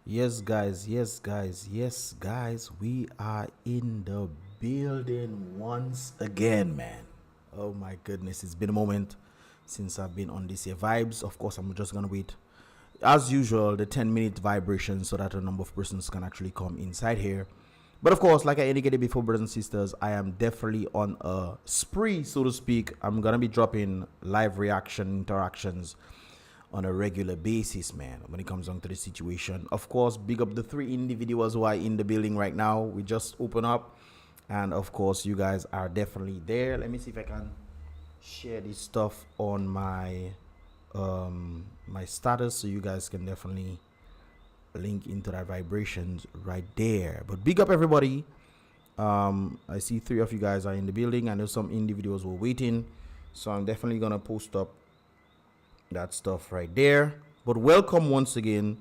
Yes, guys, yes, guys, yes, guys, we are in the building once again, man. Oh my goodness, it's been a moment since I've been on this here vibes. Of course, I'm just gonna wait, as usual, the 10-minute vibration so that a number of persons can actually come inside here. But of course, like I indicated before, brothers and sisters, I am definitely on a spree, so to speak. I'm gonna be dropping live reaction interactions on a regular basis, man, when it comes down to the situation. Of course, big up the three individuals who are in the building right now. We just open up, and of course, you guys are definitely there. Let me see if I can share this stuff on my status so you guys can definitely link into that vibrations right there. But big up everybody. I see three of you guys are in the building. I know some individuals were waiting, so I'm definitely gonna post up that stuff right there. But welcome once again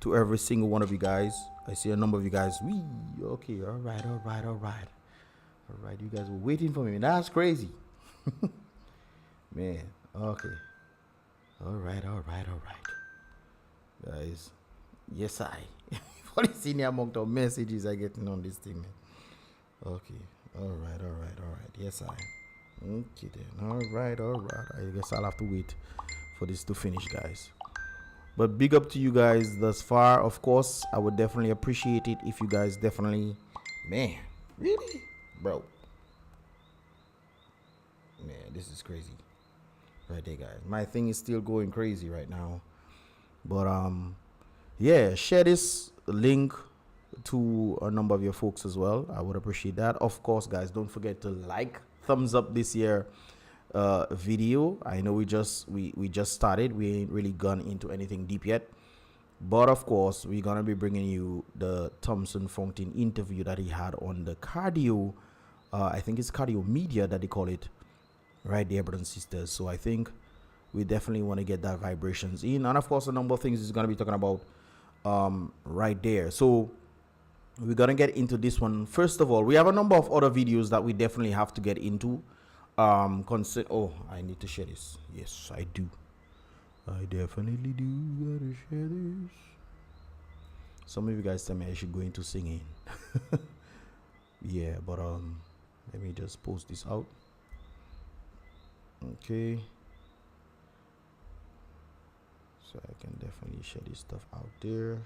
to every single one of you guys. I see a number of you guys. Okay, all right. You guys were waiting for me. That's crazy. Man, okay. All right. Guys, yes, I. What is in the amount of messages I getting on this thing, man? Okay, all right. Yes, I. Okay, then. All right. I guess I'll have to wait for this to finish, guys. But big up to you guys thus far. Of course, I would definitely appreciate it if you guys definitely, man, really, bro, man, this is crazy right there, guys. My thing is still going crazy right now, but yeah, share this link to a number of your folks as well. I would appreciate that. Of course, guys, don't forget to like, thumbs up this year video. I know we just started. We ain't really gone into anything deep yet, but of course we're gonna be bringing you the Thomson Fontaine interview that he had on the cardio, I think it's cardio media that they call it, right there, brothers and sisters. So I think we definitely want to get that vibrations in, and of course a number of things is gonna be talking about right there. So we're gonna get into this one. First of all, we have a number of other videos that we definitely have to get into. Oh, I need to share this. Yes, I do. I definitely do gotta share this. Some of you guys tell me I should go into singing. Yeah, but let me just post this out. Okay. So I can definitely share this stuff out there.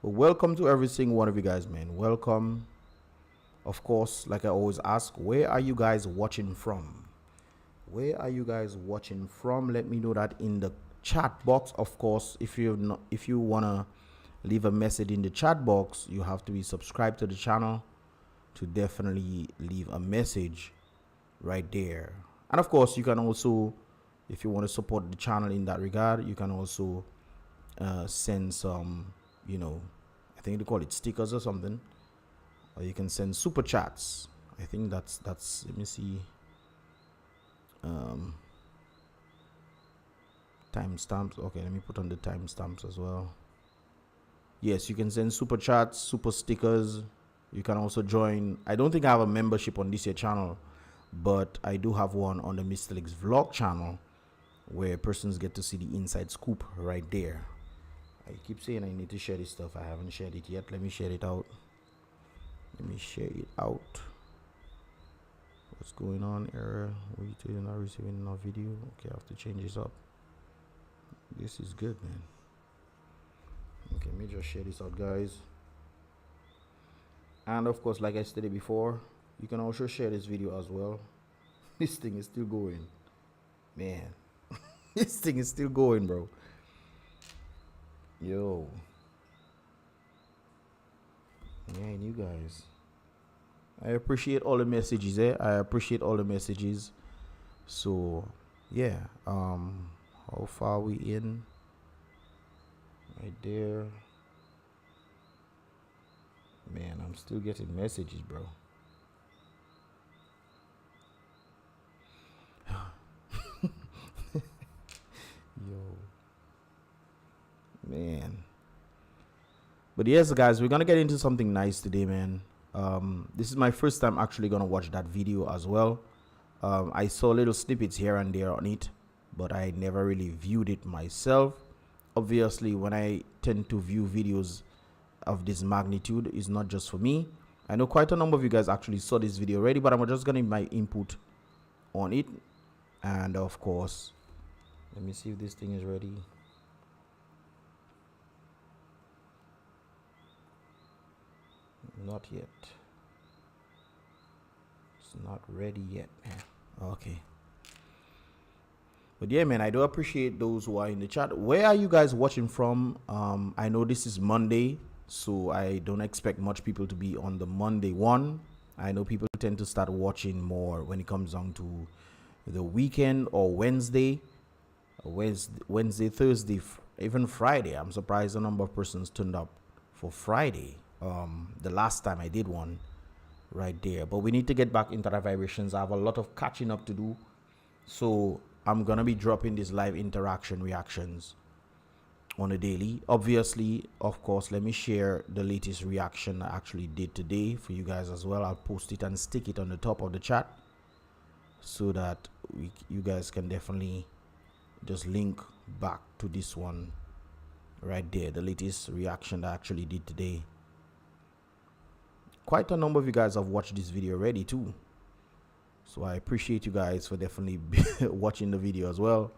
But welcome to every single one of you guys, man. Welcome. Of course, like I always ask, where are you guys watching from? Where are you guys watching from? Let me know that in the chat box. Of course, if you wanna leave a message in the chat box, you have to be subscribed to the channel to definitely leave a message right there. And of course, you can also, if you want to support the channel in that regard, you can also send some, I think they call it stickers or something. Or you can send super chats. I think that's let me see, timestamps. Okay, let me put on the timestamps as well. Yes, you can send super chats, super stickers. You can also join. I don't think I have a membership on this here channel, but I do have one on the Mr. Lex vlog channel where persons get to see the inside scoop right there. I keep saying I need to share this stuff. I haven't shared it yet. Let me share it out. What's going on? Error. We are not receiving enough video. Okay, I have to change this up. This is good, man. Okay, let me just share this out, guys. And of course, like I stated before, you can also share this video as well. This thing is still going, man. This thing is still going, bro. Yo, man, you guys, I appreciate all the messages. I appreciate all the messages. So yeah, how far we in? Right there. Man, I'm still getting messages, bro. Yo, man. But yes, guys, we're gonna get into something nice today, man. This is my first time actually gonna watch that video as well. I saw little snippets here and there on it, but I never really viewed it myself. obviously when I tend to view videos of this magnitude, is not just for me. I know quite a number of you guys actually saw this video already, but I'm just gonna give my input on it. And of course, let me see if this thing is ready. Not yet. It's not ready yet, man. Okay. But yeah, man, I do appreciate those who are in the chat. Where are you guys watching from? I know this is Monday, so I don't expect much people to be on the Monday one. I know people tend to start watching more when it comes down to the weekend or Wednesday, Thursday, even Friday. I'm surprised the number of persons turned up for Friday. The last time I did one right there. But we need to get back into the vibrations. I have a lot of catching up to do. So I'm gonna be dropping these live interaction reactions on a daily. Obviously, of course, let me share the latest reaction I actually did today for you guys as well. I'll post it and stick it on the top of the chat so that you guys can definitely just link back to this one right there, the latest reaction I actually did today. Quite a number of you guys have watched this video already too, so I appreciate you guys for definitely watching the video as well.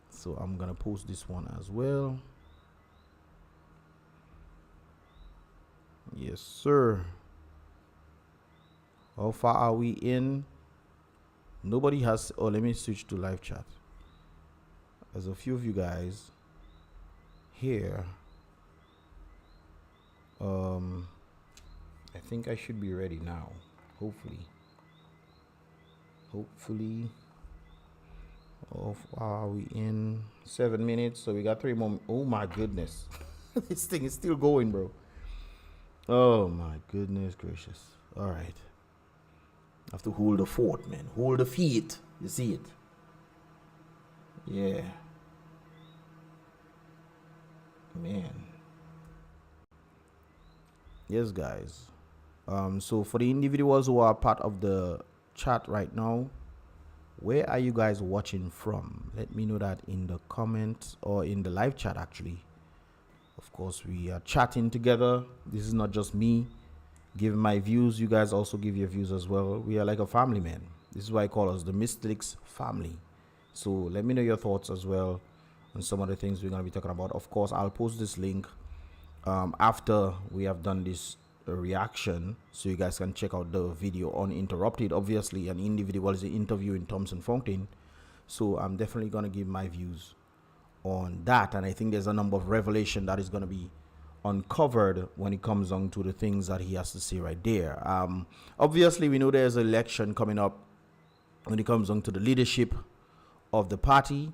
So I'm gonna post this one as well. Yes sir. How far are we in? Nobody has. Oh, let me switch to live chat. There's a few of you guys here. I think I should be ready now. Hopefully. Oh, are we in 7 minutes? So we got 3 more. Oh my goodness. This thing is still going, bro. Oh my goodness gracious. All right. I have to hold the fort, man. Hold the feet. You see it? Yeah. Man. Yes, guys. So for the individuals who are part of the chat right now, where are you guys watching from? Let me know that in the comments or in the live chat actually. Of course, we are chatting together. This is not just me giving my views. You guys also give your views as well. We are like a family, man. This is why I call us the Mystics family. So let me know your thoughts as well on some of the things we're going to be talking about. Of course, I'll post this link after we have done this reaction, so you guys can check out the video uninterrupted. Obviously, an individual is interviewing Thomson Fontaine, so I'm definitely going to give my views on that. And I think there's a number of revelation that is going to be uncovered when it comes on to the things that he has to say right there. Obviously, we know there's an election coming up when it comes on to the leadership of the party.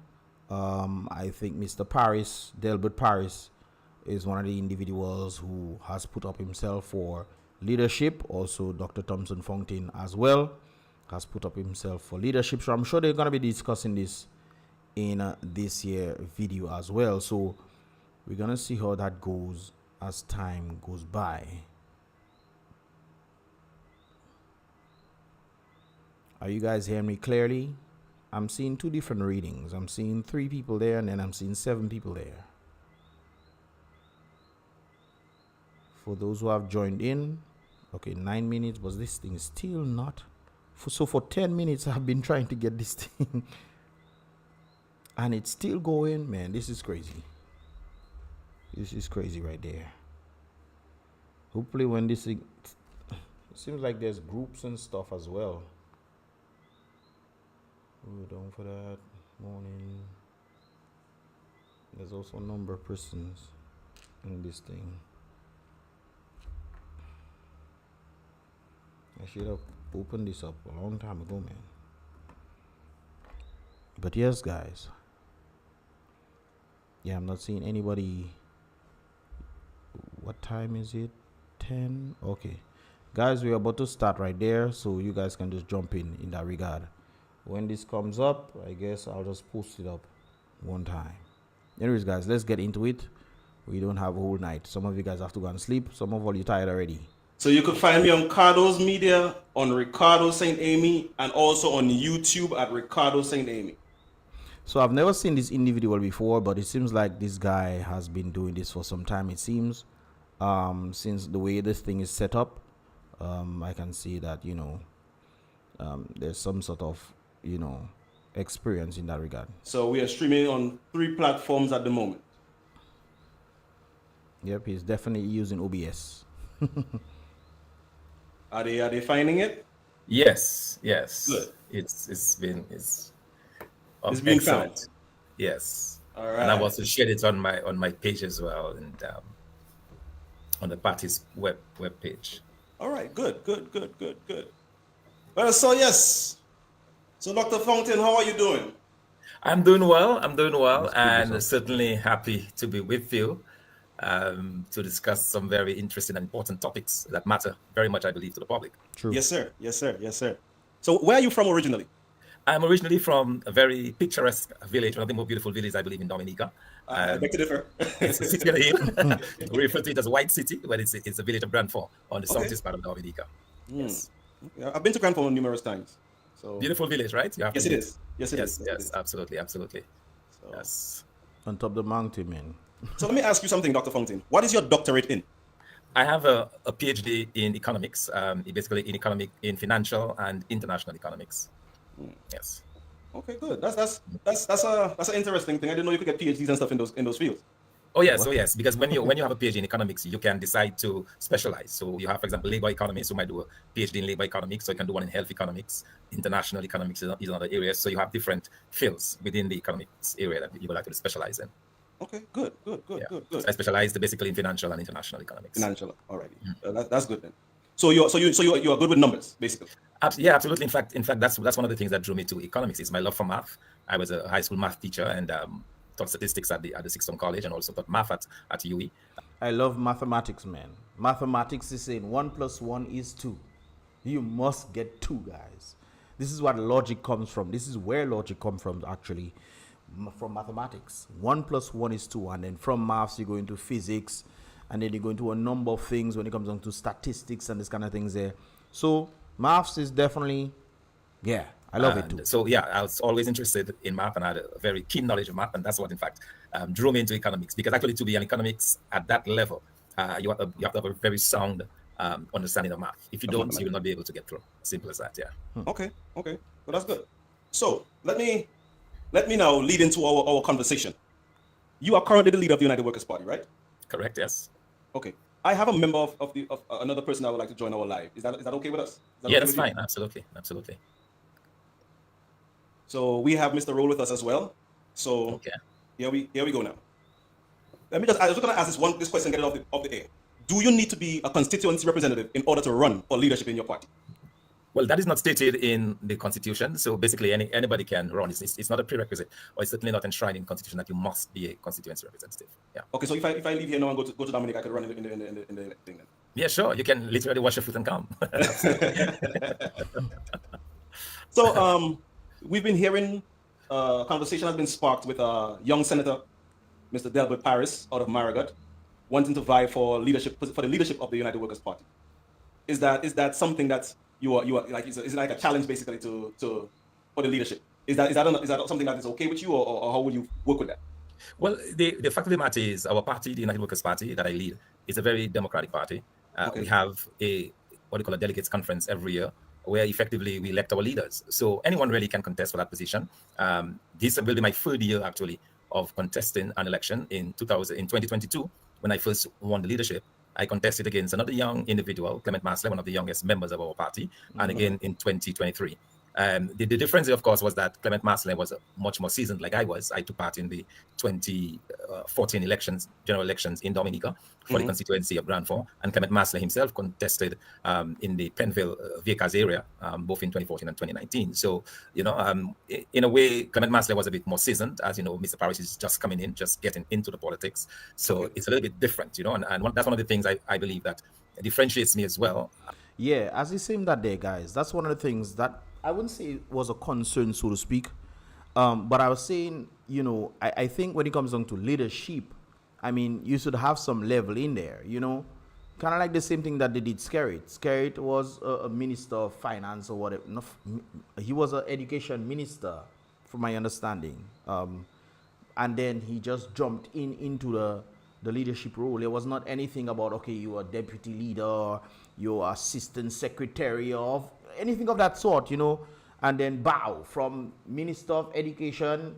I think Mr. Paris, Delbert Paris, is one of the individuals who has put up himself for leadership. Also, Dr. Thompson Fontaine as well has put up himself for leadership. So I'm sure they're going to be discussing this in this year video as well. So we're going to see how that goes as time goes by. Are you guys hearing me clearly? I'm seeing 2 different readings. I'm seeing 3 people there, and then I'm seeing 7 people there. For those who have joined in, okay, 9 minutes, but this thing is still not. So for 10 minutes, I've been trying to get this thing, and it's still going, man. This is crazy. This is crazy right there. Hopefully, when this thing, it seems like there's groups and stuff as well. We're down for that morning. There's also a number of persons in this thing. I should have opened this up a long time ago, man. But yes, guys. Yeah, I'm not seeing anybody. What time is it? 10? Okay. Guys, we're about to start right there, so you guys can just jump in that regard. When this comes up, I guess I'll just post it up one time. Anyways, guys, let's get into it. We don't have a whole night. Some of you guys have to go and sleep. Some of you tired already. So you can find me on Cardo's Media, on Ricardo St. Amy, and also on YouTube at Ricardo St. Amy. So I've never seen this individual before, but it seems like this guy has been doing this for some time. It seems, since the way this thing is set up, I can see that there's some sort of experience in that regard. So we are streaming on 3 platforms at the moment. Yep, he's definitely using OBS. Are they finding it? Yes. Good. It's been being excellent. found. Yes. All right. And I've also shared it on my page as well, and on the party's web page. All right. Good. Well, so yes. So Dr. Fontaine, how are you doing? I'm doing well, and yourself. certainly happy to be with you to discuss some very interesting and important topics that matter very much, I believe, to the public. True. Yes, sir. So where are you from originally? I'm originally from a very picturesque village, one of the more beautiful villages, I believe, in Dominica. I beg to differ. It's a city on a hill. We refer to it as White City, but it's a village of Grand Fort on the southeast part of Dominica. Yes. Yeah, I've been to Grand Fort numerous times. So Beautiful village, right? You have yes, to it visit. is. Yes, it is. Yes, absolutely. So, Yes. On top of the mountain, man. so let me ask you something, Dr. Fontaine. What is your doctorate in? I have a PhD in economics, basically in financial and international economics. Yes. Okay, good. That's an interesting thing. I didn't know you could get PhDs and stuff in those fields. Oh yes, because when you have a PhD in economics, you can decide to specialize. So you have, for example, labor economics, who might do a PhD in labor economics, so you can do one in health economics. International economics is another area. So you have different fields within the economics area that you would like to specialize in. Okay, good. So I specialized basically in financial and international economics. Financial, alrighty. That's good then. So you're good with numbers, basically. Yeah, absolutely. In fact, that's one of the things that drew me to economics. Is my love for math. I was a high school math teacher and taught statistics at the Sixth Form College, and also taught math at UE. I love mathematics, man. Mathematics is saying 1 + 1 is 2. You must get 2, guys. This is what logic comes from. This is where logic comes from, actually, from mathematics. 1 + 1 is 2, and then from maths you go into physics, and then you go into a number of things when it comes down to statistics and this kind of things there. So maths is definitely, yeah, I love it too. So yeah, I was always interested in math, and I had a very keen knowledge of math, and that's what, in fact, drew me into economics. Because actually, to be an economics at that level, you have to have a very sound understanding of math. If you don't, you will not be able to get through. Simple as that. Yeah. Okay. Well, that's good. So let me now lead into our conversation. You are currently the leader of the United Workers' Party, right? Correct. Yes. Okay. I have a member of another person I would like to join our live. Is that okay with us? Yeah, that's fine. Absolutely. So we have Mr. Roll with us as well. So Okay. here we go now. I was just going to ask this question, get it off the air. Do you need to be a constituency representative in order to run for leadership in your party? Well, that is not stated in the Constitution. So basically, anybody can run. It's not a prerequisite, or it's certainly not enshrined in the Constitution that you must be a constituency representative. Yeah. Okay, so if I leave here now and go to Dominica, I could run in the thing then. Yeah, sure. You can literally wash your foot and come. So we've been hearing conversation has been sparked with a young senator, Mr. Delbert Paris, out of Marigot, wanting to vie for the leadership of the United Workers' Party. Is that something that you are like? Is it like a challenge basically for the leadership? Is that something that is okay with you, or how will you work with that? Well, the fact of the matter is, our party, the United Workers' Party that I lead, is a very democratic party. Okay. We have what we call a delegates conference every year, where effectively we elect our leaders. So anyone really can contest for that position. This will be my third year actually of contesting an election in 2022, when I first won the leadership. I contested against another young individual, Clement Masler, one of the youngest members of our party, and again in 2023. The difference, of course, was that Clement Masler was much more seasoned like I was. I took part in the 2014 general elections in Dominica for the constituency of Grand Fort, and Clement Masler himself contested in the Penville Viecas area, both in 2014 and 2019. So, in a way, Clement Masler was a bit more seasoned. As you know, Mr. Parrish is just coming in, just getting into the politics. So it's a little bit different, and that's one of the things I believe that differentiates me as well. Yeah, as you saying that there, guys, that's one of the things that I wouldn't say it was a concern, so to speak. But I was saying, I think when it comes down to leadership, I mean, you should have some level in there, kind of like the same thing that they did Skerrit. Skerrit was a minister of finance or whatever. He was an education minister from my understanding. And then he just jumped into the leadership role. There was not anything about, okay, you are deputy leader, you're assistant secretary of anything of that sort, and then bow from Minister of Education.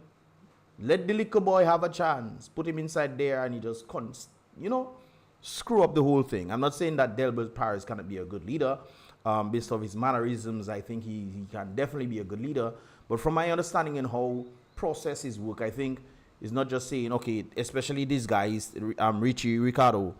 Let the liquor boy have a chance. Put him inside there and he just, screw up the whole thing. I'm not saying that Delbert Paris cannot be a good leader. Based off his mannerisms, I think he can definitely be a good leader. But from my understanding in how processes work, I think it's not just saying, okay, especially this guy, Richie Ricardo,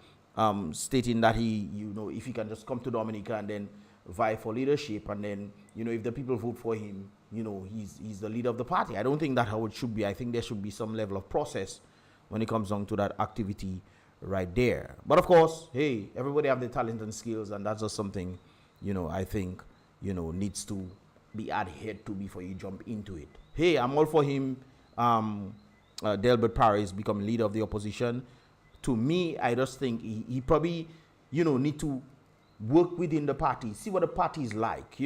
stating that if he can just come to Dominica and then vie for leadership, and then, if the people vote for him, he's the leader of the party. I don't think that's how it should be. I think there should be some level of process when it comes down to that activity right there. But of course, hey, everybody have their talent and skills, and that's just something, I think, needs to be adhered to before you jump into it. Hey, I'm all for him, Delbert Paris become leader of the opposition. To me, I just think he probably, need to work within the party, see what the party is like,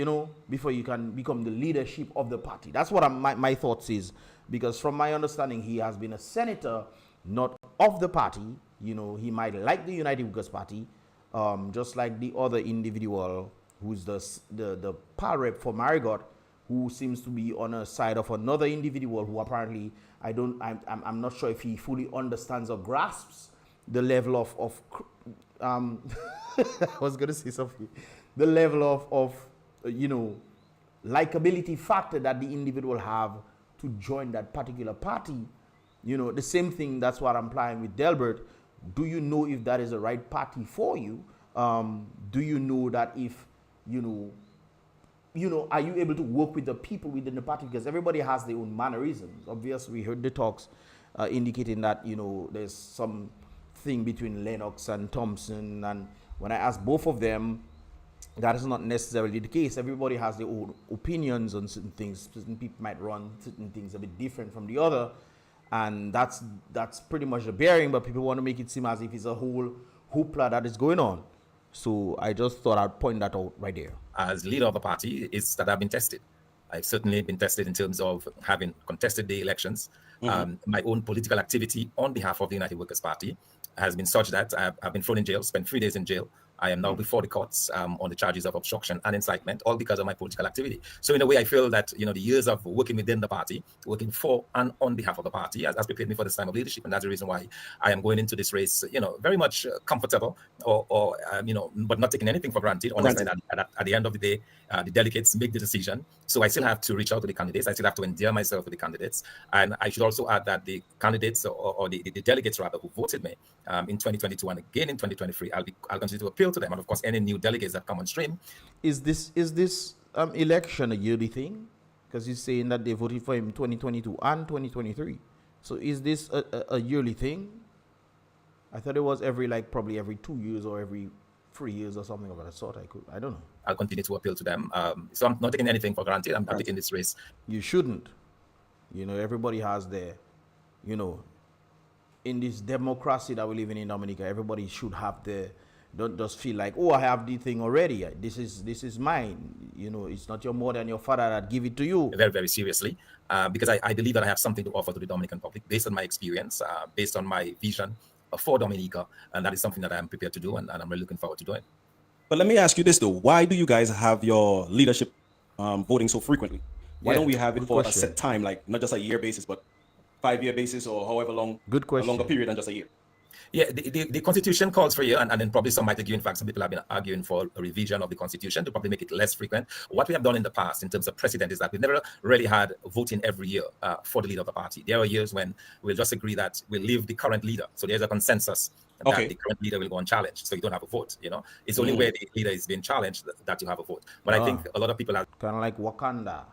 before you can become the leadership of the party. That's what my thoughts is, because from my understanding, he has been a senator, not of the party. He might like the United Workers Party, just like the other individual who's the PAL rep for Marigot, who seems to be on a side of another individual who apparently I'm not sure if he fully understands or grasps the level of I was gonna say something, the level of likability factor that the individual have to join that particular party. The same thing, that's what I'm applying with Delbert. Do you know if that is the right party for you? Do you know that if are you able to work with the people within the party? Because everybody has their own mannerisms. Obviously, we heard the talks indicating that, there's some thing between Lennox and Thompson. And when I asked both of them, that is not necessarily the case. Everybody has their own opinions on certain things. Certain people might run certain things a bit different from the other. And that's pretty much the bearing, but people want to make it seem as if it's a whole hoopla that is going on. So I just thought I'd point that out right there. As leader of a party, is that I've been tested. I've certainly been tested in terms of having contested the elections. My own political activity on behalf of the United Workers Party has been such that I've been thrown in jail, spent 3 days in jail. I am now before the courts on the charges of obstruction and incitement, all because of my political activity. So in a way, I feel that the years of working within the party, working for and on behalf of the party, has prepared me for this time of leadership, and that's the reason why I am going into this race, very much comfortable, or but not taking anything for granted. Understand that at the end of the day, the delegates make the decision. So I still have to reach out to the candidates. I still have to endear myself with the candidates, and I should also add that the candidates or the delegates rather who voted me in 2022 and again in 2023, I'll continue to appeal to them, and of course any new delegates that come on stream. Is this election a yearly thing? Because he's saying that they voted for him in 2022 and 2023. So is this a yearly thing? I thought it was probably every 2 years or every 3 years or something of that sort. I don't know. I'll continue to appeal to them. So I'm not taking anything for granted. I'm taking this race. You shouldn't. Everybody has their, in this democracy that we live in Dominica, everybody should have their. Don't just feel like, oh, I have the thing already. This is mine. It's not your mother and your father that give it to you. Very, very seriously, because I believe that I have something to offer to the Dominican public based on my experience, based on my vision for Dominica, and that is something that I am prepared to do, and I'm really looking forward to doing. But let me ask you this though: why do you guys have your leadership voting so frequently? Why don't we have it for a set time, like not just a year basis, but 5-year basis or however long? Good question. A longer period than just a year. Yeah, the Constitution calls for a year, and then probably some might argue. In fact, some people have been arguing for a revision of the Constitution to probably make it less frequent. What we have done in the past in terms of precedent is that we've never really had voting every year for the leader of the party. There are years when we'll just agree that we'll leave the current leader. So there's a consensus that the current leader will go unchallenged. So you don't have a vote, It's only where the leader is being challenged that you have a vote. But I think a lot of people are kind of like Wakanda.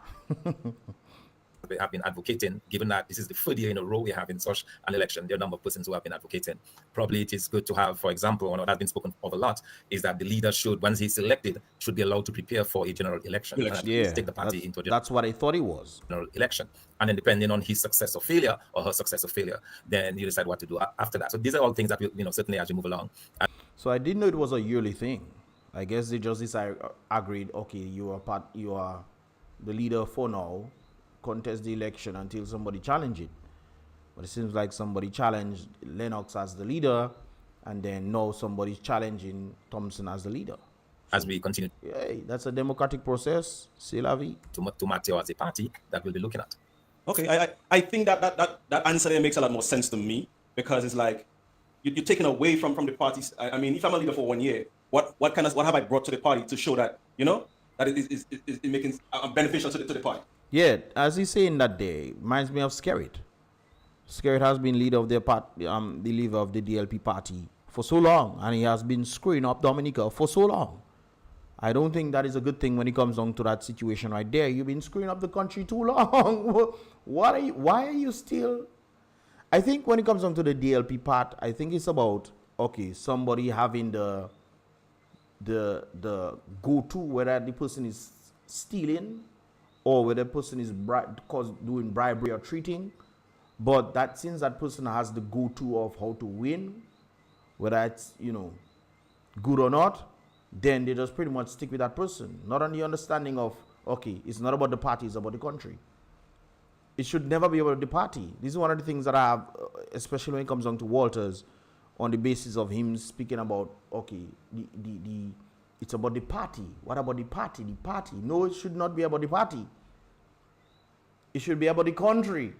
have been advocating, given that this is the 3rd year in a row we're having such an election. There are a number of persons who have been advocating. Probably it is good to have, for example, one that has been spoken of a lot, is that the leader should, once he's elected, should be allowed to prepare for a general election. Take the party into a that's what I thought it was. General election. And then depending on his success or failure, or her success or failure, then you decide what to do after that. So these are all things that we, certainly as we move along. So I didn't know it was a yearly thing. I guess they just agreed, okay, you are the leader for now. contest the election until somebody challenged it. But it seems like somebody challenged Lennox as the leader, and then now somebody's challenging Thompson as the leader. As we continue Yeah, that's a democratic process. C'est la vie. to Matteo as a party that we'll be looking at. Okay, I think that answer there makes a lot more sense to me, because it's like you're taking away from the parties. I mean, if I'm a leader for 1 year, what have I brought to the party to show that, you know, that it is making beneficial to the party? Yeah, as he's saying that day, reminds me of Skerritt. Skerritt has been leader of the leader of the DLP party for so long, and he has been screwing up Dominica for so long. I don't think that is a good thing when it comes down to that situation right there. You've been screwing up the country too long. Why are you still? I think when it comes down to the DLP part, I think it's about, okay, somebody having the go-to, whether the person is stealing or whether the person is doing bribery or treating. But that, since that person has the go-to of how to win, whether it's, you know, good or not, then they just pretty much stick with that person. Not on the understanding of, okay, it's not about the party, it's about the country. It should never be about the party. This is one of the things that I have, especially when it comes down to Walters, on the basis of him speaking about, okay, it's about the party. What about the party? The party. No, it should not be about the party. It should be about the country.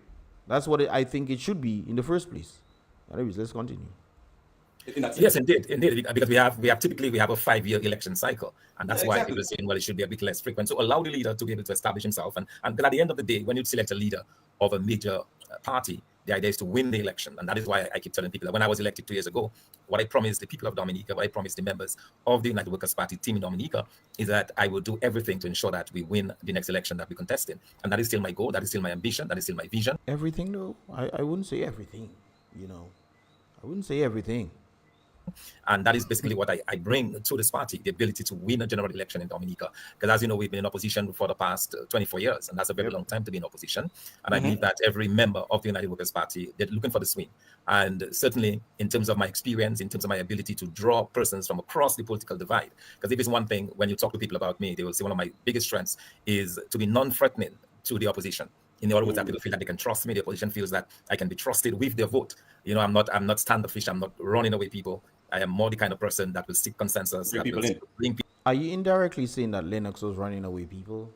That's what I think it should be in the first place. Anyways, let's continue. Yes, indeed, because we have typically a 5-year election cycle, and that's why people are saying, well, it should be a bit less frequent. So allow the leader to be able to establish himself, and but at the end of the day, when you select a leader of a major party, the idea is to win the election, and that is why I keep telling people that when I was elected 2 years ago, what I promised the people of Dominica, what I promised the members of the United Workers' Party team in Dominica, is that I will do everything to ensure that we win the next election that we contest in, and that is still my goal, that is still my ambition, that is still my vision. Everything, though, I wouldn't say everything. You know, I wouldn't say everything. And that is basically what I bring to this party, the ability to win a general election in Dominica. Because as you know, we've been in opposition for the past 24 years, and that's a very long time to be in opposition. And I believe that every member of the United Workers' Party, they're looking for the swing. And certainly in terms of my experience, in terms of my ability to draw persons from across the political divide. Because if it's one thing, when you talk to people about me, they will say one of my biggest strengths is to be non-threatening to the opposition. In other words, that people feel that they can trust me. The opposition feels that I can be trusted with their vote. You know, I'm not standoffish. I'm not running away people. I am more the kind of person that will seek consensus. Bring people. Are you indirectly saying that Lennox was running away people?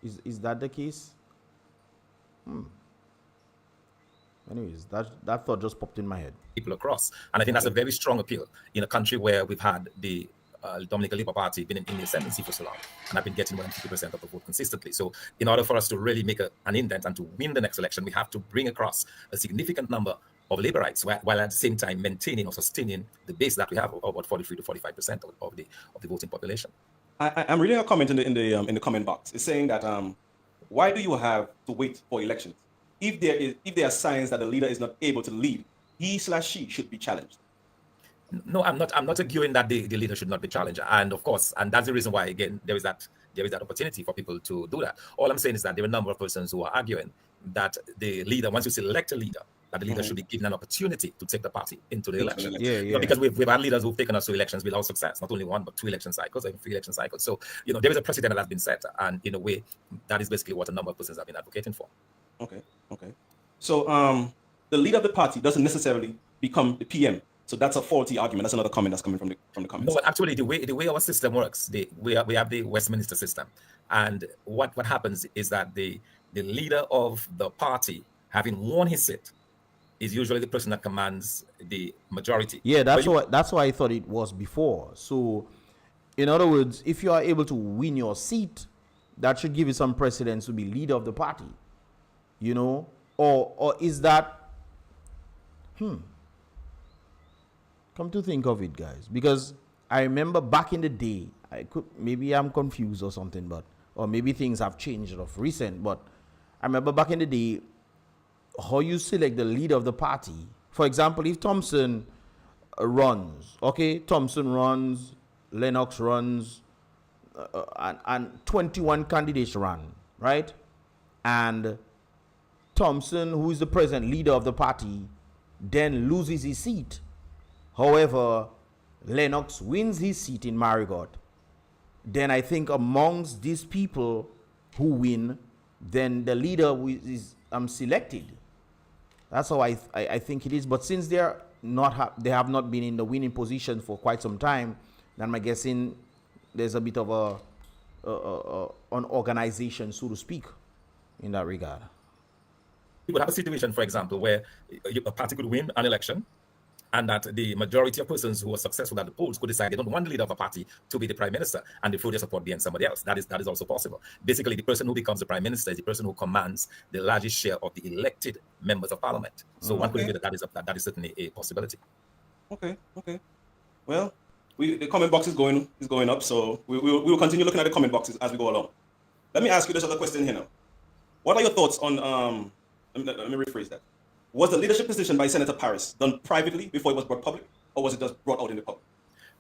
Is that the case? Anyways, that thought just popped in my head. People across. And I think that's a very strong appeal in a country where we've had the Dominican Labour Party been in the ascendancy for so long, and I've been getting more than 50% of the vote consistently. So in order for us to really make an indent and to win the next election, we have to bring across a significant number of laborites, while at the same time maintaining or sustaining the base that we have of about 43 to 45% of the voting population. I'm reading a comment in the comment box. It's saying that why do you have to wait for elections? If there are signs that the leader is not able to lead, he/she should be challenged. No, I'm not arguing that the leader should not be challenged. And of course, and that's the reason why, again, there is that opportunity for people to do that. All I'm saying is that there are a number of persons who are arguing that the leader, once you select a leader, that the leader should be given an opportunity to take the party into the election. Yeah. Because we've had leaders who've taken us to elections without success, not only one, but 2 election cycles, or 3 election cycles. So, you know, there is a precedent that has been set, and in a way, that is basically what a number of persons have been advocating for. Okay. So, the leader of the party doesn't necessarily become the PM. So that's a faulty argument. That's another comment that's coming from the comments. No, actually, the way our system works, we have the Westminster system, and what happens is that the leader of the party, having won his seat, is usually the person that commands the majority. Yeah, that's why I thought it was before. So, in other words, if you are able to win your seat, that should give you some precedence to be leader of the party. You know, or is that? Come to think of it, guys, because I remember back in the day, maybe I'm confused or something, or maybe things have changed of recent, but I remember back in the day, how you select the leader of the party. For example, if Thompson runs, Thompson runs, Lennox runs, and 21 candidates run, right? And Thompson, who is the present leader of the party, then loses his seat. However, Lennox wins his seat in Marigot. Then I think amongst these people who win, then the leader is selected. That's how I think it is. But since they have not been in the winning position for quite some time, then I'm guessing there's a bit of an organization, so to speak, in that regard. You would have a situation, for example, where a party could win an election, and that the majority of persons who were successful at the polls could decide they don't want the leader of a party to be the prime minister, and they throw their support behind somebody else. That is also possible. Basically, the person who becomes the prime minister is the person who commands the largest share of the elected members of parliament. So one could agree that is certainly a possibility. Okay. Well, the comment box is going up, so we will continue looking at the comment boxes as we go along. Let me ask you this other question here now. What are your thoughts on let me rephrase that. Was the leadership position by Senator Paris done privately before it was brought public, or was it just brought out in the public?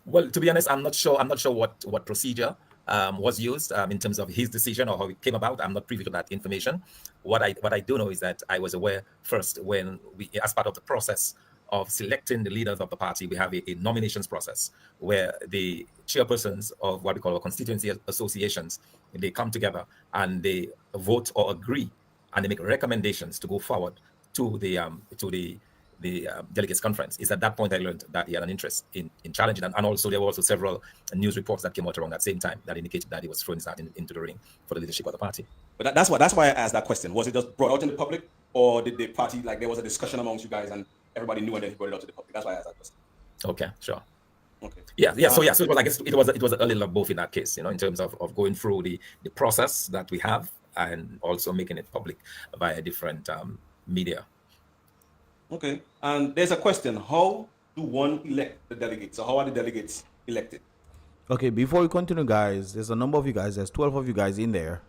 Well, to be honest, I'm not sure what procedure was used in terms of his decision or how it came about. I'm not privy to that information. What I do know is that I was aware first when we, as part of the process of selecting the leaders of the party, we have a nominations process where the chairpersons of what we call our constituency associations, they come together and they vote or agree, and they make recommendations to go forward to the delegates conference. It's at that point I learned that he had an interest in challenging, and also there were also several news reports that came out around that same time that indicated that he was throwing his hat into the ring for the leadership of the party. But that's why I asked that question. Was it just brought out in the public, or did the party, like, there was a discussion amongst you guys and everybody knew and then he brought it out to the public? That's why I asked that question. Okay, sure. Okay. Yeah. So it was, I guess it was a little of both in that case, in terms of going through the process that we have and also making it public via different media. Okay. And there's a question: how do one elect the delegates? So how are the delegates elected? Okay, before we continue, guys, there's a number of you guys. There's 12 of you guys in there.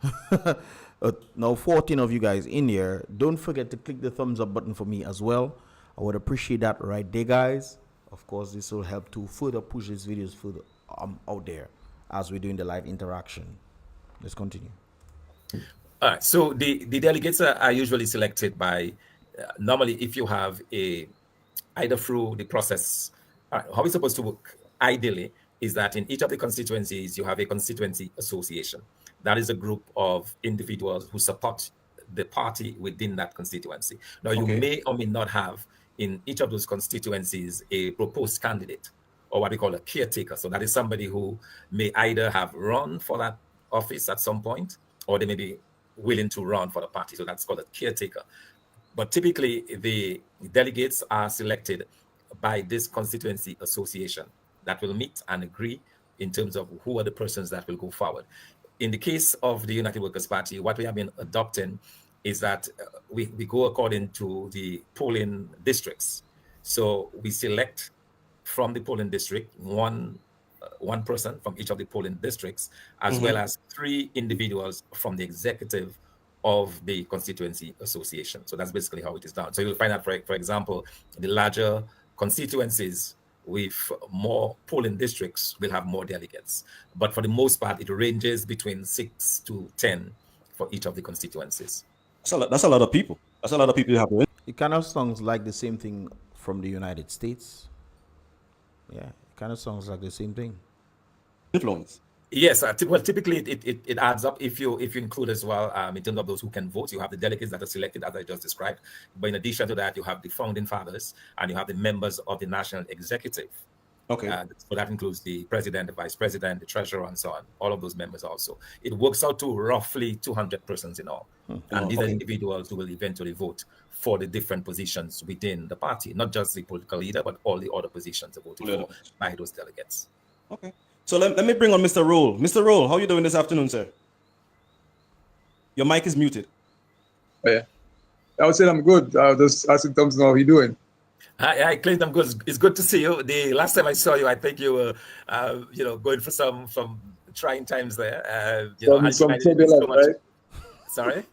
Now 14 of you guys in here. Don't forget to click the thumbs up button for me as well. I would appreciate that right there, guys. Of course, this will help to further push these videos further out there as we're doing the live interaction. Let's continue. All right. So the delegates are usually selected by normally if you have either through the process. How it's supposed to work ideally is that in each of the constituencies you have a constituency association. That is a group of individuals who support the party within that constituency. Now, you may or may not have in each of those constituencies a proposed candidate, or what we call a caretaker. So that is somebody who may either have run for that office at some point, or they may be willing to run for the party. So that's called a caretaker. But typically, the delegates are selected by this constituency association that will meet and agree in terms of who are the persons that will go forward. In the case of the United Workers' Party, what we have been adopting is that we go according to the polling districts. So we select from the polling district one person from each of the polling districts, as well as 3 individuals from the executive of the constituency association. So that's basically how it is done. So you'll find that, for example, the larger constituencies with more polling districts will have more delegates. But for the most part, it ranges between 6 to 10 for each of the constituencies. That's a lot of people. That's a lot of people you have to win. It kind of sounds like the same thing from the United States. Yeah, it kind of sounds like the same thing. Influence. Yes, well, typically it adds up if you include as well in terms of those who can vote. You have the delegates that are selected, as I just described. But in addition to that, you have the founding fathers and you have the members of the national executive. Okay. So that includes the president, the vice president, the treasurer, and so on. All of those members also. It works out to roughly 200 persons in all. And these are individuals who will eventually vote for the different positions within the party, not just the political leader, but all the other positions voted for by those delegates. Okay. So let me bring on Mr. Roll. Mr. Roll, how are you doing this afternoon, sir? Your mic is muted. Oh, yeah. I would say I'm good. I was just asking Thompson how he doing. Hi, Clint. I'm good. It's good to see you. The last time I saw you, I think you were, going for some trying times there. Some turbulence, right? Sorry?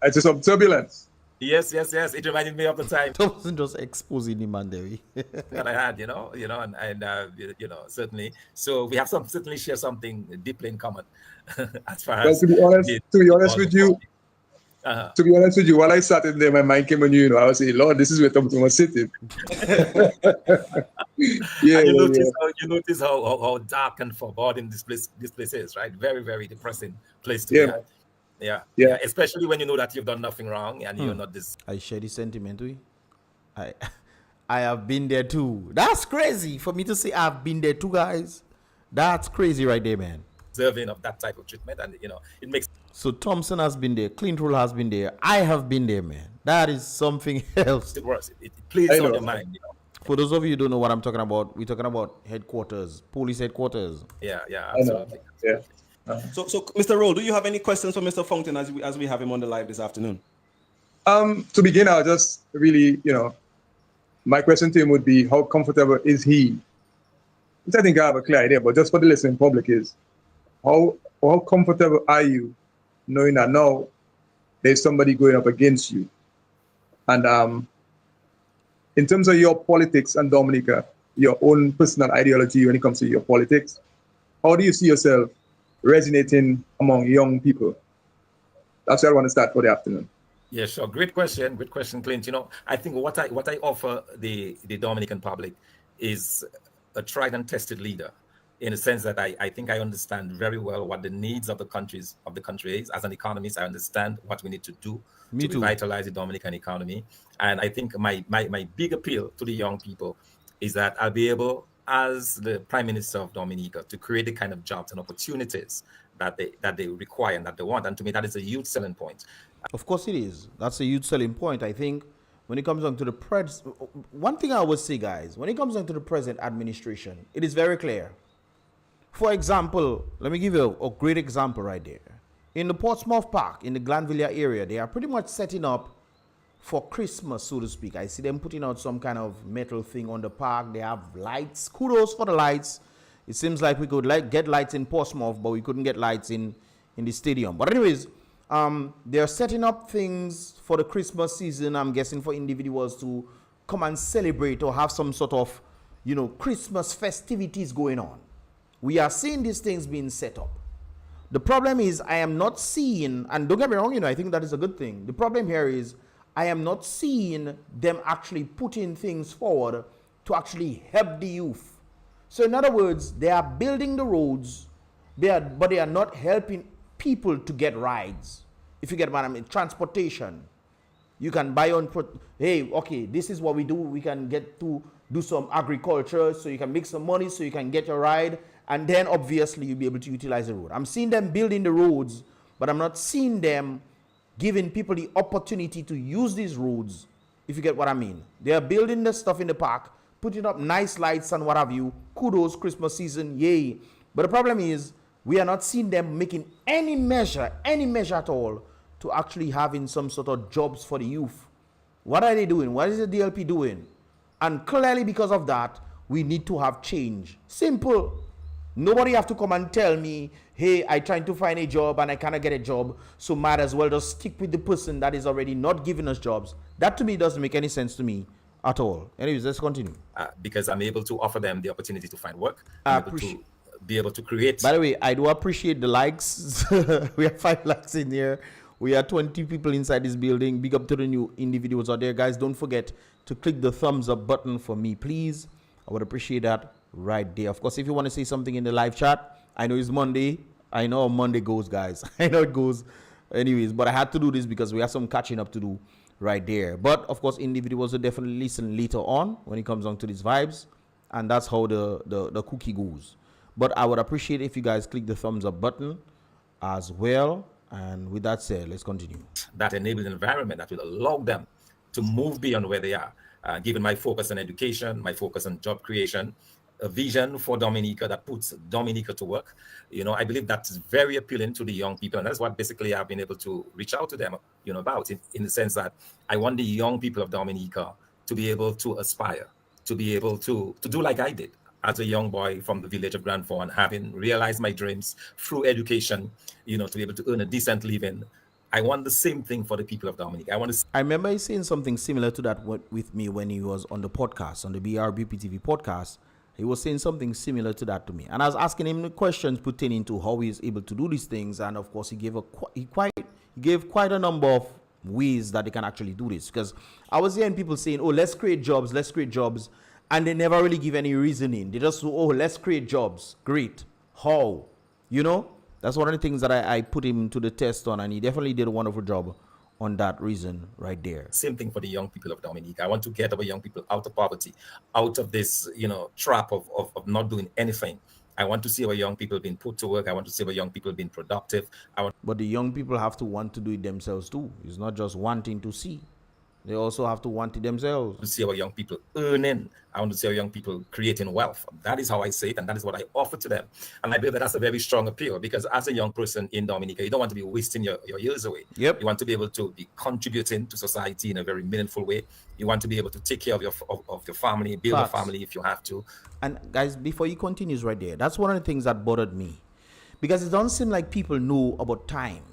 I just some turbulence. Yes. It reminded me of the time. Thompson just exposing him, man, that I had, and certainly. So we have certainly share something deeply in common, as far as. To be honest with you, while I sat in there, my mind came on you. I was saying, Lord, this is where Thompson was sitting. You notice how dark and foreboding this place is, right? Very, very depressing place to be at. Yeah. Especially when you know that you've done nothing wrong and you're not this. I share this sentiment with you. I have been there too. That's crazy for me to say I've been there too, guys. That's crazy right there, man. Deserving of that type of treatment, and it makes. So Thompson has been there, Clint Rule has been there, I have been there, man. That is something else. It works. It plays on your mind. For those of you who don't know what I'm talking about, we're talking about headquarters, police headquarters. Yeah, absolutely. Yeah. So, Mr. Roll, do you have any questions for Mr. Fontaine as we have him on the live this afternoon? To begin, I'll just really, my question to him would be, how comfortable is he? Which I think I have a clear idea, but just for the listening public is, how comfortable are you knowing that now there's somebody going up against you? And in terms of your politics and Dominica, your own personal ideology when it comes to your politics, how do you see yourself resonating among young people? That's where I want to start for the afternoon. Yeah, sure. Great question, Clint. I think what I offer the Dominican public is a tried and tested leader, in a sense that I think I understand very well what the needs of the country is. As an economist, I understand what we need to do to revitalize the Dominican economy. And I think my big appeal to the young people is that I'll be able, as the Prime Minister of Dominica, to create the kind of jobs and opportunities that they require and that they want. And to me, that is a huge selling point. Of course it is. That's a huge selling point. I think when it comes down to the one thing I always say, guys, when it comes down to the present administration, it is very clear. For example, let me give you a great example right there. In the Portsmouth Park, in the Glanvilla area, they are pretty much setting up for Christmas, so to speak. I see them putting out some kind of metal thing on the park. They have lights. Kudos for the lights. It seems like we could get lights in Portsmouth, but we couldn't get lights in the stadium. But anyways, they're setting up things for the Christmas season, I'm guessing, for individuals to come and celebrate or have some sort of, Christmas festivities going on. We are seeing these things being set up. The problem is I am not seeing, and don't get me wrong, I think that is a good thing. The problem here is I am not seeing them actually putting things forward to actually help the youth. So in other words, they are building the roads, but they are not helping people to get rides. If you get what I mean, transportation. You can buy on, hey, okay, this is what we do. We can get to do some agriculture, so you can make some money, so you can get your ride, and then obviously you'll be able to utilize the road. I'm seeing them building the roads, but I'm not seeing them giving people the opportunity to use these roads, if you get what I mean. They are building the stuff in the park, putting up nice lights and what have you. Kudos, Christmas season, yay. But the problem is, we are not seeing them making any measure at all to actually having some sort of jobs for the youth. What are they doing? What is the DLP doing? And clearly because of that, we need to have change. Simple. Nobody have to come and tell me, hey, I'm trying to find a job and I cannot get a job, so might as well just stick with the person that is already not giving us jobs. That to me doesn't make any sense to me at all. Anyways, let's continue. Because I'm able to offer them the opportunity to find work. Be able to create. By the way, I do appreciate the likes. We have 5 likes in here. We are 20 people inside this building. Big up to the new individuals out there, guys. Don't forget to click the thumbs up button for me, please. I would appreciate that right there. Of course, if you want to say something in the live chat, I know it's Monday. I know how Monday goes, guys. I know it goes. Anyways, but I had to do this because we have some catching up to do right there. But of course, individuals will definitely listen later on when it comes on to these vibes, and that's how the cookie goes. But I would appreciate if you guys click the thumbs up button as well. And with that said, let's continue. That enabled environment that will allow them to move beyond where they are. Given my focus on education, my focus on job creation, a vision for Dominica that puts Dominica to work, I believe that's very appealing to the young people. And that's what basically I've been able to reach out to them, about in the sense that I want the young people of Dominica to be able to aspire, to be able to do like I did as a young boy from the village of Grand Fawn, having realized my dreams through education, to be able to earn a decent living. I want the same thing for the people of Dominica. I remember he saying something similar to that with me when he was on the podcast, on the BRBPTV podcast. He was saying something similar to that to me. And I was asking him the questions pertaining to how he is able to do these things. And of course, he gave quite a number of ways that they can actually do this. Because I was hearing people saying, oh, let's create jobs. And they never really give any reasoning. They just say, oh, let's create jobs. Great. How? That's one of the things that I put him to the test on, and he definitely did a wonderful job on that reason right there. Same thing for the young people of Dominica. I want to get our young people out of poverty, out of this, trap of not doing anything. I want to see our young people being put to work. I want to see our young people being productive. But the young people have to want to do it themselves too. It's not just wanting to see. They also have to want it themselves. To see our young people earning. I want to see our young people creating wealth. That is how I say it, and that is what I offer to them. And I believe that that's a very strong appeal, because as a young person in Dominica, you don't want to be wasting your years away. Yep. You want to be able to be contributing to society in a very meaningful way. You want to be able to take care of your family, build a family if you have to. And guys, before he continues right there, that's one of the things that bothered me, because it doesn't seem like people know about time.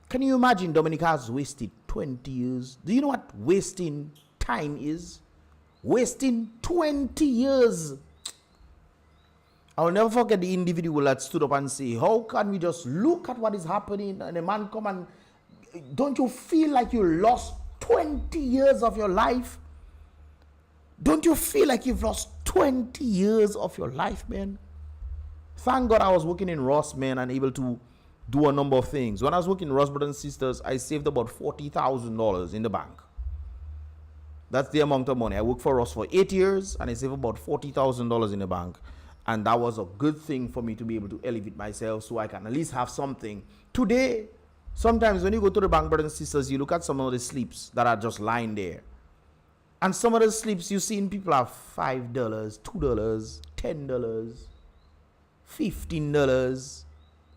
Can you imagine Dominica has wasted 20 years? Do you know what wasting time is? Wasting 20 years. I will never forget the individual that stood up and say, how can we just look at what is happening, and a man come and, don't you feel like you lost 20 years of your life? Don't you feel like you've lost 20 years of your life, man? Thank God I was working in Ross, man, and able to do a number of things. When I was working in Ross Brothers and Sisters, I saved about $40,000 in the bank. That's the amount of money. I worked for Ross for 8 years, and I saved about $40,000 in the bank. And that was a good thing for me to be able to elevate myself, so I can at least have something. Today, sometimes when you go to the bank, brothers and sisters, you look at some of the slips that are just lying there. And some of the slips you see in people are $5, $2, $10, $15,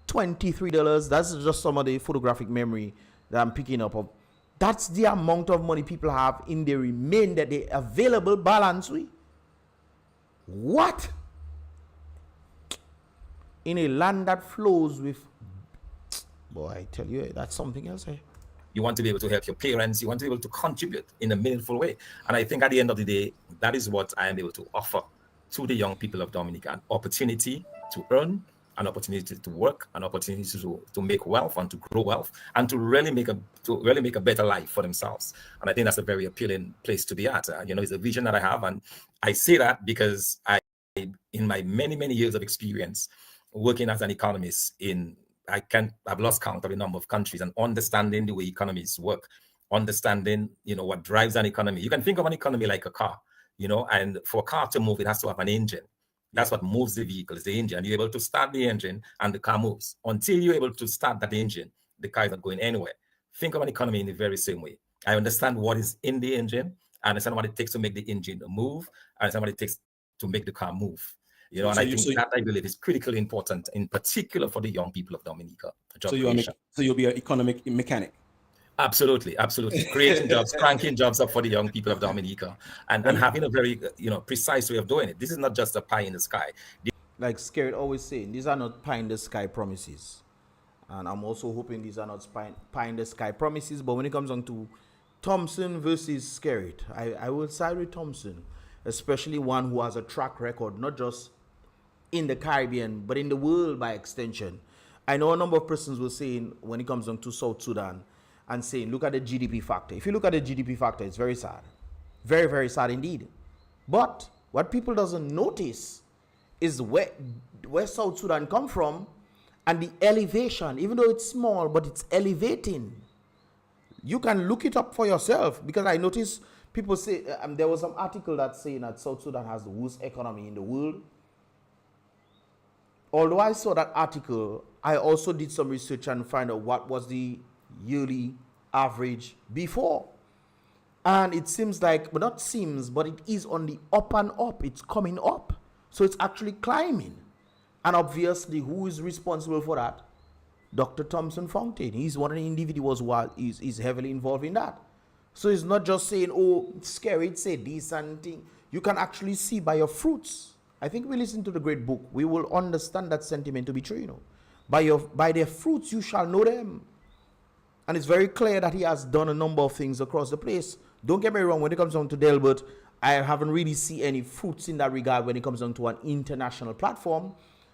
$23. That's just some of the photographic memory that I'm picking up of. That's the amount of money people have in the remainder, the available balance. What? In a land that flows with, boy, I tell you, that's something else. You want to be able to help your parents. You want to be able to contribute in a meaningful way. And I think at the end of the day, that is what I am able to offer to the young people of Dominica: an opportunity to earn, an opportunity to work, an opportunity to make wealth and to grow wealth, and to really make a better life for themselves. And I think that's a very appealing place to be at. It's a vision that I have, and I say that because in my many years of experience working as an economist I've lost count of the number of countries, and understanding the way economies work, understanding what drives an economy. You can think of an economy like a car, and for a car to move, it has to have an engine. That's what moves the vehicle, is the engine. You're able to start the engine and the car moves. Until you're able to start that engine, the car is not going anywhere. Think of an economy in the very same way. I understand what is in the engine. I understand what it takes to make the engine move. I understand what it takes to make the car move. And I think that, I believe, is critically important, in particular for the young people of Dominica. So you'll be an economic mechanic. Absolutely. Creating jobs, cranking jobs up for the young people of Dominica, and having a very precise way of doing it. This is not just a pie in the sky. Like Scared always saying, these are not pie in the sky promises. And I'm also hoping these are not pie in the sky promises. But when it comes on to Thompson versus Scared, I will side with Thompson, especially one who has a track record, not just in the Caribbean, but in the world by extension. I know a number of persons were saying, when it comes on to South Sudan, and saying, look at the GDP factor. If you look at the GDP factor, it's very sad. Very, very sad indeed. But what people doesn't notice is where South Sudan come from, and the elevation, even though it's small, but it's elevating. You can look it up for yourself, because I notice people say, there was some article that's saying that South Sudan has the worst economy in the world. Although I saw that article, I also did some research and find out what was the yearly average before. And it seems like, but not seems, but it is on the up and up. It's coming up. So it's actually climbing. And obviously, who is responsible for that? Dr. Thomson Fontaine. He's one of the individuals who is heavily involved in that. So it's not just saying, oh, it's scary, it's a decent thing. You can actually see by your fruits. I think we listen to the great book, we will understand that sentiment to be true, By their fruits you shall know them. And it's very clear that he has done a number of things across the place. Don't get me wrong, when it comes down to Delbert, I haven't really seen any fruits in that regard when it comes down to an international platform.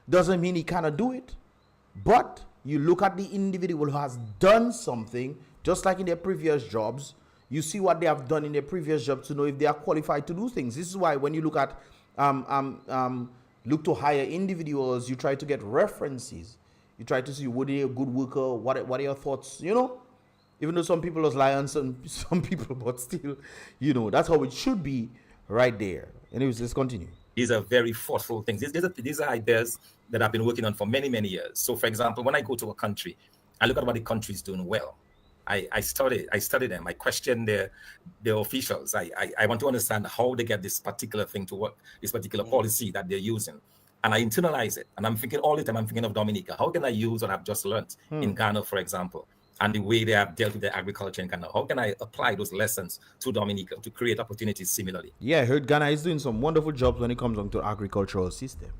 Doesn't mean he cannot do it. But you look at the individual who has done something, just like in their previous jobs, you see what they have done in their previous jobs to know if they are qualified to do things. This is why when you look at look to hire individuals, you try to get references. You try to see, were they a good worker? What are your thoughts? You know, even though some people just lie on some people, but still, you know, that's how it should be right there. Anyways, let's continue. These are very thoughtful things. These are ideas that I've been working on for many, many years. So, for example, when I go to a country, I look at what the country is doing well. I study them. I question their officials. I want to understand how they get this particular thing to work, this particular policy that they're using. And I internalize it. And I'm thinking all the time, I'm thinking of Dominica. How can I use what I've just learned in Ghana, for example, and the way they have dealt with their agriculture in Ghana? How can I apply those lessons to Dominica to create opportunities similarly? Yeah, I heard Ghana is doing some wonderful jobs when it comes on to agricultural systems.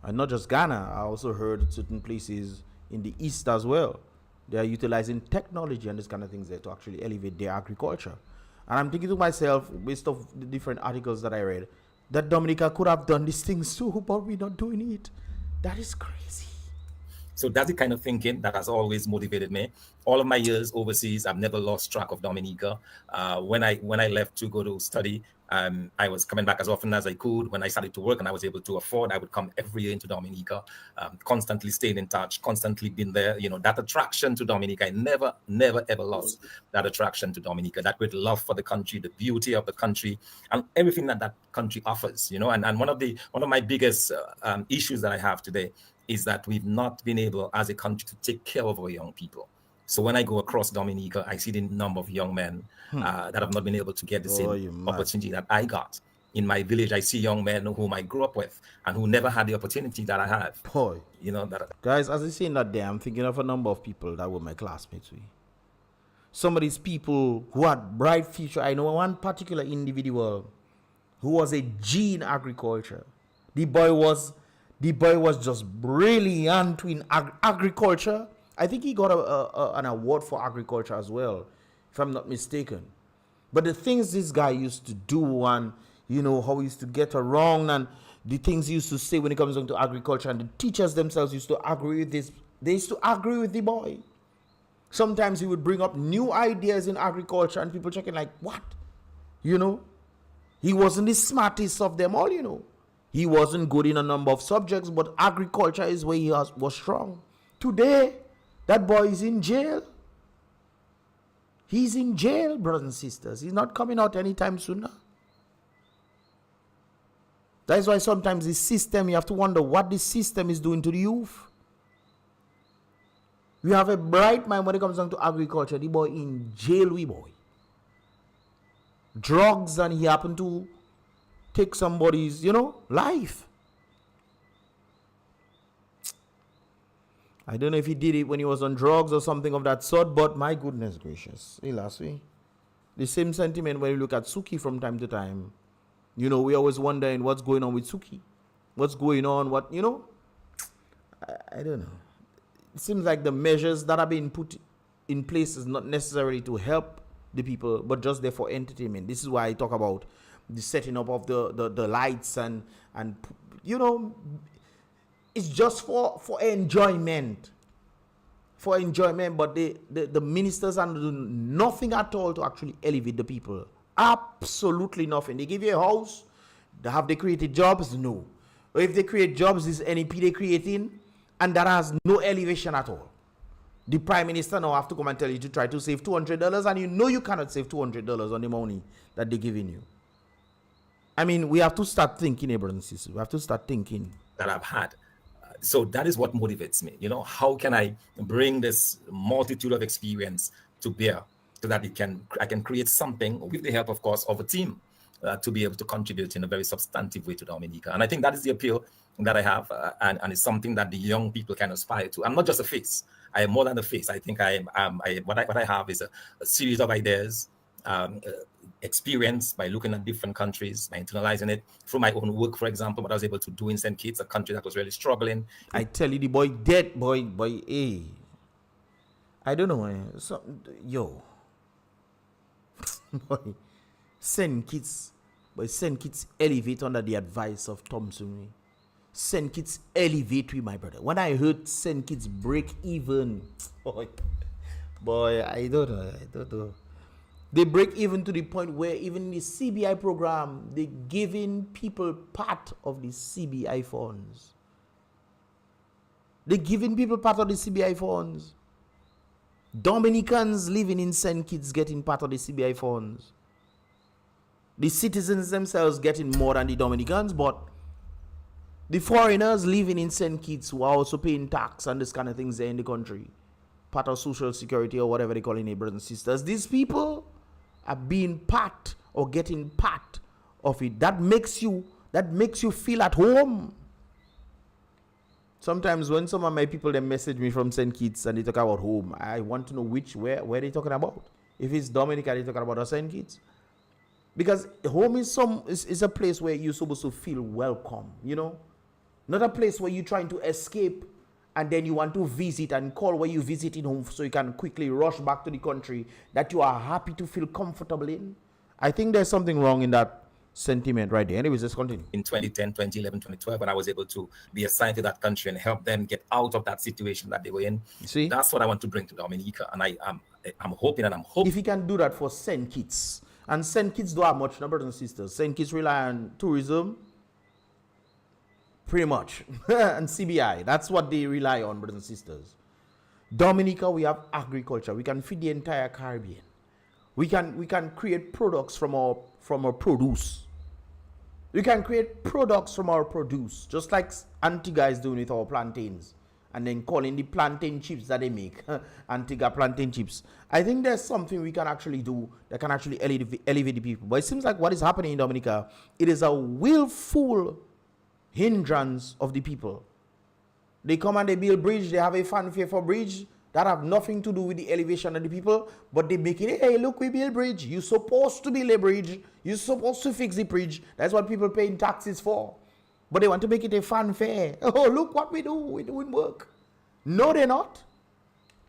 And not just Ghana, I also heard certain places in the East as well. They are utilizing technology and this kind of things there to actually elevate their agriculture. And I'm thinking to myself, based off the different articles that I read, that Dominica could have done these things too, but we're not doing it. That is crazy. So that's the kind of thinking that has always motivated me. All of my years overseas, I've never lost track of Dominica. When I left to go to study, I was coming back as often as I could. When I started to work and I was able to afford, I would come every year into Dominica, constantly staying in touch, constantly been there. You know, that attraction to Dominica, I never, ever lost that attraction to Dominica, that great love for the country, the beauty of the country, and everything that country offers, you know. And one of my biggest issues that I have today is that we've not been able as a country to take care of our young people. So when I go across Dominica, I see the number of young men that have not been able to get the same opportunity that I got. In my village, I see young men whom I grew up with and who never had the opportunity that I have. Boy. You know, guys, as I say in that day, I'm thinking of a number of people that were my classmates with. Some of these people who had bright future. I know one particular individual who was a G in agriculture. The boy was just brilliant in agriculture. I think he got an award for agriculture as well, if I'm not mistaken. But the things this guy used to do, and you know how he used to get around, and the things he used to say when it comes down to agriculture, and the teachers themselves used to agree with this. They used to agree with the boy. Sometimes he would bring up new ideas in agriculture, and people checking like, what? You know, he wasn't the smartest of them all. You know, he wasn't good in a number of subjects, but agriculture is where he was strong. Today, that boy is in jail. He's in jail, brothers and sisters. He's not coming out anytime soon now. That's why sometimes the system, you have to wonder what the system is doing to the youth. We have a bright mind when it comes down to agriculture. The boy in jail, we boy. Drugs, and he happened to take somebody's, you know, life. I don't know if he did it when he was on drugs or something of that sort, but my goodness gracious. Hey, last week. The same sentiment when you look at Suki from time to time. You know, we always wondering what's going on with Suki. What's going on, what, you know? I don't know. It seems like the measures that are being put in place is not necessarily to help the people, but just there for entertainment. This is why I talk about the setting up of the lights and you know, it's just for enjoyment. For enjoyment, but the ministers are doing nothing at all to actually elevate the people. Absolutely nothing. They give you a house. Have they created jobs? No. Or if they create jobs, is NEP they creating? And that has no elevation at all. The prime minister now have to come and tell you to try to save $200, and you know you cannot save $200 on the money that they're giving you. I mean, we have to start thinking, brothers and sisters. We have to start thinking. That I've had. So that is what motivates me. You know, how can I bring this multitude of experience to bear so that I can create something with the help, of course, of a team to be able to contribute in a very substantive way to Dominica. And I think that is the appeal that I have, and it's something that the young people can aspire to. I'm not just a face. I am more than a face. I think what I have is a series of ideas, experience by looking at different countries, by internalizing it through my own work, for example, what I was able to do in St. Kitts, a country that was really struggling. I tell you, the boy dead, boy, hey. I don't know, yo. Boy, St. Kitts elevate under the advice of Thompson. St. Kitts elevate with my brother. When I heard St. Kitts break even, boy, I don't know. They break even to the point where even the CBI program, they're giving people part of the CBI funds. They're giving people part of the CBI funds. Dominicans living in St. Kitts getting part of the CBI funds. The citizens themselves getting more than the Dominicans, but the foreigners living in St. Kitts who are also paying tax and this kind of things there in the country, part of social security or whatever they call it, brothers and sisters, these people are being part or getting part of it. That makes you feel at home. Sometimes when some of my people they message me from St. Kitts and they talk about home, I want to know where they talking about. If it's Dominica, they talking about or St. Kitts. Because home is a place where you're supposed to feel welcome, you know? Not a place where you're trying to escape and then you want to visit and call where you visiting home so you can quickly rush back to the country that you are happy to feel comfortable in. I think there's something wrong in that sentiment right there. Anyways, let's continue. In 2010, 2011, 2012, when I was able to be assigned to that country and help them get out of that situation that they were in. See? That's what I want to bring to Dominica. And I'm hoping. If he can do that for St. Kitts, and St. Kitts don't have much, no, brothers and sisters. St. Kitts rely on tourism, pretty much, and CBI. That's what they rely on, brothers and sisters. Dominica, we have agriculture. We can feed the entire Caribbean. We can create products from our produce. We can create products from our produce, just like Antigua is doing with our plantains, and then calling the plantain chips that they make Antigua plantain chips. I think there's something we can actually do that can actually elevate the people. But it seems like what is happening in Dominica, it is a willful hindrance of the people. They come and they build bridge, they have a fanfare for bridge that have nothing to do with the elevation of the people, but they make it, hey, look, we build bridge. You're supposed to build a bridge. You're supposed to fix the bridge. That's what people paying taxes for. But they want to make it a fanfare. Oh, look what we do. We're doing work. No, they're not.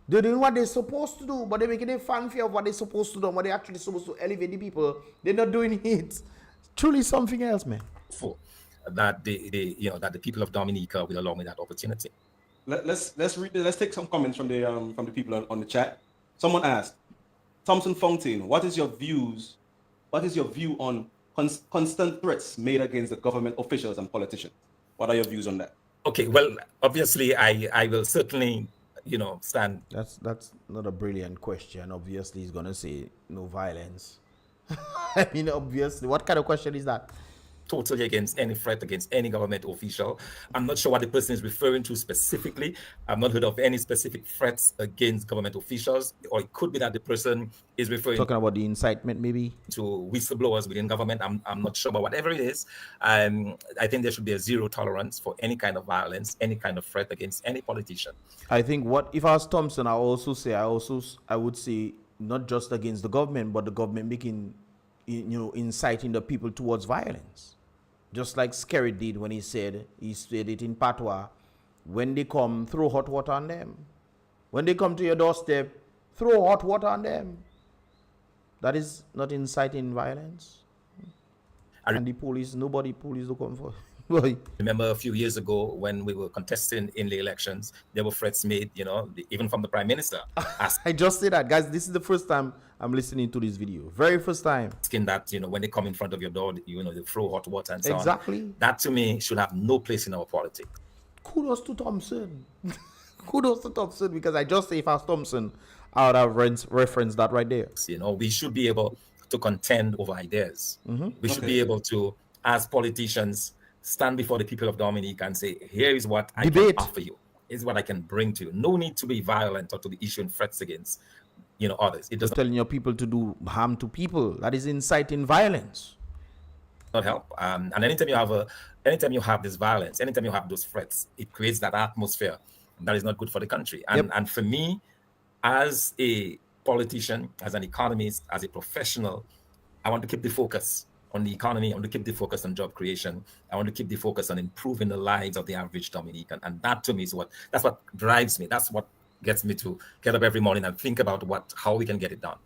They're doing what they're supposed to do, but they're making a fanfare of what they're supposed to do, what they're actually supposed to elevate the people. They're not doing it. Truly something else, man. That the people of Dominica will allow me that opportunity. Let's take some comments from the people on the chat. Someone asked, Thomson Fontaine, what is your view on constant threats made against the government officials and politicians? What are your views on that? Okay, well, obviously, I will certainly, stand. That's not a brilliant question. Obviously, he's gonna say no violence. I mean, obviously, what kind of question is that? Totally against any threat against any government official. I'm not sure what the person is referring to specifically. I've not heard of any specific threats against government officials, or it could be that the person is talking about the incitement, maybe to whistleblowers within government. I'm not sure, but whatever it is, I think there should be a zero tolerance for any kind of violence, any kind of threat against any politician. I think if I was Thompson, I would say not just against the government, but the government making, inciting the people towards violence. Just like Scary did when he said it in Patois, when they come, throw hot water on them. When they come to your doorstep, throw hot water on them. That is not inciting violence. And the police don't come for. Remember a few years ago when we were contesting in the elections, there were threats made, even from the Prime Minister. I just said that, guys. This is the first time I'm listening to this video. Very first time. Asking that, when they come in front of your door, they throw hot water and so on. Exactly. That to me should have no place in our politics. Kudos to Thompson. Kudos to Thompson, because I just say if I was Thompson, I would have referenced that right there. We should be able to contend over ideas. Mm-hmm. We should be able to, as politicians, stand before the people of Dominica and say, here is what I can offer you. Here's what I can bring to you. No need to be violent or to be issuing threats against, others. It doesn't telling your people to do harm to people. That is inciting violence. Not help. And anytime you have this violence, anytime you have those threats, it creates that atmosphere that is not good for the country. And for me, as a politician, as an economist, as a professional, I want to keep the focus on the economy. I want to keep the focus on job creation. I want to keep the focus on improving the lives of the average Dominican. And that to me is what drives me. That's what gets me to get up every morning and think about how we can get it done.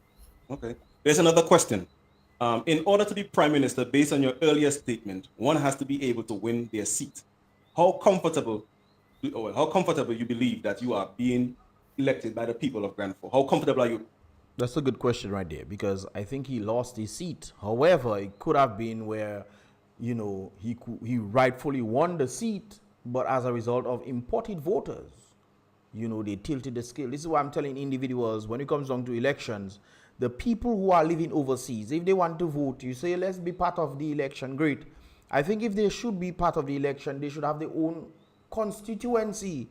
Okay. There's another question. In order to be prime minister, based on your earlier statement, one has to be able to win their seat. How comfortable you believe that you are being elected by the people of Grand Forks? How comfortable are you? That's a good question right there, because I think he lost his seat. However, it could have been where, he rightfully won the seat, but as a result of imported voters, they tilted the scale. This is why I'm telling individuals, when it comes down to elections, the people who are living overseas, if they want to vote, you say, let's be part of the election, great. I think if they should be part of the election, they should have their own constituency.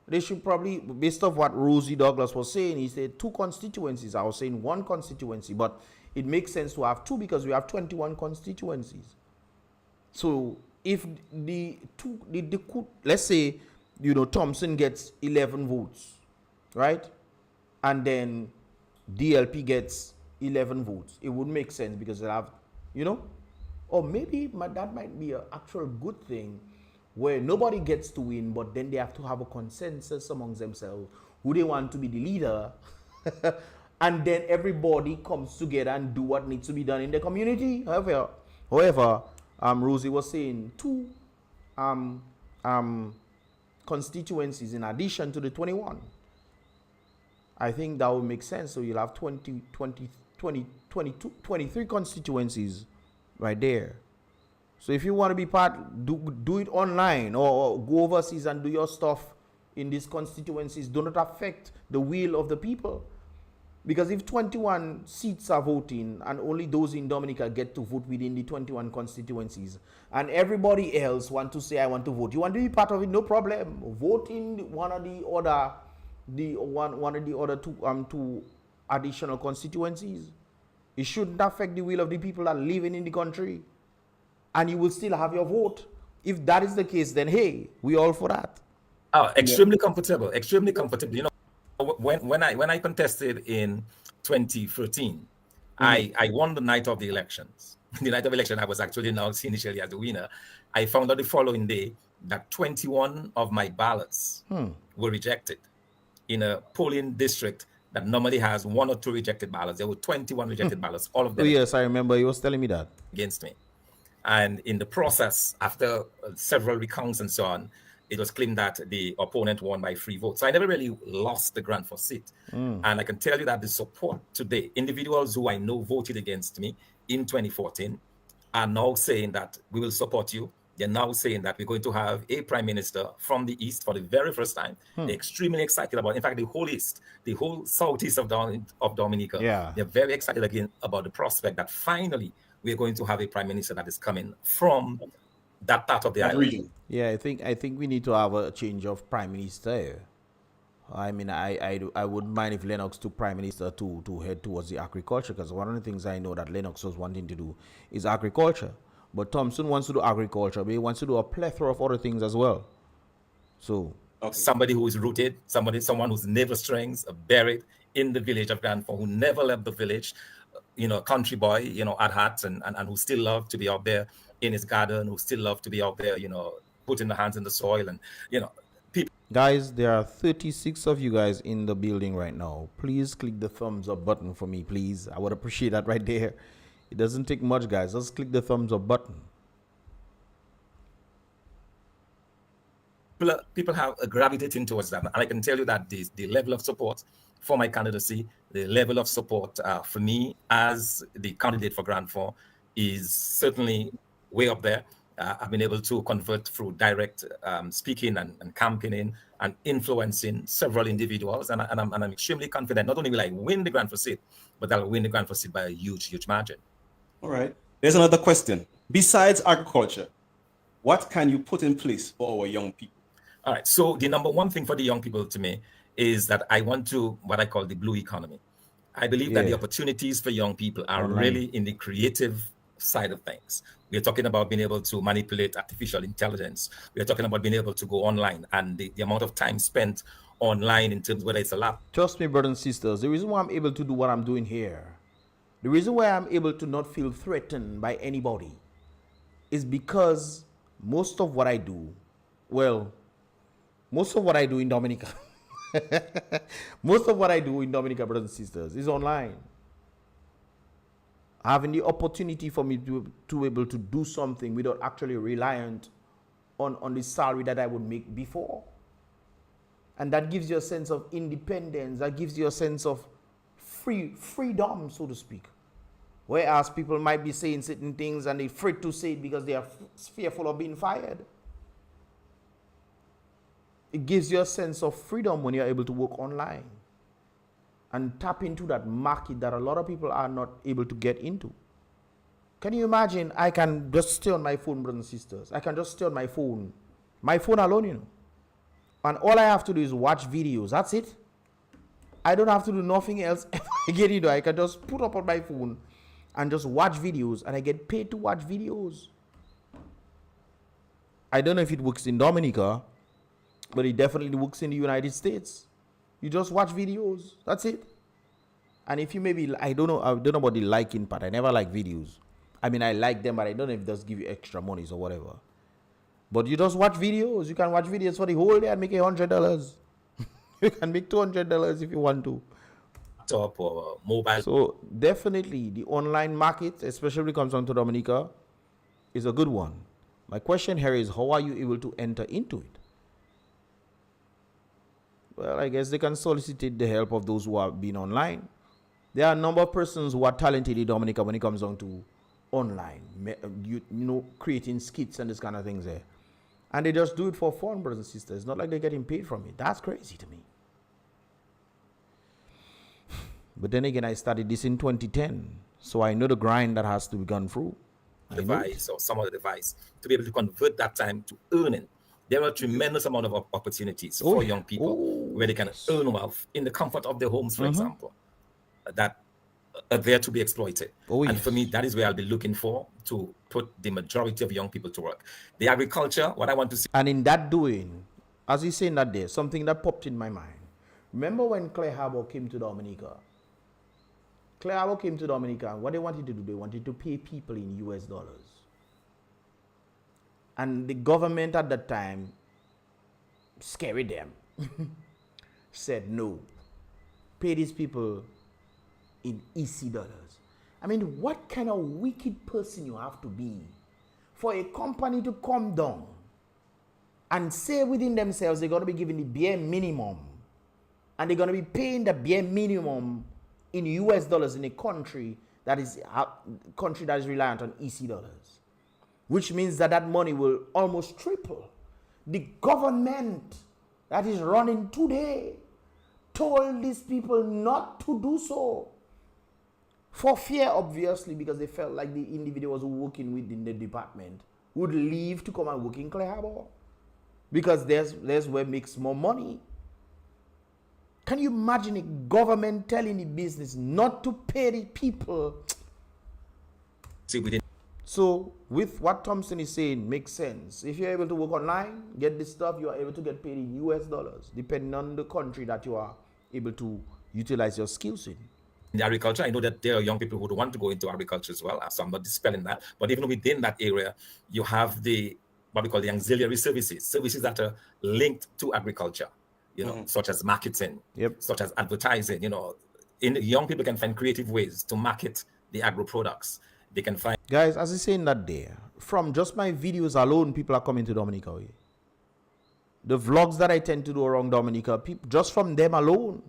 They should probably, based off what Rosie Douglas was saying, he said 2 constituencies. I was saying 1 constituency, but it makes sense to have 2 because we have 21 constituencies. So if let's say, Thompson gets 11 votes, right? And then DLP gets 11 votes. It would make sense because they'll have, or maybe that might be an actual good thing where nobody gets to win, but then they have to have a consensus amongst themselves who they want to be the leader. And then everybody comes together and do what needs to be done in the community. However, Rosie was saying 2 constituencies in addition to the 21. I think that would make sense. So you'll have 23 constituencies right there. So if you want to be part, do it online or go overseas and do your stuff in these constituencies. Do not affect the will of the people. Because if 21 seats are voting and only those in Dominica get to vote within the 21 constituencies and everybody else want to say, I want to vote. You want to be part of it, no problem. Vote in one of the other, two additional constituencies. It shouldn't affect the will of the people that are living in the country. And you will still have your vote. If that is the case, then hey, we all for that. Oh, extremely comfortable. Extremely comfortable. When I contested in 2013, I won the night of the elections. The night of election, I was actually announced initially as the winner. I found out the following day that 21 of my ballots were rejected in a polling district that normally has 1 or 2 rejected ballots. There were 21 rejected ballots, all of them. Oh, yes, I remember you was telling me that. Against me. And in the process, after several recounts and so on, it was claimed that the opponent won by 3 votes. So I never really lost the Grand Force seat. And I can tell you that the support today, individuals who I know voted against me in 2014 are now saying that we will support you. They're now saying that we're going to have a prime minister from the East for the very first time. They're extremely excited about it. In fact, the whole East, the whole Southeast of Dominica, they're very excited again about the prospect that finally we're going to have a prime minister that is coming from that part of the island. Region. Yeah, I think we need to have a change of prime minister. I mean, I wouldn't mind if Lennox took prime minister to head towards the agriculture, because one of the things I know that Lennox was wanting to do is agriculture. But Thompson wants to do agriculture, but he wants to do a plethora of other things as well. So somebody who is rooted, someone who's never strings, buried in the village of Granford, who never left the village, country boy, at heart, and who still loved to be out there in his garden, who still loved to be out there, putting the hands in the soil, and people. Guys, there are 36 of you guys in the building right now. Please click the thumbs up button for me, please. I would appreciate that right there. It doesn't take much, guys. Just click the thumbs up button. People have gravitating towards that, and I can tell you that the level of support for my candidacy, the level of support for me as the candidate for Grand Four is certainly way up there. I've been able to convert through direct speaking and campaigning and influencing several individuals, and I'm extremely confident. Not only will I win the Grand Four seat, but I'll win the Grand Four seat by a huge margin. All right. There's another question. Besides agriculture, what can you put in place for our young people? All right. So the number one thing for the young people to me is that I want to what I call the blue economy. I believe that the opportunities for young people are really in the creative side of things. We're talking about being able to manipulate artificial intelligence. We're talking about being able to go online, and the amount of time spent online in terms of whether it's a lap. Trust me, brothers and sisters, the reason why I'm able to do what I'm doing here, the reason why I'm able to not feel threatened by anybody is because most of what I do in Dominica, most of what I do in Dominica, brothers and sisters, is online. Having the opportunity for me to be able to do something without actually reliant on the salary that I would make before. And that gives you a sense of independence. That gives you a sense of freedom, so to speak. Whereas people might be saying certain things and they're afraid to say it because they are fearful of being fired. it gives you a sense of freedom when you're able to work online and tap into that market that a lot of people are not able to get into. Can you imagine? I can just stay on my phone, brothers and sisters. I can just stay on my phone alone, you know. And all I have to do is watch videos. That's it. I don't have to do nothing else. I get it. I can just put up on my phone and just watch videos, and I get paid to watch videos. I don't know if it works in Dominica, but it definitely works in the United States. You just watch videos. That's it. And if you maybe, I don't know about the liking part. I never like videos. I mean, I like them, but I don't know if it does give you extra monies or whatever. But you just watch videos. You can watch videos for the whole day and make $100. You can make $200 if you want to. Top or mobile. So definitely the online market, especially when it comes down to Dominica, is a good one. My question here is, how are you able to enter into it? Well, I guess they can solicit the help of those who have been online. There are a number of persons who are talented in Dominica when it comes down to online, you know, creating skits and this kind of things there. And they just do it for fun, brothers and sisters. It's not like they're getting paid from it. That's crazy to me. But then again, I started this in 2010. So I know the grind that has to be gone through. Device or some other device to be able to convert that time to earning. There are a tremendous amount of opportunities for young people where they can earn wealth in the comfort of their homes, for example, that are there to be exploited. And for me, that is where I'll be looking for to put the majority of young people to work. The agriculture, what I want to see. And in that doing, as you saying that there, something that popped in my mind. Remember when Claire Harbour came to Dominica? Claire Harbour came to Dominica, and what they wanted to do, they wanted to pay people in US dollars. And the government at that time, scary them, said no, pay these people in EC dollars. I mean, what kind of wicked person you have to be for a company to come down and say within themselves they're going to be giving the bare minimum, and they're going to be paying the bare minimum in US dollars in a country that is reliant on EC dollars, which means that that money will almost triple. The government that is running today told these people not to do so, for fear, obviously, because they felt like the individuals who were working within the department would leave to come and work in Clare Harbour, because there's where it makes more money. Can you imagine a government telling the business not to pay the people? So with what Thompson is saying, makes sense. If you're able to work online, get this stuff, you are able to get paid in US dollars, depending on the country that you are able to utilize your skills in. In agriculture, I know that there are young people who don't want to go into agriculture as well, so I'm not dispelling that. But even within that area, you have what we call the auxiliary services that are linked to agriculture, you know, such as marketing, such as advertising. You know, young people can find creative ways to market the agro products. They can find. Guys, as I say in that there, from just my videos alone, people are coming to Dominica. The vlogs that I tend to do around Dominica, people, just from them alone.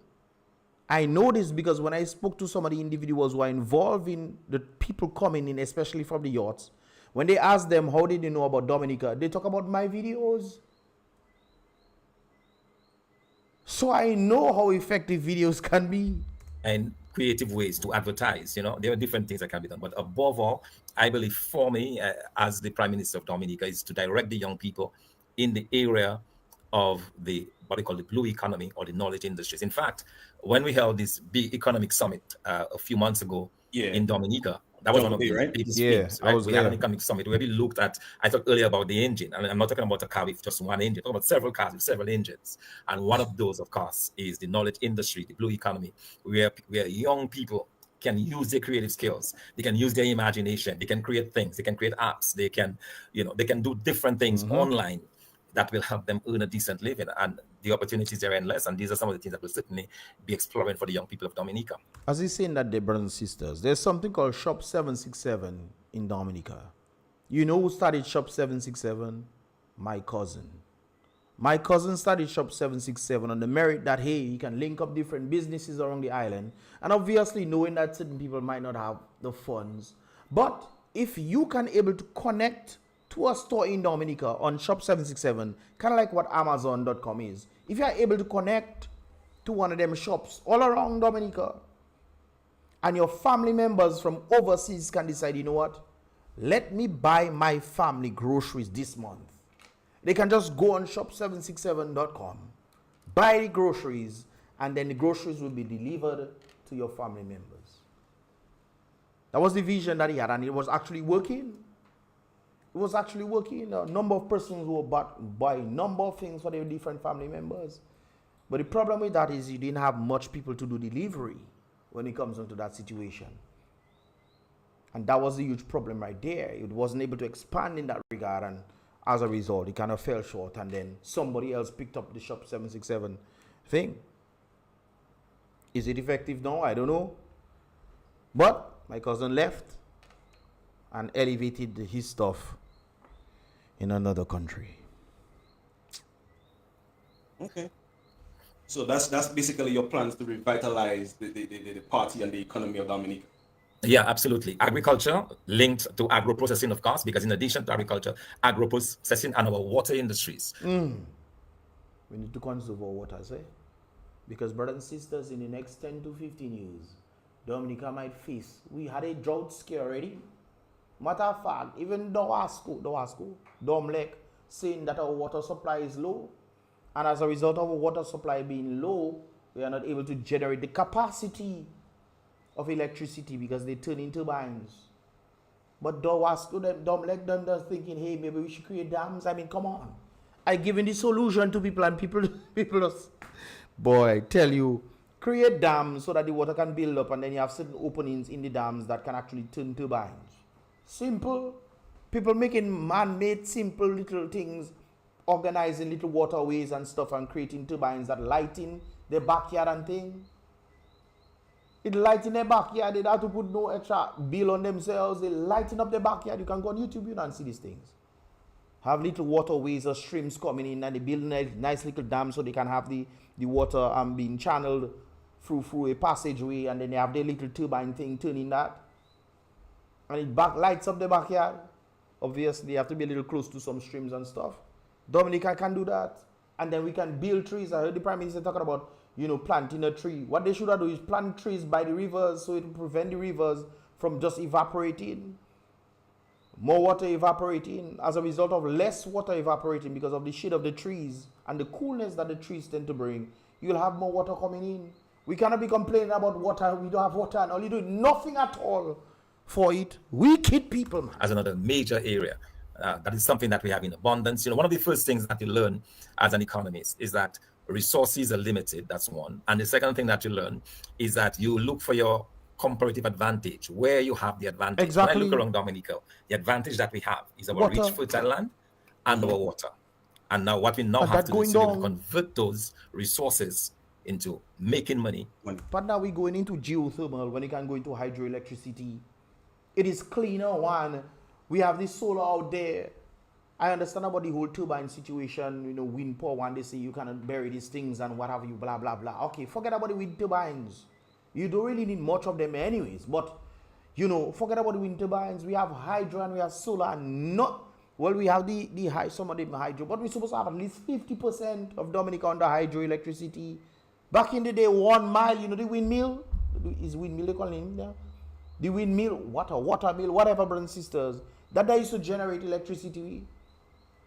I know this because when I spoke to some of the individuals who are involved in the people coming in, especially from the yachts, when they ask them how did they know about Dominica, they talk about my videos. So I know how effective videos can be. And creative ways to advertise, you know, there are different things that can be done. But above all, I believe for me, as the Prime Minister of Dominica, is to direct the young people in the area of what we call the blue economy or the knowledge industries. In fact, when we held this big economic summit a few months ago in Dominica, that was one of the biggest things, right? We had an economic summit where we looked at, I talked earlier about the engine, and I'm not talking about a car with just one engine, I'm talking about several cars with several engines. And one of those, of course, is the knowledge industry, the blue economy, where young people can use their creative skills, they can use their imagination, they can create things, they can create apps, they can do different things online that will help them earn a decent living, and the opportunities are endless. And these are some of the things that we'll certainly be exploring for the young people of Dominica. As he's saying that, dear brothers and sisters, there's something called Shop 767 in Dominica. You know who started Shop 767? My cousin. My cousin started Shop 767 on the merit that, hey, he can link up different businesses around the island, and obviously knowing that certain people might not have the funds. But if you can able to connect to a store in Dominica on Shop 767, kind of like what Amazon.com is. If you are able to connect to one of them shops all around Dominica, and your family members from overseas can decide, you know what, let me buy my family groceries this month. They can just go on shop767.com, buy the groceries, and then the groceries will be delivered to your family members. That was the vision that he had, and it was actually working. It was actually working. A number of persons who were buying a number of things for their different family members. But the problem with that is you didn't have much people to do delivery when it comes into that situation. And that was a huge problem right there. It wasn't able to expand in that regard, and as a result, it kind of fell short, and then somebody else picked up the Shop 767 thing. Is it effective now? I don't know. But my cousin left and elevated his stuff in another country. Okay. So that's basically your plans to revitalize the party and the economy of Dominica. Yeah, absolutely. Agriculture linked to agro-processing, of course, because in addition to agriculture, agro-processing and our water industries. We need to conserve our waters, because brothers and sisters, in the next 10 to 15 years, Dominica might face, we had a drought scare already. Matter of fact, even Domlec, saying that our water supply is low. And as a result of our water supply being low, we are not able to generate the capacity of electricity because they turn into turbines. But Domlec them just thinking, hey, maybe we should create dams. I mean, come on. I given the solution to people, and people just, boy, I tell you, create dams so that the water can build up, and then you have certain openings in the dams that can actually turn turbines. Simple. People making man-made simple little things, organizing little waterways and stuff, and creating turbines that lighten their backyard and thing. It lighten their backyard. They don't have to put no extra bill on themselves. They lighten up their backyard. You can go on YouTube, you can see these things. Have little waterways or streams coming in, and they build nice little dams so they can have the water being channeled through a passageway, and then they have their little turbine thing turning that. And it lights up the backyard. Obviously, you have to be a little close to some streams and stuff. Dominica can do that. And then we can build trees. I heard the Prime Minister talking about, planting a tree. What they should do is plant trees by the rivers so it will prevent the rivers from just evaporating. More water evaporating as a result of less water evaporating because of the shade of the trees and the coolness that the trees tend to bring. You'll have more water coming in. We cannot be complaining about water. We don't have water and all you do nothing at all for it. Wicked people, man. As another major area. That is something that we have in abundance. One of the first things that you learn as an economist is that resources are limited. That's one. And the second thing that you learn is that you look for your comparative advantage, where you have the advantage. Exactly. When I look around Dominica, the advantage that we have is our rich fertile land and our water. And now what we now have to do is to convert those resources into making money. But now we're going into geothermal when you can go into hydroelectricity. It is cleaner, one. We have this solar out there. I understand about the whole turbine situation, wind power, one they say you cannot bury these things and what have you, blah, blah, blah. Okay, forget about the wind turbines. You don't really need much of them anyways. But, forget about the wind turbines. We have hydro and we have solar. We have some of them hydro, but we're supposed to have at least 50% of Dominica under hydroelectricity. Back in the day, 1 mile, the windmill. Is windmill they call it now? The windmill, water mill, whatever, brothers and sisters. That used to generate electricity.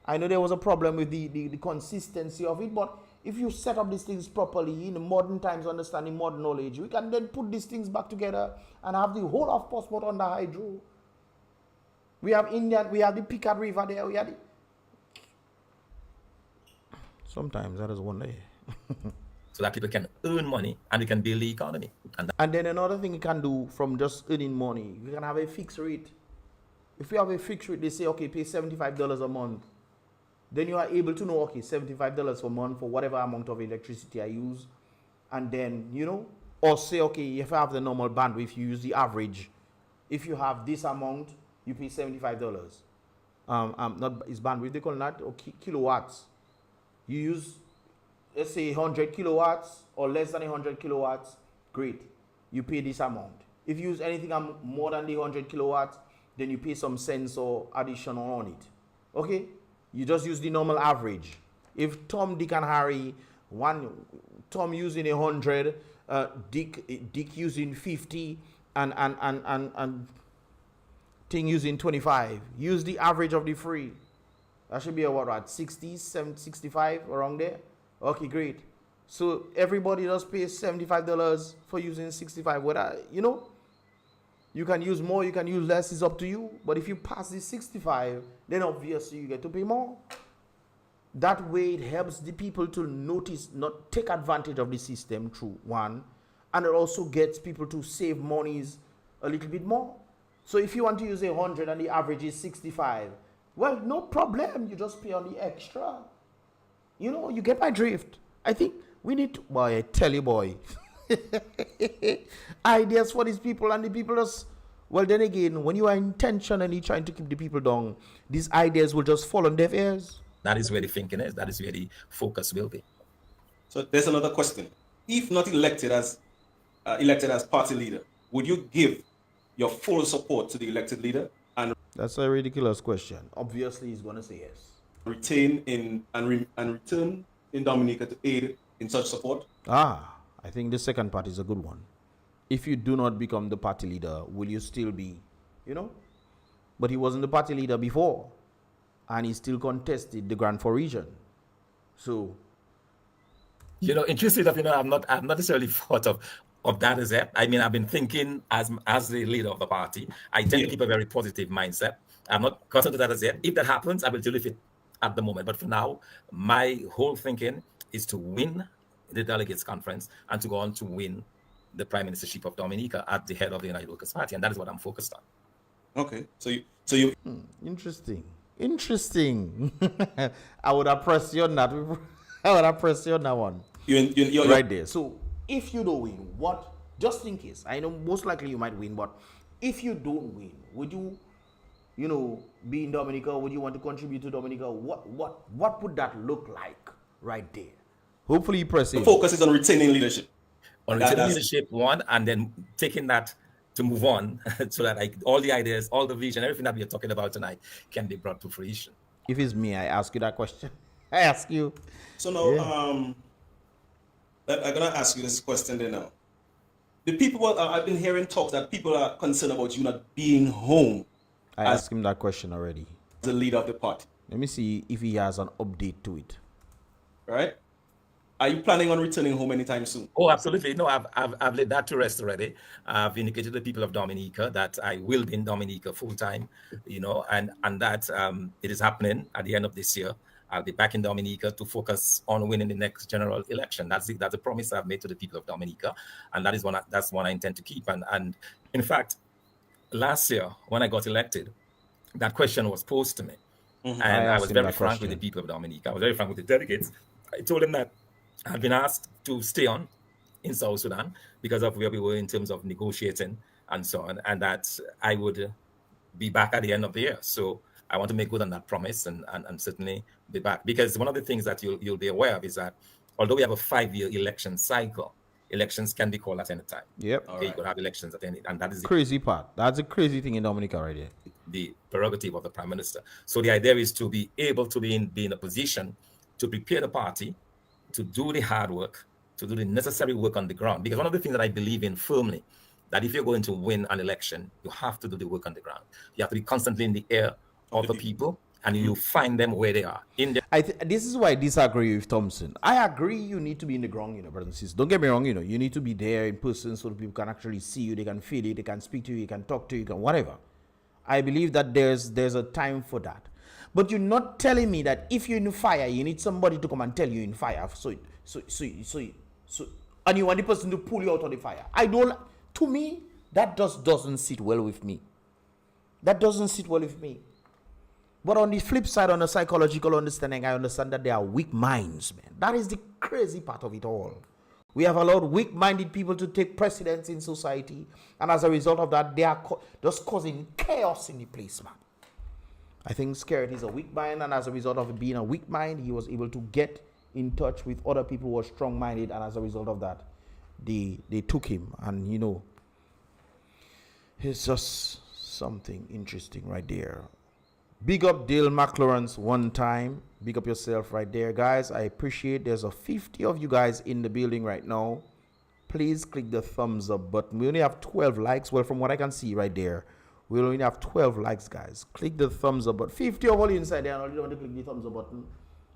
I know there was a problem with the consistency of it, but if you set up these things properly in the modern times, understanding modern knowledge, we can then put these things back together and have the whole of Portsmouth under hydro. We have the Picard River there. Sometimes that is one day. So that people can earn money and we can build the economy. And then another thing you can do from just earning money, you can have a fixed rate. If you have a fixed rate, they say, okay, pay $75 a month. Then you are able to know, okay, $75 a month for whatever amount of electricity I use. And then, or say, okay, if I have the normal bandwidth, you use the average. If you have this amount, you pay $75. Is bandwidth, they call that, or kilowatts. You use, let's say 100 kilowatts or less than 100 kilowatts, great. You pay this amount. If you use anything more than the 100 kilowatts, then you pay some cents or additional on it. Okay? You just use the normal average. If Tom, Dick, and Harry, Tom using 100, Dick using 50, and Ting using 25. Use the average of the three. That should be a what, 60, 70, 65, around there? Okay, great. So everybody does pay $75 for using 65. You can use more, you can use less, it's up to you. But if you pass the 65, then obviously you get to pay more. That way it helps the people to notice, not take advantage of the system through one, and it also gets people to save monies a little bit more. So if you want to use 100 and the average is 65, well, no problem. You just pay on the extra. You get my drift. I think we need to, boy, I tell you, boy, ideas for these people, and the people just, well, then again, when you are intentionally trying to keep the people down, these ideas will just fall on deaf ears. That is where the thinking is. That is where the focus will be. So there's another question. If not elected as party leader, would you give your full support to the elected leader and That's a ridiculous question. Obviously, he's going to say yes. return in Dominica to aid in such support? I think the second part is a good one. If you do not become the party leader, will you still be, But he wasn't the party leader before, and he still contested the Grand Four region. So, interesting that I've not necessarily thought of that as yet. I mean, I've been thinking as the leader of the party. I tend to keep a very positive mindset. I'm not caught into that as yet. If that happens, I will deal with it at the moment. But for now, my whole thinking is to win the delegates conference and to go on to win the prime ministership of Dominica at the head of the United Workers' Party, and that is what I'm focused on. Okay, so you interesting. I would have pressed you on that. One. You're right there. So if you don't win, what? Just in case, I know most likely you might win, but if you don't win, would you, be in Dominica? Would you want to contribute to Dominica? What would that look like right there? Hopefully, you press it. The focus is on retaining leadership. On retaining leadership, one, and then taking that to move on, so that all the ideas, all the vision, everything that we are talking about tonight can be brought to fruition. If it's me, I ask you that question. I ask you. So now, I'm gonna ask you this question then now. The people, I've been hearing talks that people are concerned about you not being home. I asked him that question already. The leader of the party. Let me see if he has an update to it. Right? Are you planning on returning home anytime soon? Oh, absolutely. No, I've laid that to rest already. I've indicated to the people of Dominica that I will be in Dominica full time, and that it is happening at the end of this year. I'll be back in Dominica to focus on winning the next general election. That's a promise I've made to the people of Dominica, and that's one I intend to keep. And in fact, last year when I got elected, that question was posed to me, and I was very frank with the people of Dominica. I was very frank with the delegates. I told them that I've been asked to stay on in South Sudan because of where we were in terms of negotiating and so on, and that I would be back at the end of the year. So I want to make good on that promise and certainly be back. Because one of the things that you'll be aware of is that although we have a 5-year election cycle, elections can be called at any time. Yep. Okay, you could have elections at any, and that is the crazy part. That's a crazy thing in Dominica right here. The prerogative of the Prime Minister. So the idea is to be able to be in a position to prepare the party, to do the hard work, to do the necessary work on the ground. Because one of the things that I believe in firmly, that if you're going to win an election, you have to do the work on the ground. You have to be constantly in the ear of the people, and you find them where they are. This is why I disagree with Thompson. I agree you need to be in the ground, brothers and sisters. Don't get me wrong, you need to be there in person so that people can actually see you, they can feel it, they can speak to you, they can talk to you, can whatever. I believe that there's a time for that. But you're not telling me that if you're in fire, you need somebody to come and tell you in fire. So, and you want the person to pull you out of the fire. To me, that just doesn't sit well with me. That doesn't sit well with me. But on the flip side, on the psychological understanding, I understand that there are weak minds, man. That is the crazy part of it all. We have allowed weak-minded people to take precedence in society, and as a result of that, they are just causing chaos in the place, man. I think Scared is a weak mind, and as a result of being a weak mind, he was able to get in touch with other people who were strong-minded, and as a result of that, they took him. And, it's just something interesting right there. Big up Dale McLaurin's one time. Big up yourself right there, guys. I appreciate there's a 50 of you guys in the building right now. Please click the thumbs up button. We only have 12 likes. Well, from what I can see right there, we only have 12 likes, guys. Click the thumbs up button. 50 of all you inside there, and all you don't want to click the thumbs up button.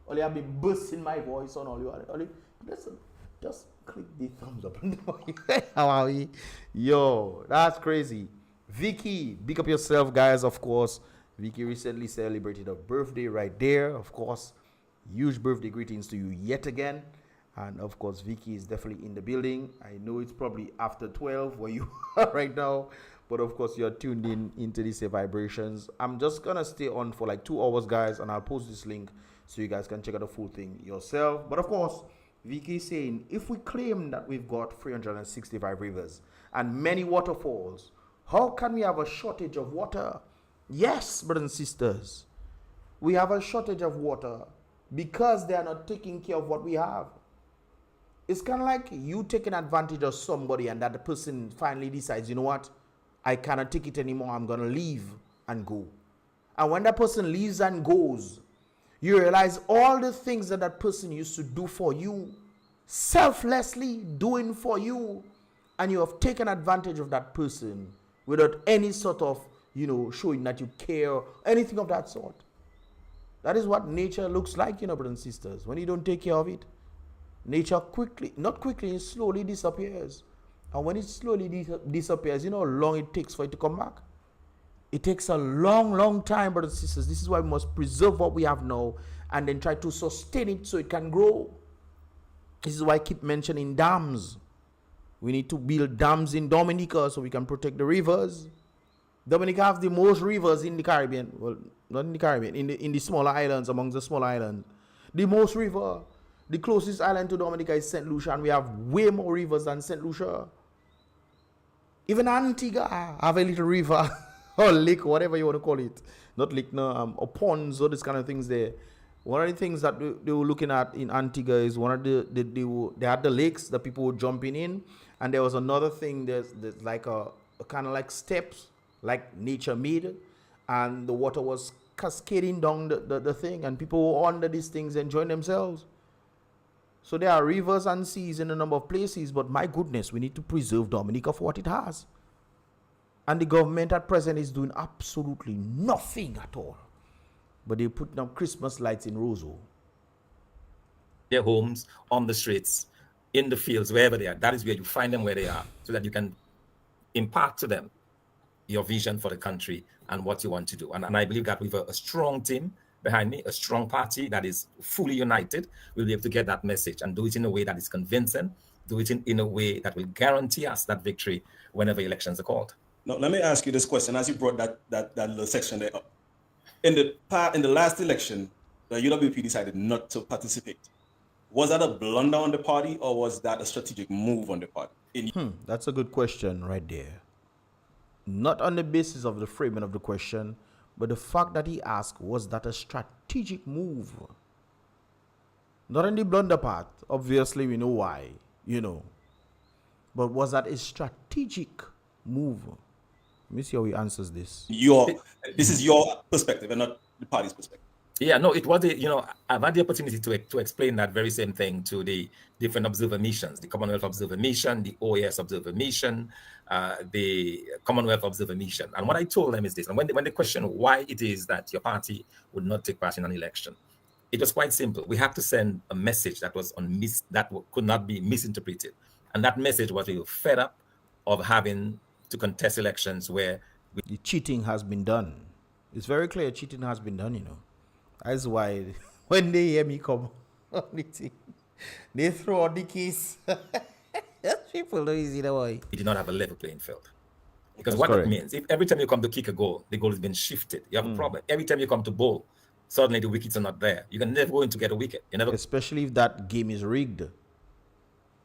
All you have me bursting my voice on all you want. Listen, just click the thumbs up. How are we? Yo, that's crazy. Vicky, big up yourself, guys, of course. Vicky recently celebrated her birthday right there. Of course, huge birthday greetings to you yet again. And of course, Vicky is definitely in the building. I know it's probably after 12 where you are right now. But of course, you're tuned in into these vibrations. I'm just going to stay on for like 2 hours, guys. And I'll post this link so you guys can check out the full thing yourself. But of course, Vicky is saying, if we claim that we've got 365 rivers and many waterfalls, how can we have a shortage of water? Yes, brothers and sisters, we have a shortage of water because they are not taking care of what we have. It's kind of like you taking advantage of somebody and that the person finally decides, you know what, I cannot take it anymore, I'm going to leave and go. And when that person leaves and goes, you realize all the things that that person used to do for you, selflessly doing for you, and you have taken advantage of that person without any sort of, showing that you care, anything of that sort. That is what nature looks like, brothers and sisters. When you don't take care of it, nature it slowly disappears. And when it slowly disappears, you know how long it takes for it to come back? It takes a long, long time, brothers and sisters. This is why we must preserve what we have now and then try to sustain it so it can grow. This is why I keep mentioning dams. We need to build dams in Dominica so we can protect the rivers. Dominica has the most rivers in the Caribbean. Well, not in the Caribbean, in the smaller islands, among the smaller islands. The most river. The closest island to Dominica is St. Lucia, and we have way more rivers than St. Lucia. Even Antigua have a little river or lake, whatever you want to call it. Not lake, no, or ponds, all these kind of things there. One of the things that they were looking at in Antigua is they had the lakes that people were jumping in, and there was another thing. There's like a kind of like steps, like nature made, and the water was cascading down the thing, and people were under these things enjoying themselves. So there are rivers and seas in a number of places, but my goodness, we need to preserve Dominica for what it has. And the government at present is doing absolutely nothing at all. But they're putting up Christmas lights in Roseau. Their homes, on the streets, in the fields, wherever they are. That is where you find them where they are, so that you can impart to them your vision for the country and what you want to do. And I believe that with a strong team behind me, a strong party that is fully united, we'll be able to get that message and do it in a way that is convincing, do it in a way that will guarantee us that victory whenever elections are called. Now, let me ask you this question, as you brought that little section there up. In the last election, the UWP decided not to participate. Was that a blunder on the party, or was that a strategic move on the party? That's a good question right there. Not on the basis of the framing of the question, but the fact that he asked, was that a strategic move? Not in the blunder part. Obviously, we know why, But was that a strategic move? Let me see how he answers this. This is your perspective and not the party's perspective. Yeah, no, it was I've had the opportunity to explain that very same thing to the different observer missions, the Commonwealth Observer Mission, the OAS Observer Mission, the Commonwealth Observer Mission. And what I told them is this, and when they question why it is that your party would not take part in an election, it was quite simple. We had to send a message that was that could not be misinterpreted. And that message was we were fed up of having to contest elections where the cheating has been done. It's very clear cheating has been done, That's why when they hear me come on the thing, they throw out the keys. People don't easy the way. we did not have a level playing field. Because That's what correct. that means, if every time you come to kick a goal, the goal has been shifted, you have a problem. Every time you come to bowl, suddenly the wickets are not there. You can never go in to get a wicket. You never. Especially if that game is rigged.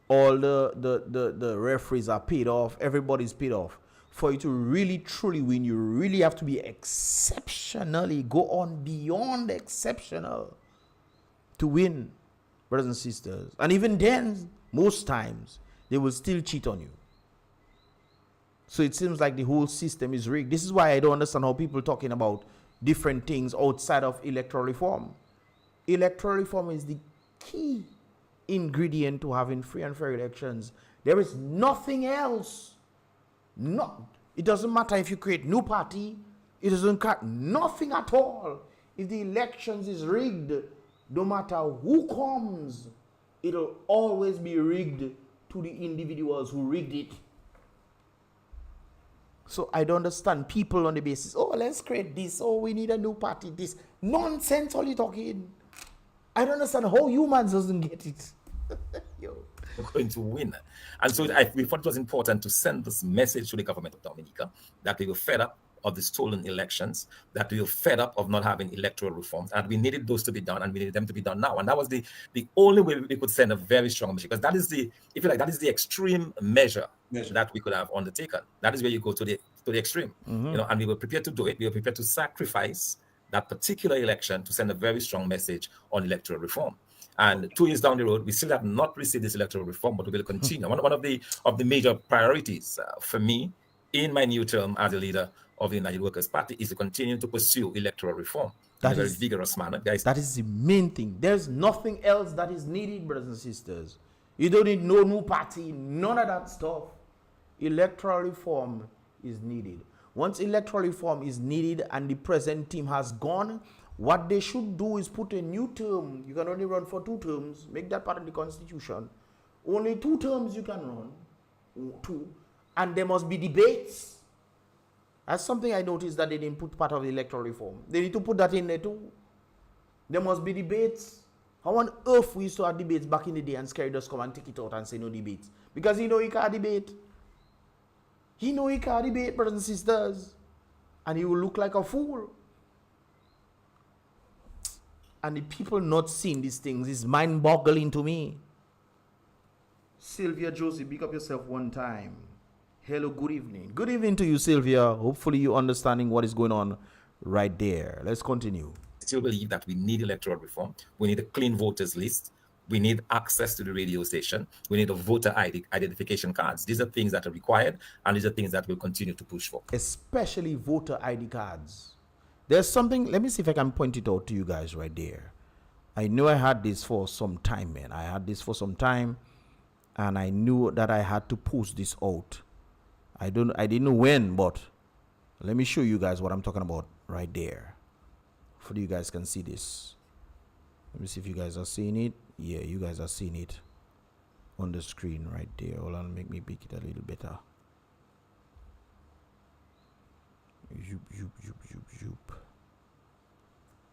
All the referees are paid off. Everybody's paid off. For you to really, truly win, you really have to be go on beyond exceptional to win, brothers and sisters. And even then, most times, they will still cheat on you. So it seems like the whole system is rigged. This is why I don't understand how people talking about different things outside of electoral reform. Electoral reform is the key ingredient to having free and fair elections. There is nothing else. It doesn't matter if you create new party. It doesn't cut nothing at all. If the elections is rigged, no matter who comes, it'll always be rigged to the individuals who rigged it. So I don't understand people on the basis, oh, let's create this, oh, we need a new party, this. Nonsense, all you talking. I don't understand how humans doesn't get it. Yo. We're going to win. And so we thought it was important to send this message to the government of Dominica that we were fed up of the stolen elections, that we were fed up of not having electoral reforms, and we needed those to be done, and we needed them to be done now. And that was the only way we could send a very strong message, because that is the, if you like, that is the extreme measure that we could have undertaken. That is where you go to the extreme, and we were prepared to do it. We were prepared to sacrifice that particular election to send a very strong message on electoral reform. And 2 years down the road, we still have not received this electoral reform, but we will continue. One of the major priorities for me in my new term as a leader of the United Workers' Party is to continue to pursue electoral reform in a very vigorous manner. Guys, that is the main thing. There's nothing else that is needed, brothers and sisters. You don't need no new party, none of that stuff. Electoral reform is needed. Once electoral reform is needed and the present team has gone, what they should do is put a new term. You can only run for 2 terms. Make that part of the constitution. Only 2 terms you can run. 2. And there must be debates. That's something I noticed that they didn't put part of the electoral reform. They need to put that in there too. There must be debates. How on earth we used to have debates back in the day and Scary just come and take it out and say no debates? Because he can't debate. He can't debate, brothers and sisters. And he will look like a fool. And the people not seeing these things is mind-boggling to me. Sylvia Josie, pick up yourself one time. Hello, good evening. Good evening to you, Sylvia. Hopefully you're understanding what is going on right there. Let's continue. I still believe that we need electoral reform. We need a clean voters list. We need access to the radio station. We need a voter identification cards. These are things that are required, and these are things that we'll continue to push for. Especially voter ID cards. There's something, let me see if I can point it out to you guys right there. I know I had this for some time, man. I had this for some time, and I knew that I had to post this out. I didn't know when, but let me show you guys what I'm talking about right there. Hopefully you guys can see this. Let me see if you guys are seeing it. Yeah, you guys are seeing it on the screen right there. Hold on, make me pick it a little better. Zoop.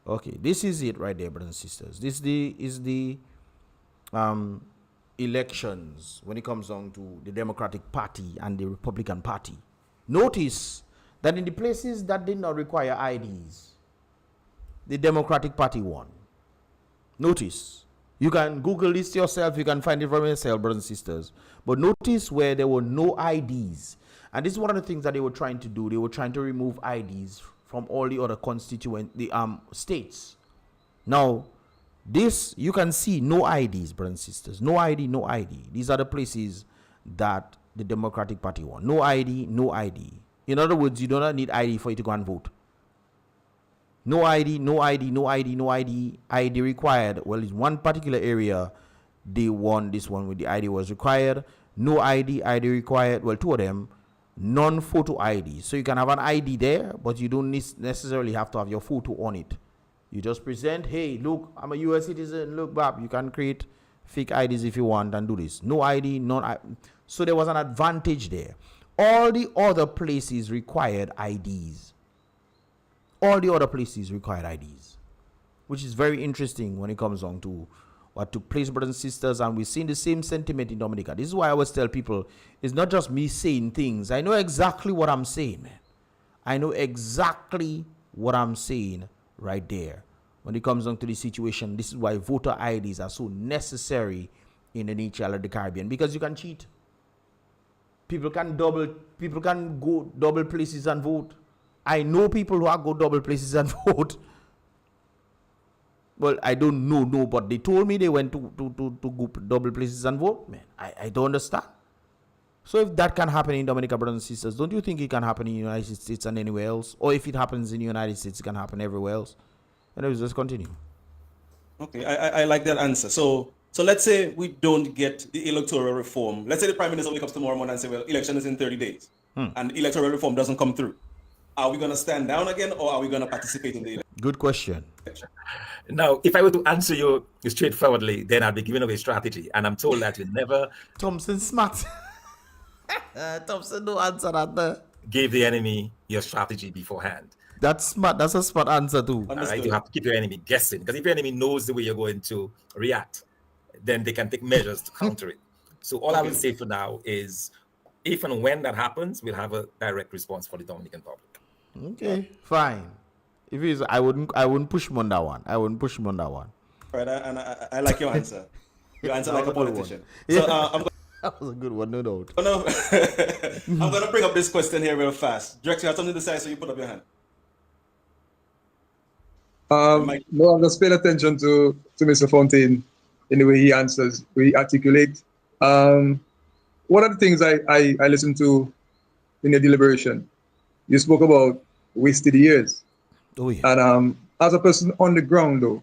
Okay, this is it right there, brothers and sisters. This is the elections when it comes down to the Democratic Party and the Republican Party. Notice that in the places that did not require IDs, the Democratic Party won. Notice. You can Google this yourself. You can find it for yourself, brothers and sisters. But notice where there were no IDs. And this is one of the things that they were trying to do. They were trying to remove IDs from all the other states. Now, this, you can see no IDs, brothers and sisters. No ID, no ID. These are the places that the Democratic Party won. No ID, no ID. In other words, you do not need ID for you to go and vote. No ID, no ID, no ID, no ID. ID required. Well, in one particular area, they won this one with the ID was required. No ID, ID required. Well, 2 of them. Non-photo ID. So you can have an ID there, but you don't necessarily have to have your photo on it. You just present, hey, look, I'm a US citizen. Look, Bob, you can create fake IDs if you want and do this. No ID, so there was an advantage there. All the other places required IDs. All the other places required IDs, which is very interesting when it comes on to what took place, brothers and sisters. And we've seen the same sentiment in Dominica. This is why I always tell people, it's not just me saying things. I know exactly what I'm saying, man. I know exactly what I'm saying right there. When it comes on to the situation, this is why voter IDs are so necessary in the nature of the Caribbean, because you can cheat. People can go double places and vote. I know people who go double places and vote. Well, I don't know, but they told me they went to go double places and vote, man. I don't understand. So if that can happen in Dominica, brothers and sisters, don't you think it can happen in the United States and anywhere else? Or if it happens in the United States, it can happen everywhere else? Anyways, let's continue. Okay, I like that answer. So let's say we don't get the electoral reform. Let's say the Prime Minister wakes up tomorrow morning and say, well, election is in 30 days. And electoral reform doesn't come through. Are we going to stand down again, or are we going to participate in the election? Good question. Now, if I were to answer you straightforwardly, then I'd be giving away strategy. And I'm told that you never Thompson smart. Thompson, no answer that. give the enemy your strategy beforehand. That's smart. That's a smart answer too. All right, you have to keep your enemy guessing, because if your enemy knows the way you're going to react, then they can take measures to counter it. So all I will say for now is, if and when that happens, we'll have a direct response for the Dominican public. Okay, fine. If it is, I wouldn't push him on that one. I wouldn't push him on that one. Right, and I like your answer. Your answer like a politician. Yeah. So That was a good one, no doubt. I'm going to bring up this question here real fast. Director, you have something to say, so you put up your hand. No, I'm just paying attention to Mr. Fontaine in the way he answers, way he articulates. One of the things I listened to in your deliberation, you spoke about wasted years. Oh yeah. And as a person on the ground, though,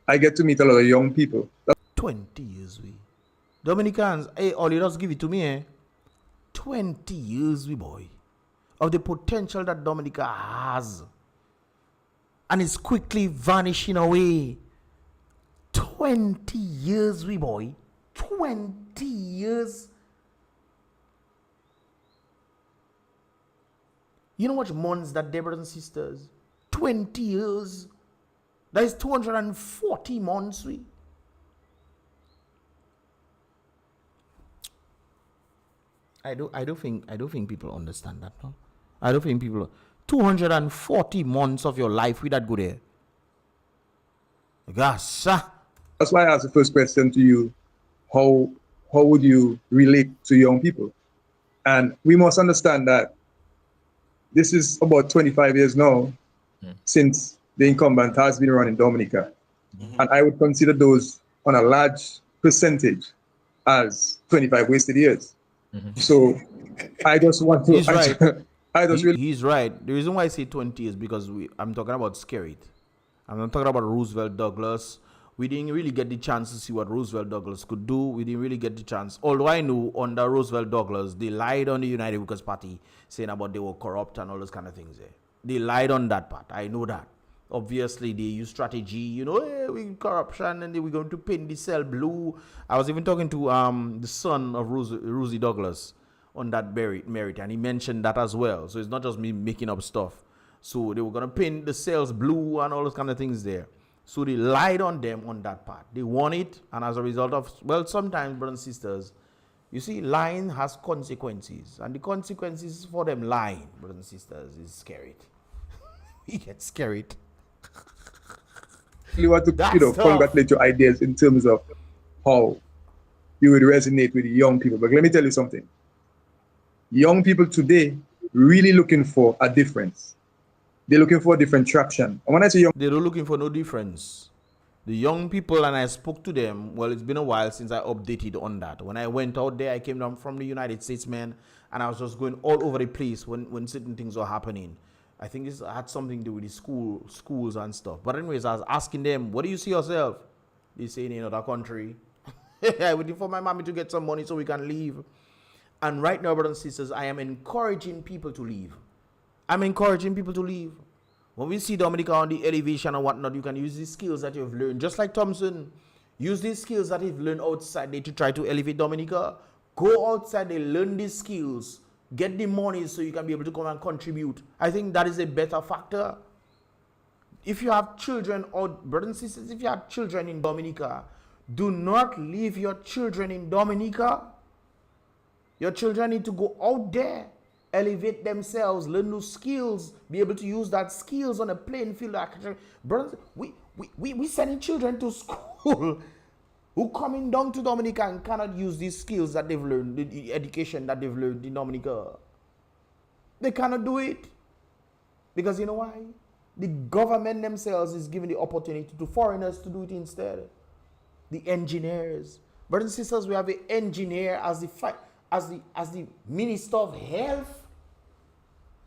I get to meet a lot of young people. 20 years, we. Dominicans, hey, all you just give it to me, eh? 20 years, we boy. Of the potential that Dominica has. And it's quickly vanishing away. 20 years, we boy. 20 years. You know what months that, brothers and sisters? 20 years. That is 240 months, we. I don't think people understand that, no? I don't think people 240 months of your life with that go there. Gosh. That's why I asked the first question to you, how would you relate to young people? And we must understand that this is about 25 years now since the incumbent has been running Dominica. And I would consider those on a large percentage as 25 wasted years. So I just want to... He's right. He's right. The reason why I say 20 is because I'm talking about Skerrit. I'm not talking about Roosevelt Douglas. We didn't really get the chance to see what Roosevelt Douglas could do. We didn't really get the chance. Although I knew under Roosevelt Douglas, they lied on the United Workers' Party, saying about they were corrupt and all those kind of things there. They lied on that part. I know that. Obviously, they use strategy, we corruption, and we're going to paint the cell blue. I was even talking to the son of Rosie Douglas on that merit, and he mentioned that as well. So it's not just me making up stuff. So they were going to paint the cells blue and all those kind of things there. So they lied on them on that part. They won it, and as a result of, sometimes, brothers and sisters, you see, lying has consequences, and the consequences for them lying, brothers and sisters, is scary. We get scared. You want to congratulate your ideas in terms of how you would resonate with young people. But let me tell you something. Young people today really looking for a difference. They're looking for a different traction. And when I say young, they're not looking for no difference. The young people, and I spoke to them, it's been a while since I updated on that. When I went out there, I came down from the United States, man, and I was just going all over the place when certain things were happening. I think this had something to do with the schools and stuff. But anyways, I was asking them, what do you see yourself? They say in another country. I'm waiting for my mommy to get some money so we can leave. And right now, brothers and sisters, I am encouraging people to leave. I'm encouraging people to leave. When we see Dominica on the elevation and whatnot, you can use these skills that you've learned. Just like Thompson, use these skills that you've learned outside there to try to elevate Dominica. Go outside there, learn these skills. Get the money so you can be able to come and contribute. I think that is a better factor. If you have children, or brothers and sisters, if you have children in Dominica, do not leave your children in Dominica. Your children need to go out there, elevate themselves, learn new skills, be able to use that skills on a playing field. Brothers, we sending children to school who coming down to Dominica and cannot use these skills that they've learned, the education that they've learned in Dominica. They cannot do it. Because you know why? The government themselves is giving the opportunity to foreigners to do it instead. The engineers. Brothers and sisters, we have an engineer as as the Minister of Health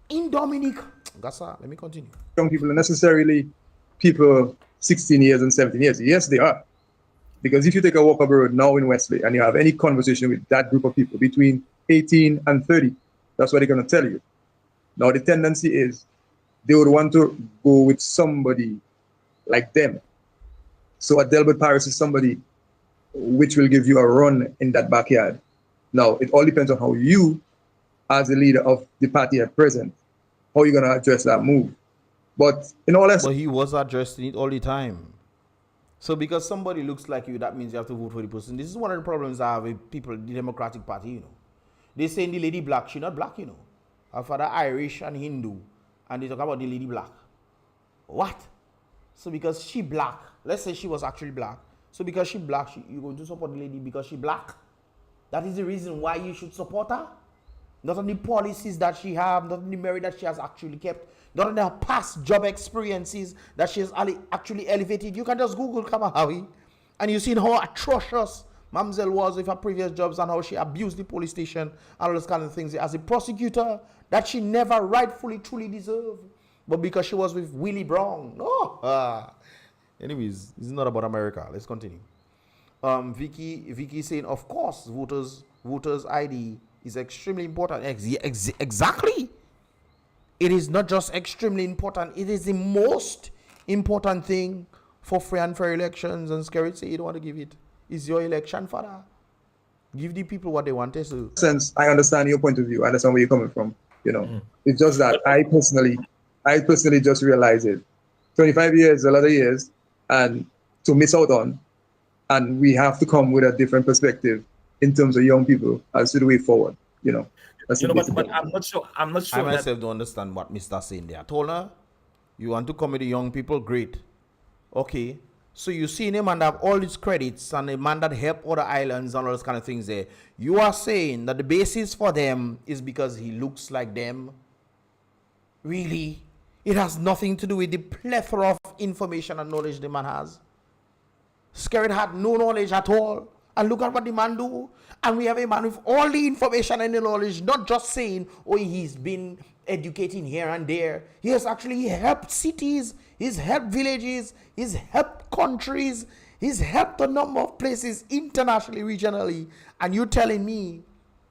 in Dominica. Gassa, let me continue. Young people are necessarily people 16 years and 17 years. Yes, they are. Because if you take a walk up the road now in Wesley and you have any conversation with that group of people between 18 and 30, that's what they're going to tell you. Now, the tendency is they would want to go with somebody like them. So a Delbert Paris is somebody which will give you a run in that backyard. Now, it all depends on how you, as the leader of the party at present, how you're going to address that move. But in all essence, But he was addressing it all the time. So because somebody looks like you, that means you have to vote for the person. This is one of the problems I have with people, the Democratic Party, you know. They say the lady black, she not black, you know. Her father Irish and Hindu, and they talk about the lady black. What? So because she black, let's say she was actually black. So because she black, you're going to support the lady because she black? That is the reason why you should support her? Not on the policies that she have, not on the merit that she has actually kept, not on her past job experiences that she has actually elevated. You can just Google Kamahawi and you've seen how atrocious Mamzelle was with her previous jobs and how she abused the police station and all those kind of things as a prosecutor that she never rightfully truly deserved. But because she was with Willie Brown. No. Anyways, this is not about America. Let's continue. Vicky saying, of course, voters ID is extremely important. Exactly. It is not just extremely important. It is the most important thing for free and fair elections. And Skerrit say you don't want to give it. It's your election, father. Give the people what they want to do. Since I understand your point of view, I understand where you're coming from. You know, it's just that I personally just realized it. 25 years, a lot of years, and to miss out on. And we have to come with a different perspective in terms of young people as to the way forward. You know, but I'm not sure. I myself don't understand what Mr. saying there. I told her, you want to come with the young people? Great. Okay. So you see him and have all these credits and a man that help other islands and all those kind of things there. You are saying that the basis for them is because he looks like them? Really? It has nothing to do with the plethora of information and knowledge the man has. Skerrit had no knowledge at all. And look at what the man do. And we have a man with all the information and the knowledge, not just saying, oh, he's been educating here and there. He has actually helped cities. He's helped villages. He's helped countries. He's helped a number of places internationally, regionally. And you're telling me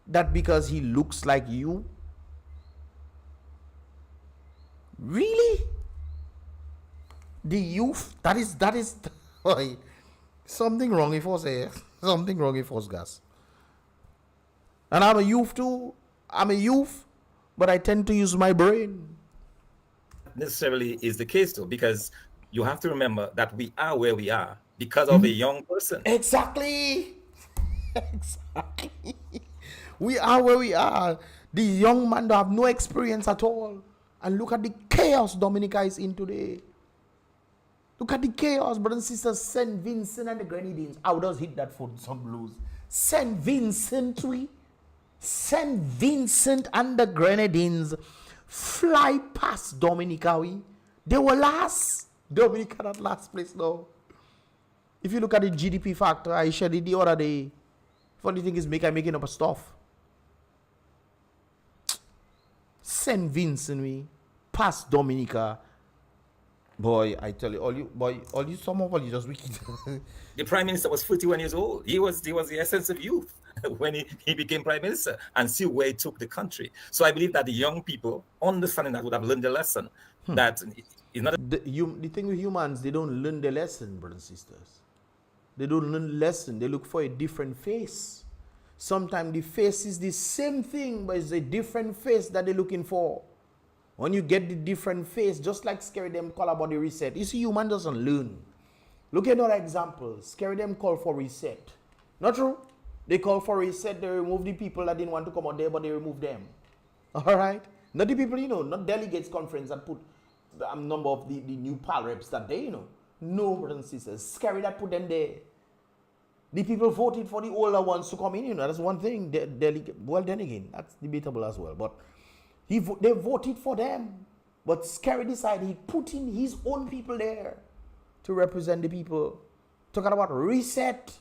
that because he looks like you? Really? The youth, that is, boy, something wrong with us here. Something wrong with us, guys. And I'm a youth too. I'm a youth, but I tend to use my brain. Necessarily is the case though, because you have to remember that we are where we are because of a young person. Exactly. Exactly. We are where we are. The young man don't have no experience at all. And look at the chaos Dominica is in today. Look at the chaos, brothers and sisters. St. Vincent and the Grenadines. I would just hit that for some blues. St. Vincent, St. Vincent and the Grenadines fly past Dominica. They were last. Dominica that last place now. If you look at the GDP factor, I shared it the other day. Funny thing is, making up a stuff. St. Vincent, past Dominica. Boy, I tell you, all you some of you just wicked. The prime minister was 41 years old. He was the essence of youth when he became prime minister, and see where he took the country. So I believe that the young people, understanding that, would have learned the lesson. That it's not the thing with humans, they don't learn the lesson, brothers and sisters. They don't learn the lesson. They look for a different face. Sometimes the face is the same thing, but it's a different face that they're looking for. When you get the different face, just like Scary them call about the reset. You see, human doesn't learn. Look at another example. Scary them call for reset. Not true? They call for reset. They remove the people that didn't want to come out there, but they remove them. All right? Not the people, not delegates conference that put a number of the new pal reps that day, No, brothers and sisters. Scary that put them there. The people voted for the older ones to come in, That's one thing. Well, then again, that's debatable as well. But they voted for them. But Scary decided he put in his own people there to represent the people. Talking about reset.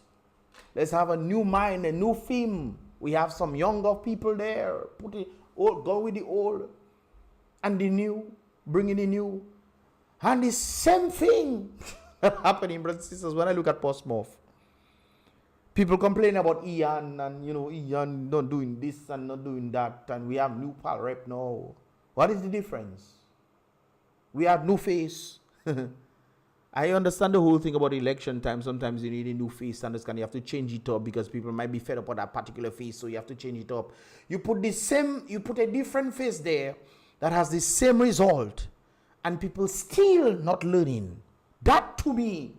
Let's have a new mind, a new theme. We have some younger people there. Put it old, go with the old and the new, bring in the new. And the same thing that happening, brothers and sisters, when I look at Portsmouth. People complain about Ian and, Ian not doing this and not doing that. And we have new pal rep now. What is the difference? We have new face. I understand the whole thing about election time. Sometimes you need a new face. Understand you have to change it up because people might be fed up on that particular face, so you have to change it up. You put a different face there that has the same result, and people still not learning. That to me.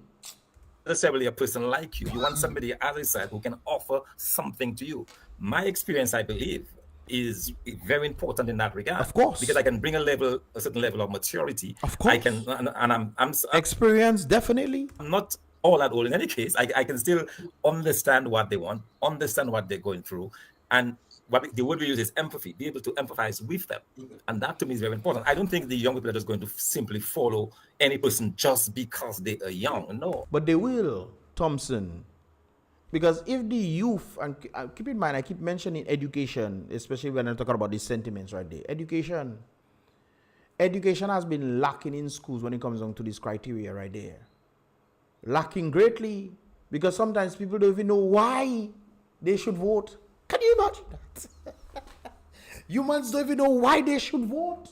Necessarily a person like you. You want somebody other side who can offer something to you. My experience, I believe, is very important in that regard. Of course, because I can bring a certain level of maturity. Of course, I can, and I'm experience definitely. I'm not all that old in any case. I can still understand what they want, understand what they're going through, and what the word we use is empathy. Be able to empathize with them, and that to me is very important. I don't think the young people are just going to simply follow any person just because they are young. No, but they will, Thompson. Because if the youth, and keep in mind, I keep mentioning education, especially when I talk about these sentiments right there. Education has been lacking in schools when it comes down to this criteria right there. Lacking greatly, because sometimes people don't even know why they should vote. Can you imagine that? Humans don't even know why they should vote.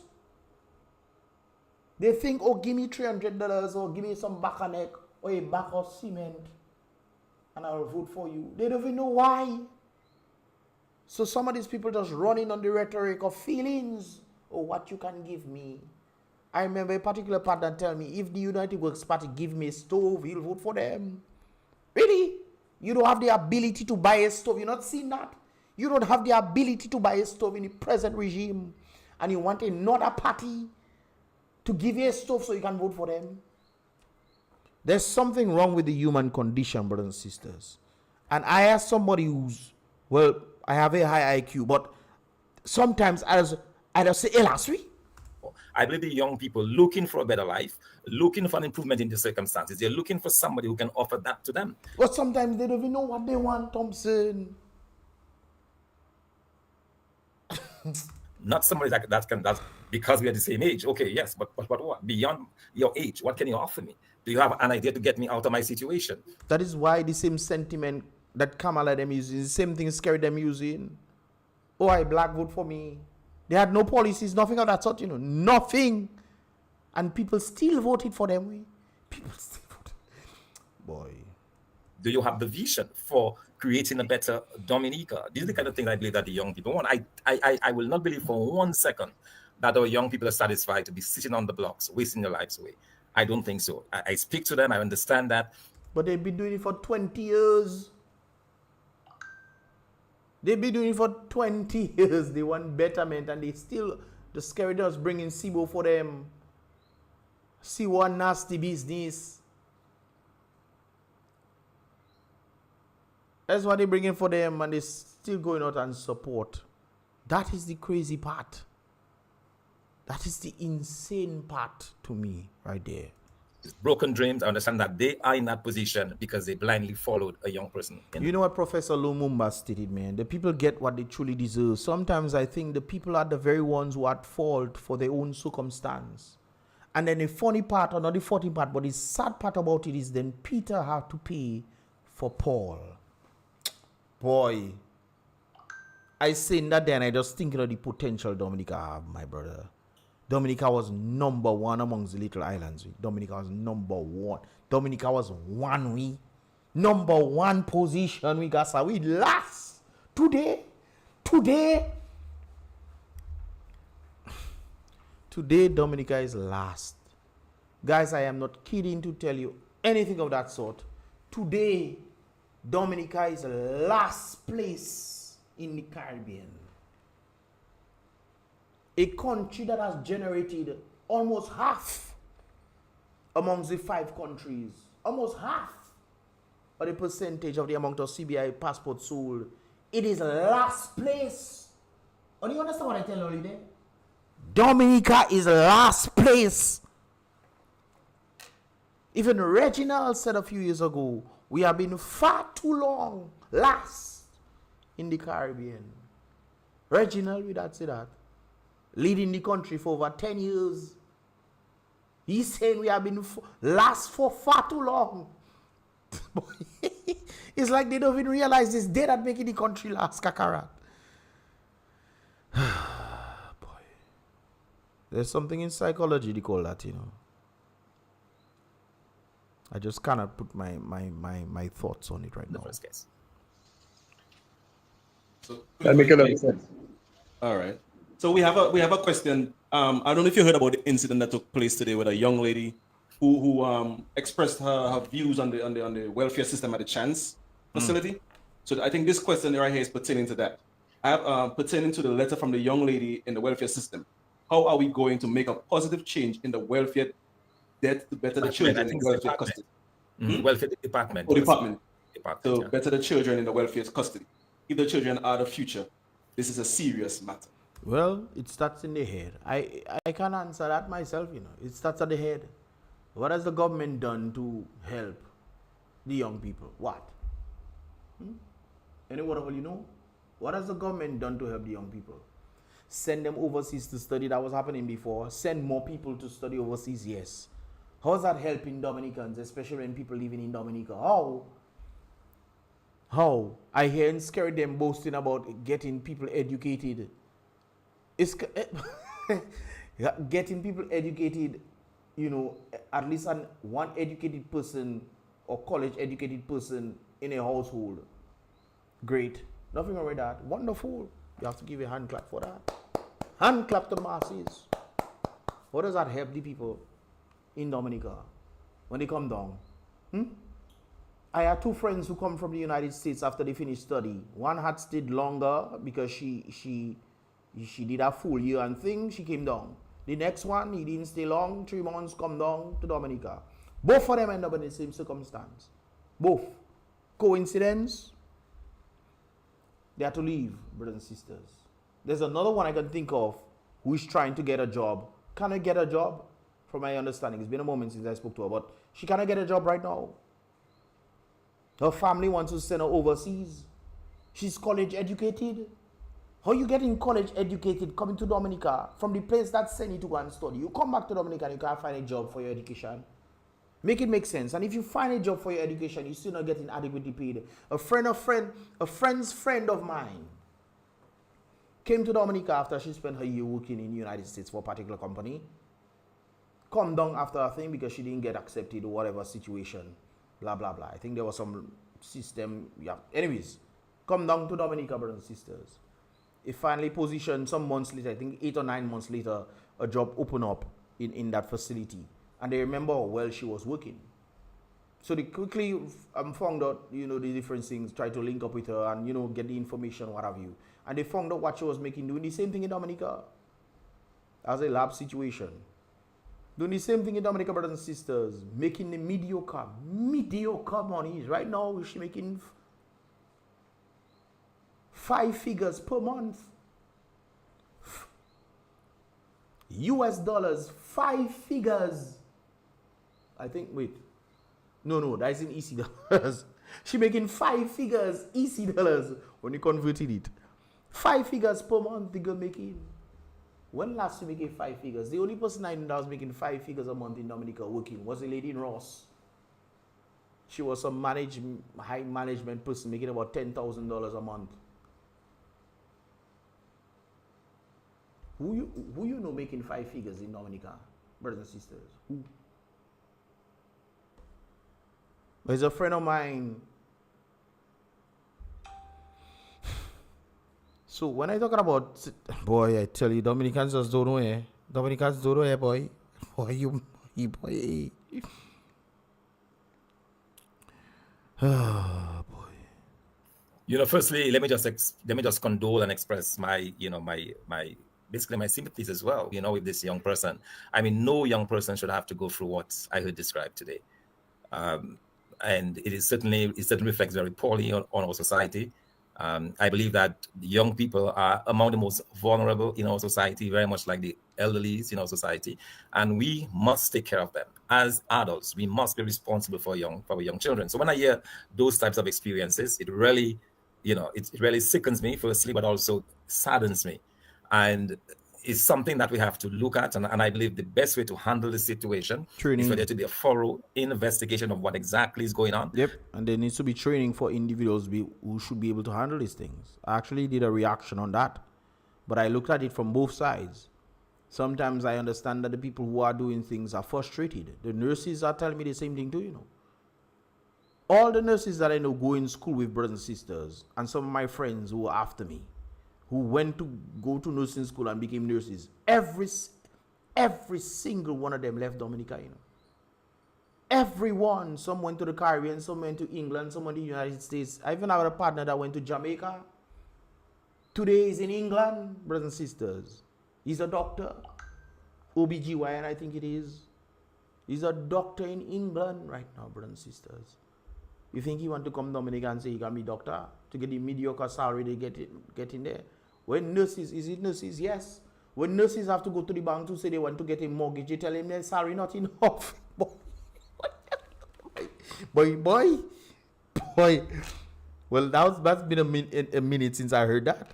They think, oh, give me $300 or give me some back and neck or a bag of cement and I'll vote for you. They don't even know why. So some of these people just running on the rhetoric of feelings. Oh, what you can give me. I remember a particular partner tell me, if the United Works Party give me a stove, he'll vote for them. Really? You don't have the ability to buy a stove. You're not seeing that? You don't have the ability to buy a stove in the present regime. And you want another party to give you a stove so you can vote for them. There's something wrong with the human condition, brothers and sisters. And I ask somebody who's, well, I have a high IQ, but sometimes I just say, last week. I believe the young people looking for a better life, looking for an improvement in the circumstances. They're looking for somebody who can offer that to them. But sometimes they don't even know what they want, Thompson. Not somebody that's because we are the same age. Okay, yes, but what? Beyond your age, what can you offer me? Do you have an idea to get me out of my situation? That is why the same sentiment that Kamala them using, the same thing Scary them using. Oh, I black vote for me. They had no policies, nothing of that sort, nothing. And people still voted for them. People still voted. Boy. Do you have the vision for creating a better Dominica? These are the kind of things I believe that the young people want. I will not believe for 1 second that our young people are satisfied to be sitting on the blocks, wasting their lives away. I don't think so. I speak to them. I understand that. But they've been doing it for 20 years. They've been doing it for 20 years. They want betterment, and they still, the scary does bring in SIBO for them. See one nasty business. That's what they bring in for them, and they still going out and support. That is the crazy part. That is the insane part to me right there. Broken dreams. I understand that they are in that position because they blindly followed a young person. You know what Professor Lumumba stated, man? The people get what they truly deserve. Sometimes I think the people are the very ones who are at fault for their own circumstance. And then the funny part, or not the funny part, but the sad part about it is then Peter had to pay for Paul. Boy, I seen that then I just thinking of the potential Dominica have, my brother. Dominica was number one amongst the little islands. Dominica was number one. Dominica was number one position. We got so we last today. Today Dominica is last. Guys, I am not kidding to tell you anything of that sort. Today Dominica is last place in the Caribbean. A country that has generated almost half amongst the 5 countries. Almost half of the percentage of the amount of CBI passports sold. It is last place. Do you understand what I tell you there? Dominica is last place. Even Reginald said a few years ago, we have been far too long last. in the Caribbean. Reginald, we that say that. Leading the country for over 10 years. He's saying we have been last for far too long. It's like they don't even realize this day that making the country last, Kakarat. Boy. There's something in psychology they call that, you know. I just cannot put my thoughts on it right now. The first case. So, That makes a lot of sense. all right. So we have a question. I don't know if you heard about the incident that took place today with a young lady who expressed her views on the welfare system at the Chance facility. So I think this question right here is pertaining to that. I have pertaining to the letter from the young lady in the welfare system. How are we going to make a positive change in the welfare debt to better the children in welfare custody? Welfare department. Department. Department, So yeah. better the children in the welfare custody. If the children are the future, this is a serious matter. Well, it starts in the head. I can't answer that myself, you know. It starts at the head. What has the government done to help the young people? What? Anyone of you know? What has the government done to help the young people? Send them overseas to study. That was happening before. Send more people to study overseas. Yes. How's that helping Dominicans, especially when people living in Dominica? How? I hear and scare them boasting about getting people educated. It's getting people educated, you know, at least one educated person or college educated person in a household. Great. Nothing wrong with that. Wonderful. You have to give a hand clap for that. Hand clap to the masses. How does that help the people in Dominica when they come down? I had two friends who come from the United States after they finished study. One had stayed longer because she did a full year and thing. She came down. The next one, he didn't stay long. 3 months, come down to Dominica. Both of them end up in the same circumstance. Both. Coincidence? They had to leave, brothers and sisters. There's another one I can think of who is trying to get a job. Can I get a job? From my understanding, it's been a moment since I spoke to her, but she cannot get a job right now. Her family wants to send her overseas. She's college educated. How you getting college educated coming to Dominica from the place that sent you to go and study? You come back to Dominica and you can't find a job for your education. Make it make sense. And if you find a job for your education, you're still not getting adequately paid. A friend's friend of mine came to Dominica after she spent her year working in the United States for a particular company. Come down after a thing because she didn't get accepted or whatever situation. Blah, blah, blah. I think there was some system. Yeah. Anyways, come down to Dominica, brothers and sisters. It finally positioned some months later, I think 8 or 9 months later, a job opened up in that facility. And they remember how well she was working. So they quickly found out, you know, the different things, tried to link up with her and, you know, get the information, what have you. And they found out what she was making, doing the same thing in Dominica. As a lab situation. Doing the same thing in Dominica, brothers and sisters. Making the mediocre money. Right now, she's making 5 figures per month. US dollars, 5 figures. I think, wait. No, that's in EC dollars. She making 5 figures EC dollars when you converted it. 5 figures per month the girl making. When last you making 5 figures? The only person I know that was making 5 figures a month in Dominica working was a lady in Ross. She was some high management person making about $10,000 a month. Who you know making 5 figures in Dominica, brothers and sisters? Who? There's a friend of mine. So when I talk about, boy, I tell you, Dominicans just don't know, eh? Dominicans don't know, boy. Boy, you boy. Oh, boy. You know, firstly, let me just condole and express my basically my sympathies as well, you know, with this young person. I mean, no young person should have to go through what I heard described today. And it certainly reflects very poorly on our society. I believe that young people are among the most vulnerable in our society, very much like the elderly in our society. And we must take care of them. As adults, we must be responsible for our young children. So when I hear those types of experiences, it really it really sickens me firstly, but also saddens me. And it's something that we have to look at. And I believe the best way to handle the situation is for there to be a thorough investigation of what exactly is going on. Yep, and there needs to be training for individuals who should be able to handle these things. I actually did a reaction on that, but I looked at it from both sides. Sometimes I understand that the people who are doing things are frustrated. The nurses are telling me the same thing too, All the nurses that I know go in school with brothers and sisters, and some of my friends who are after me, who went to go to nursing school and became nurses, every single one of them left Dominica, Everyone. Some went to the Caribbean, some went to England, some went to the United States. I even have a partner that went to Jamaica. Today he's in England, brothers and sisters. He's a doctor. OBGYN, I think it is. He's a doctor in England right now, brothers and sisters. You think he want to come to Dominica and say he can be doctor to get the mediocre salary they get in there? When nurses, is it nurses? Yes. When nurses have to go to the bank to say they want to get a mortgage, you tell them their salary not enough. Boy. Well, that's been a minute since I heard that.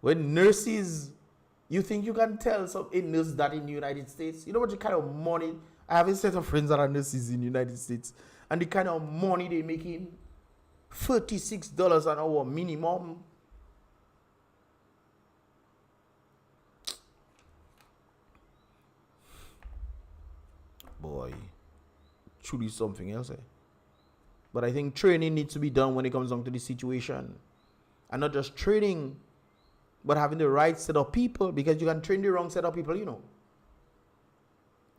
When nurses, you think you can tell a nurse that in the United States? You know what kind of money? I have a set of friends that are nurses in the United States, and the kind of money they're making, $36 an hour minimum. Boy, truly something else, But I think training needs to be done when it comes down to the situation. And not just training, but having the right set of people, because you can train the wrong set of people,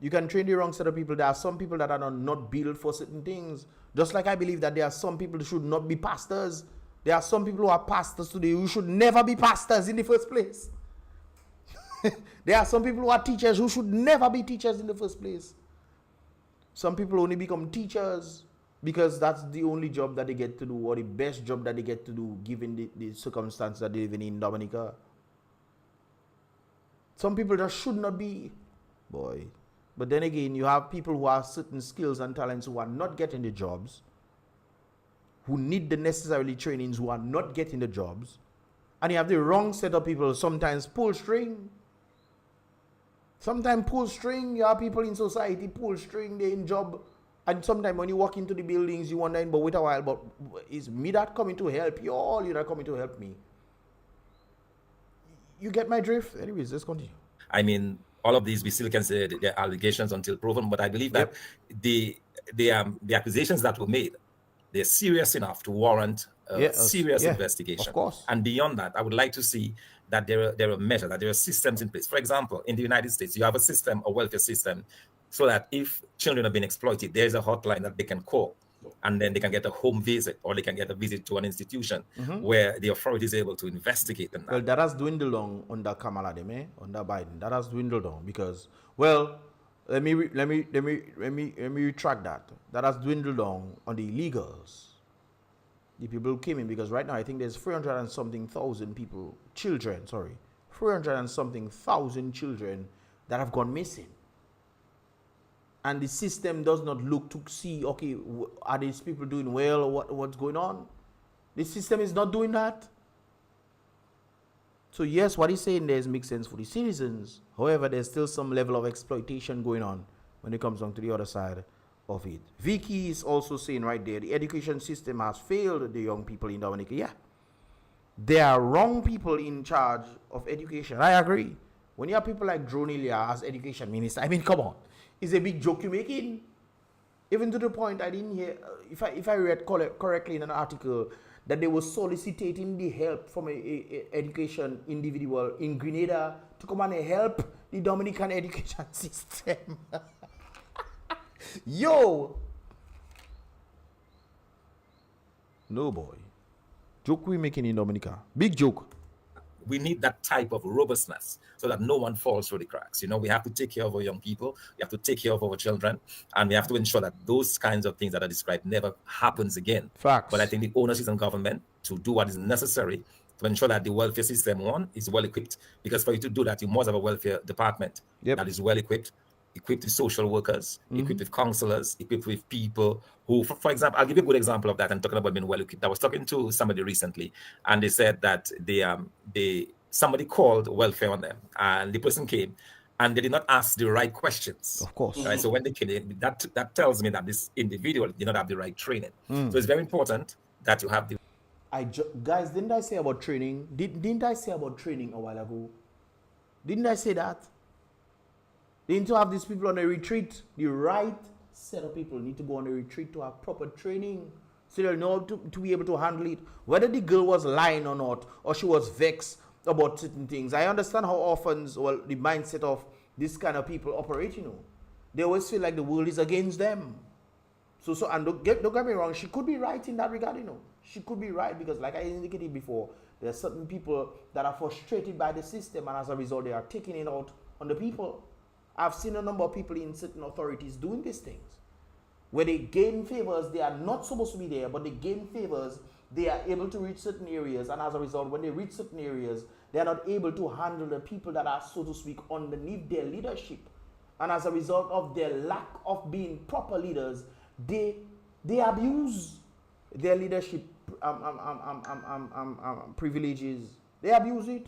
You can train the wrong set of people. There are some people that are not built for certain things. Just like I believe that there are some people who should not be pastors. There are some people who are pastors today who should never be pastors in the first place. There are some people who are teachers who should never be teachers in the first place. Some people only become teachers because that's the only job that they get to do, or the best job that they get to do given the circumstance that they live in Dominica. Some people just should not be. Boy. But then again, you have people who have certain skills and talents who are not getting the jobs, who need the necessary trainings, who are not getting the jobs. And you have the wrong set of people, sometimes pull string. Sometimes pull string, you have people in society pull string, they're in job. And sometimes when you walk into the buildings, you wonder, but wait a while, but is me that coming to help you, or you're not coming to help me? You get my drift? Anyways, let's continue. I mean, all of these, we still can say they're allegations until proven, but I believe that the accusations that were made, they're serious enough to warrant a serious investigation. Of course. And beyond that, I would like to see that there are measures, that there are systems in place. For example, in the United States, you have a welfare system, so that if children have been exploited, there's a hotline that they can call, and then they can get a home visit, or they can get a visit to an institution where the authority is able to investigate them. Well, that has dwindled down under Kamala, under Biden. That has dwindled down because, well, let me retract that. That has dwindled down on the illegals, the people who came in, because right now I think there's 300 and something thousand people, 300 and something thousand children that have gone missing. And the system does not look to see, okay, are these people doing well, or what's going on? The system is not doing that. So yes, what he's saying there makes sense for the citizens. However, there's still some level of exploitation going on when it comes down to the other side of it. Vicky is also saying right there, the education system has failed the young people in Dominica. Yeah. There are wrong people in charge of education. I agree. When you have people like Dronilia as education minister, I mean, come on. It's a big joke you're making. Even to the point I didn't hear, if I read correctly in an article, that they were soliciting the help from a education individual in Grenada to come and help the Dominican education system. Yo! No, boy. Joke we making in Dominica. Big joke. We need that type of robustness so that no one falls through the cracks. We have to take care of our young people. We have to take care of our children. And we have to ensure that those kinds of things that are described never happens again. Facts. But I think the onus is on government to do what is necessary to ensure that the welfare system, one, is well equipped. Because for you to do that, you must have a welfare department that is well equipped. equipped with social workers, equipped with counselors, equipped with people who, for example, I'll give you a good example of that. I'm talking about being well equipped. I was talking to somebody recently, and they said that somebody called welfare on them, and the person came, and they did not ask the right questions. Of course. Right. So when they came, that tells me that this individual did not have the right training. So it's very important that you have the. Guys, didn't I say about training? Didn't I say about training a while ago? Didn't I say that? They need to have these people on a retreat. The right set of people need to go on a retreat to have proper training, so they'll know to be able to handle it. Whether the girl was lying or not, or she was vexed about certain things. I understand how orphans, well, the mindset of this kind of people operate, you know. They always feel like the world is against them. And don't get me wrong, she could be right in that regard, you know. She could be right because, like I indicated before, there are certain people that are frustrated by the system, and as a result, they are taking it out on the people. I've seen a number of people in certain authorities doing these things, where they gain favors. They are not supposed to be there, but they gain favors. They are able to reach certain areas, and as a result, when they reach certain areas, they are not able to handle the people that are, so to speak, underneath their leadership. And as a result of their lack of being proper leaders, they abuse their leadership privileges. They abuse it,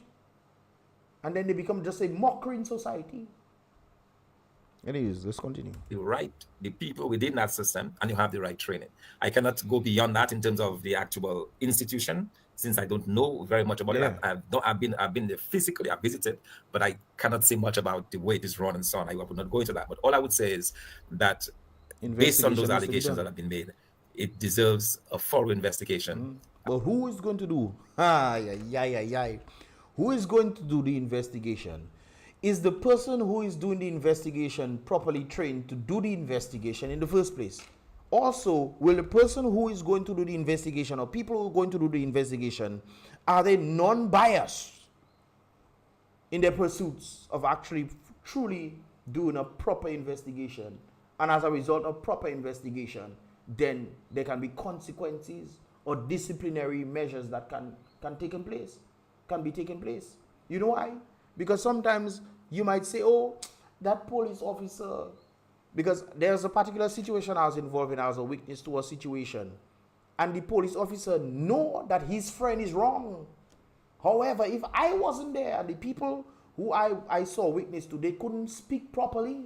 and then they become just a mockery in society. Anyways, let's continue. The people within that system, and you have the right training. I cannot go beyond that in terms of the actual institution, since I don't know very much about it. I've been there physically, I've visited, but I cannot say much about the way it is run and so on. I would not go into that. But all I would say is that based on those allegations that have been made, it deserves a thorough investigation. But who is going to do? Who is going to do the investigation? Is the person who is doing the investigation properly trained to do the investigation in the first place? Also, will the person who is going to do the investigation, or people who are going to do the investigation, are they non-biased in their pursuits of actually truly doing a proper investigation? And as a result of proper investigation, then there can be consequences or disciplinary measures that can be taken place. You know why? Because sometimes you might say, oh, that police officer, because there's a particular situation I was involved in. I was a witness to a situation, and the police officer know that his friend is wrong. However, if I wasn't there, and the people who I saw witness to, they couldn't speak properly,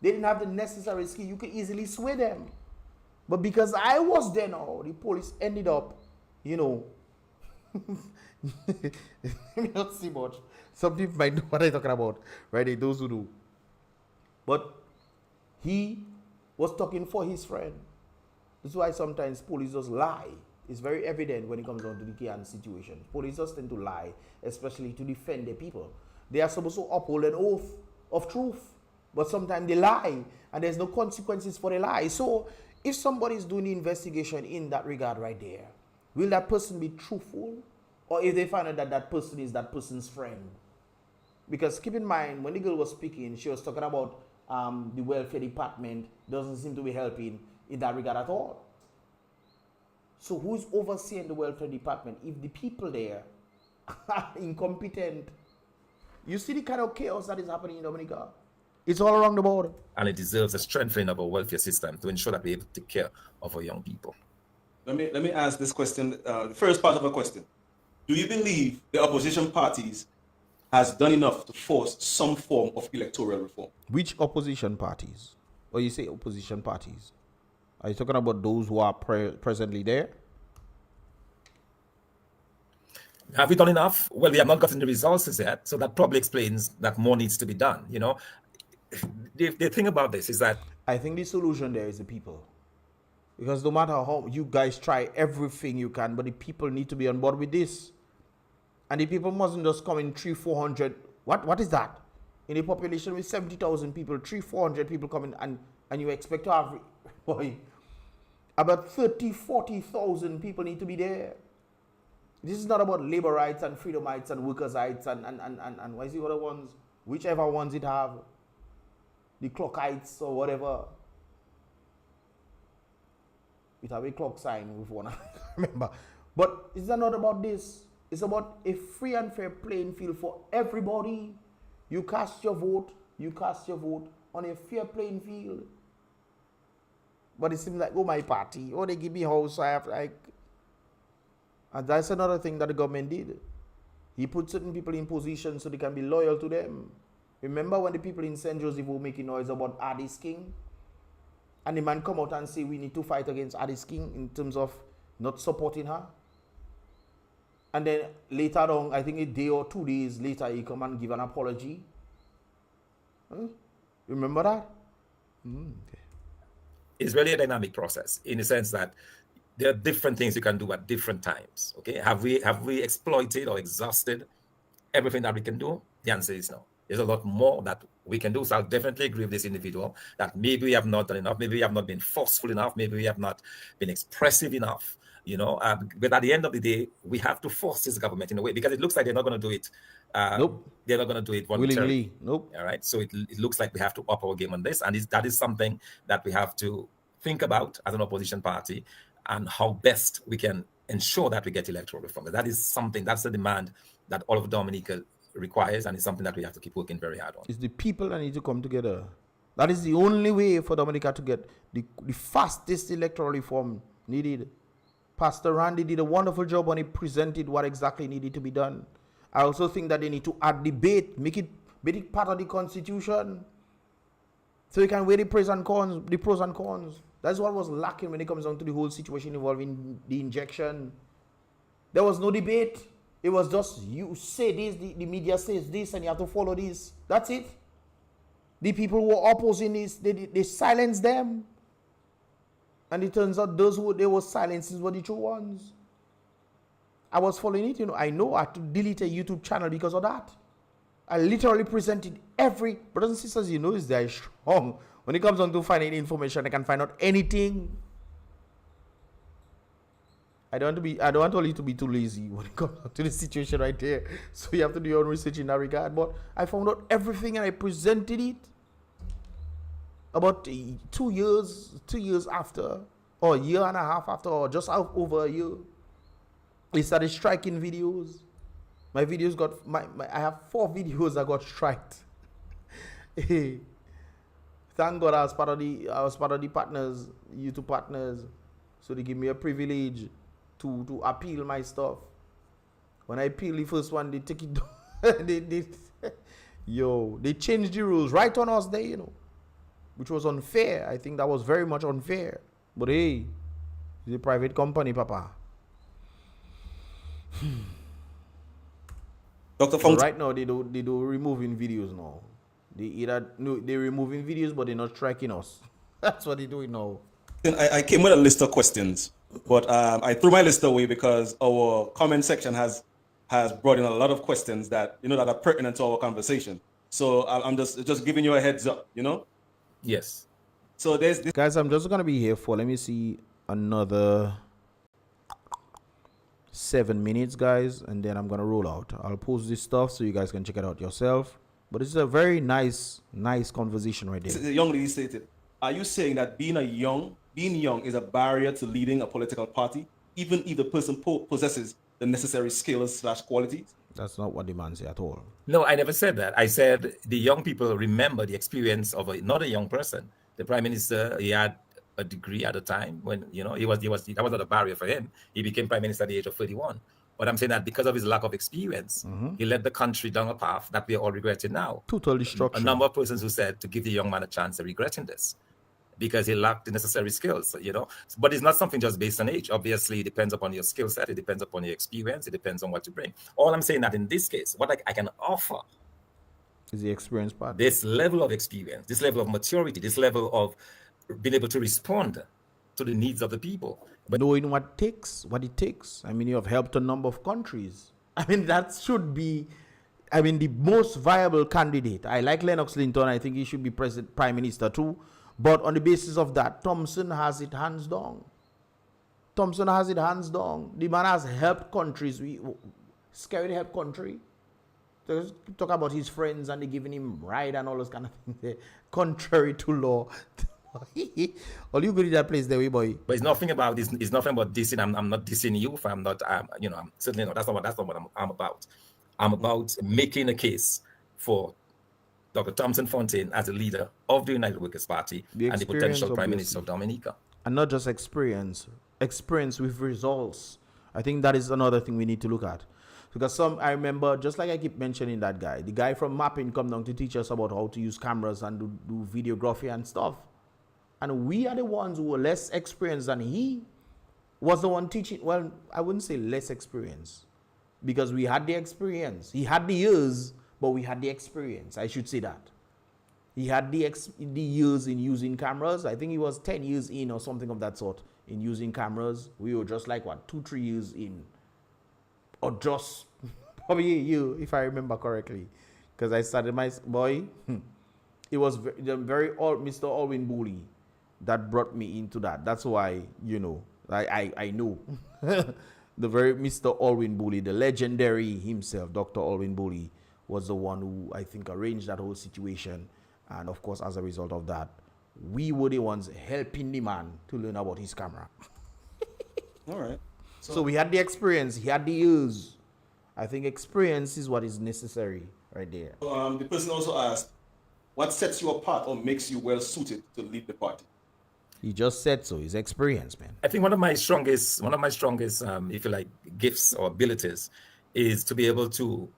they didn't have the necessary skill, you could easily sway them. But because I was there now, the police ended up, you know, let me not see much. Some people might know what I'm talking about, right? Those who do. But he was talking for his friend. This is why sometimes police just lie. It's very evident when it comes down to the Kian situation. Police just tend to lie, especially to defend their people. They are supposed to uphold an oath of truth, but sometimes they lie, and there's no consequences for the lie. So if somebody is doing the investigation in that regard right there, will that person be truthful? Or if they find out that that person is that person's friend? Because keep in mind, when the girl was speaking, she was talking about the welfare department doesn't seem to be helping in that regard at all. So who's overseeing the welfare department if the people there are incompetent? You see the kind of chaos that is happening in Dominica? It's all around the board. And it deserves a strengthening of our welfare system to ensure that we're able to take care of our young people. Let me ask this question, the first part of a question. Do you believe the opposition parties has done enough to force some form of electoral reform? Which opposition parties? Or you say opposition parties? Are you talking about those who are presently there? Have we done enough? Well, we have not gotten the results yet, so that probably explains that more needs to be done. You know, the thing about this is that I think the solution there is the people. Because no matter how you guys try everything you can, but the people need to be on board with this. And the people mustn't just come in 300-400. What is that? In a population with 70,000 people, 300-400 people coming, and you expect to have, boy, about 30,000-40,000 people need to be there. This is not about labor rights and freedom rights and workers' rights and what is the other ones? Whichever ones it have. The clockites or whatever. It have a clock sign with one, I remember. But it's not about this. It's about a free and fair playing field for everybody. You cast your vote on a fair playing field. But it seems like, oh, my party, oh, they give me house, so I have to, like, and that's another thing that the government did. He put certain people in position so they can be loyal to them. Remember when the people in St. Joseph were making noise about Addis King? And the man come out and say we need to fight against Addis King in terms of not supporting her. And then later on, I think a day or 2 days later, he come and give an apology. Huh? Remember that? Okay. It's really a dynamic process in the sense that there are different things you can do at different times. Okay, have we exploited or exhausted everything that we can do? The answer is no. There's a lot more that we can do. So I'll definitely agree with this individual that maybe we have not done enough, maybe we have not been forceful enough, maybe we have not been expressive enough, you know. But at the end of the day, we have to force this government in a way because it looks like they're not going to do it. Nope. They're not going to do it voluntarily. Willingly. Nope. All right. So it looks like we have to up our game on this, and that is something that we have to think about as an opposition party, and how best we can ensure that we get electoral reform. That is something, that's the demand that all of Dominica requires, and it's something that we have to keep working very hard on. It's the people that need to come together. That is the only way for Dominica to get the fastest electoral reform needed. Pastor Randy did a wonderful job when he presented what exactly needed to be done. I also think that they need to add debate, make it part of the Constitution, so you can weigh the pros and cons. That's what was lacking when it comes down to the whole situation involving the injection. There was no debate. It was just you say this, the media says this, and you have to follow this. That's it. The people who were opposing this, they silenced them. And it turns out those who they were silenced were the true ones. I was following it, I know I had to delete a YouTube channel because of that. I literally presented every, brothers and sisters, is they are strong. When it comes down to finding information, I can find out anything. I don't want all you to be too lazy when it comes to the situation right there. So you have to do your own research in that regard. But I found out everything and I presented it. About 2 years after, or a year and a half after, or just over a year, they started striking videos. My videos got, I have 4 videos that got striked. Thank God I was part of the partners, YouTube partners. So they give me a privilege to appeal my stuff. When I appeal the first one, they take it down. they changed the rules right on us there, which was unfair. I think that was very much unfair. But hey, it's a private company, Papa. Dr. So Fontaine. right now, they do removing videos now. They're removing videos, but they're not striking us. That's what they're doing now. I came with a list of questions, but I threw my list away because our comment section has brought in a lot of questions that that are pertinent to our conversation. So I'm just giving you a heads up, Yes. So there's this. Guys, I'm just gonna be here for, let me see, another 7 minutes, guys, and then I'm gonna roll out. I'll post this stuff so you guys can check it out yourself. But it's a very nice conversation right there. The young lady stated, are you saying that being young is a barrier to leading a political party, even if the person possesses the necessary skills / qualities? That's not what the man said at all. No, I never said that. I said the young people remember the experience of not a young person. The prime minister, he had a degree at the time when that was not a barrier for him. He became prime minister at the age of 31. But I'm saying that because of his lack of experience, he led the country down a path that we are all regretting now. Total destruction. A number of persons who said to give the young man a chance are regretting this because he lacked the necessary skills, But it's not something just based on age. Obviously, it depends upon your skill set. It depends upon your experience. It depends on what you bring. All I'm saying that in this case, what I can offer is the experience part. This level of experience, this level of maturity, this level of being able to respond to the needs of the people. But knowing what it takes. I mean, you have helped a number of countries. I mean, that should be, the most viable candidate. I like Lennox Linton. I think he should be prime minister too. But on the basis of that, Thompson has it hands down. The man has helped countries. Scary to help country. So talk about his friends and they giving him ride and all those kind of things. Contrary to law. All you go to that place there, way boy. But it's nothing about this. It's nothing about dissing. I'm not dissing you. If I'm not, I'm certainly not. That's not what I'm about. I'm about making a case for Dr. Thompson Fontaine as the leader of the United Workers' Party The and the potential experience, Prime Minister obviously. of Dominica. And not just experience with results. I think that is another thing we need to look at. Because I remember, just like I keep mentioning that guy, the guy from mapping come down to teach us about how to use cameras and do videography and stuff. And we are the ones who were less experienced than he was the one teaching. Well, I wouldn't say less experienced, because we had the experience. He had the years, but we had the experience. I should say that. He had the years in using cameras. I think he was 10 years in or something of that sort in using cameras. We were just like, 2-3 years in. Or just probably a year, if I remember correctly. Because I started my boy. It was the very old Mr. Alwyn Booley that brought me into that. That's why, I know. The very Mr. Alwyn Booley, the legendary himself, Dr. Alwyn Booley, was the one who, I think, arranged that whole situation. And of course, as a result of that, we were the ones helping the man to learn about his camera. All right. So we had the experience, he had the years. I think experience is what is necessary right there. The person also asked, what sets you apart or makes you well suited to lead the party? He just said so. His experience, man. I think one of my strongest, if you like, gifts or abilities is to be able to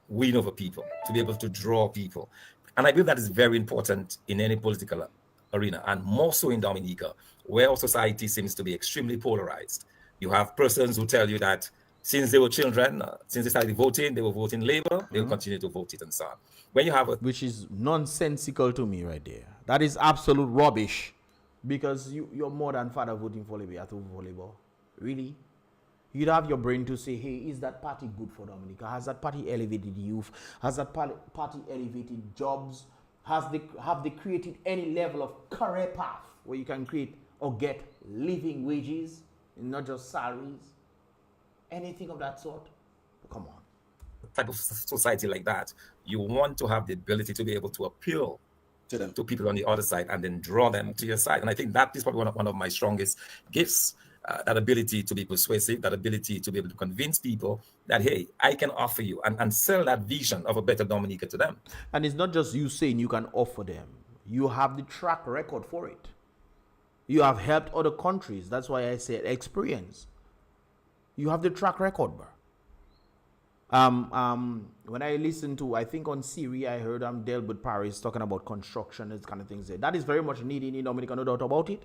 win over people, to be able to draw people. And I believe that is very important in any political arena, and more so in Dominica, where our society seems to be extremely polarized. You have persons who tell you that since they were children, since they started voting, they were voting Labour, they will continue to vote it and so on. When you have which is nonsensical to me right there. That is absolute rubbish. Because you're more than father voting for Labour, you have to vote for Labour. Really? You'd have your brain to say, hey, is that party good for Dominica? Has that party elevated youth? Has that party elevated jobs? Have they created any level of career path where you can create or get living wages, not just salaries? Anything of that sort? Come on. Type of society like that, you want to have the ability to be able to appeal To them. to people on the other side and then draw them to your side. And I think that is probably one of my strongest gifts, that ability to be persuasive, that ability to be able to convince people that, hey, I can offer you and sell that vision of a better Dominica to them. And it's not just you saying you can offer them. You have the track record for it. You have helped other countries. That's why I said experience. You have the track record, bro. When I listened to, I think on Siri, I heard Delbert Paris talking about construction and kind of things there. That is very much needed in Dominica, no doubt about it.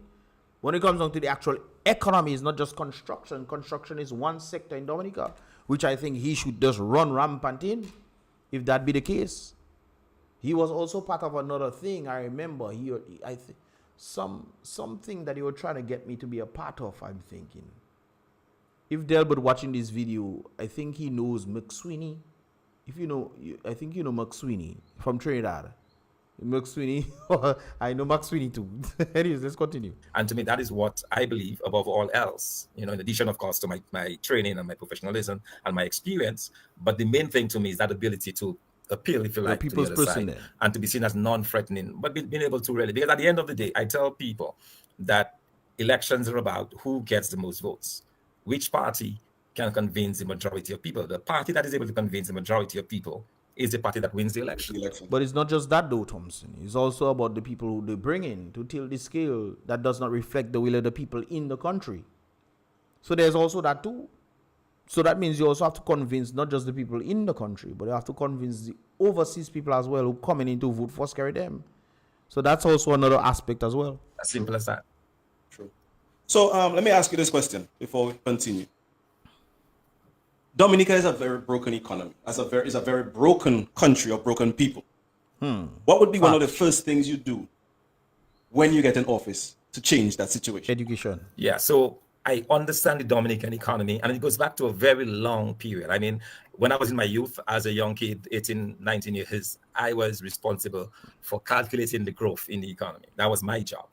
When it comes down to the actual economy, it's not just construction. Construction is one sector in Dominica, which I think he should just run rampant in, if that be the case. He was also part of another thing. I remember something that he was trying to get me to be a part of. I'm thinking, if Delbert watching this video, I think he knows McSweeney. If you know, I think you know McSweeney from Trinidad. McSweeney, I know McSweeney too. Anyways, let's continue. And to me, that is what I believe above all else, in addition, of course, to my training and my professionalism and my experience. But the main thing to me is that ability to appeal, if you like, to the other side and to be seen as non-threatening, but being able to really, because at the end of the day, I tell people that elections are about who gets the most votes. Which party can convince the majority of people? The party that is able to convince the majority of people is the party that wins the election. But it's not just that, though, Thompson. It's also about the people who they bring in to tilt the scale that does not reflect the will of the people in the country. So there's also that, too. So that means you also have to convince not just the people in the country, but you have to convince the overseas people as well who coming in to vote for Scary them. So that's also another aspect as well. As simple as that. True. So let me ask you this question before we continue. Dominica is a very broken economy. It's a very broken country of broken people. What would be one of the first things you do when you get in office to change that situation? Education. Yeah, so I understand the Dominican economy, and it goes back to a very long period. I mean, when I was in my youth, as a young kid, 18, 19 years, I was responsible for calculating the growth in the economy. That was my job.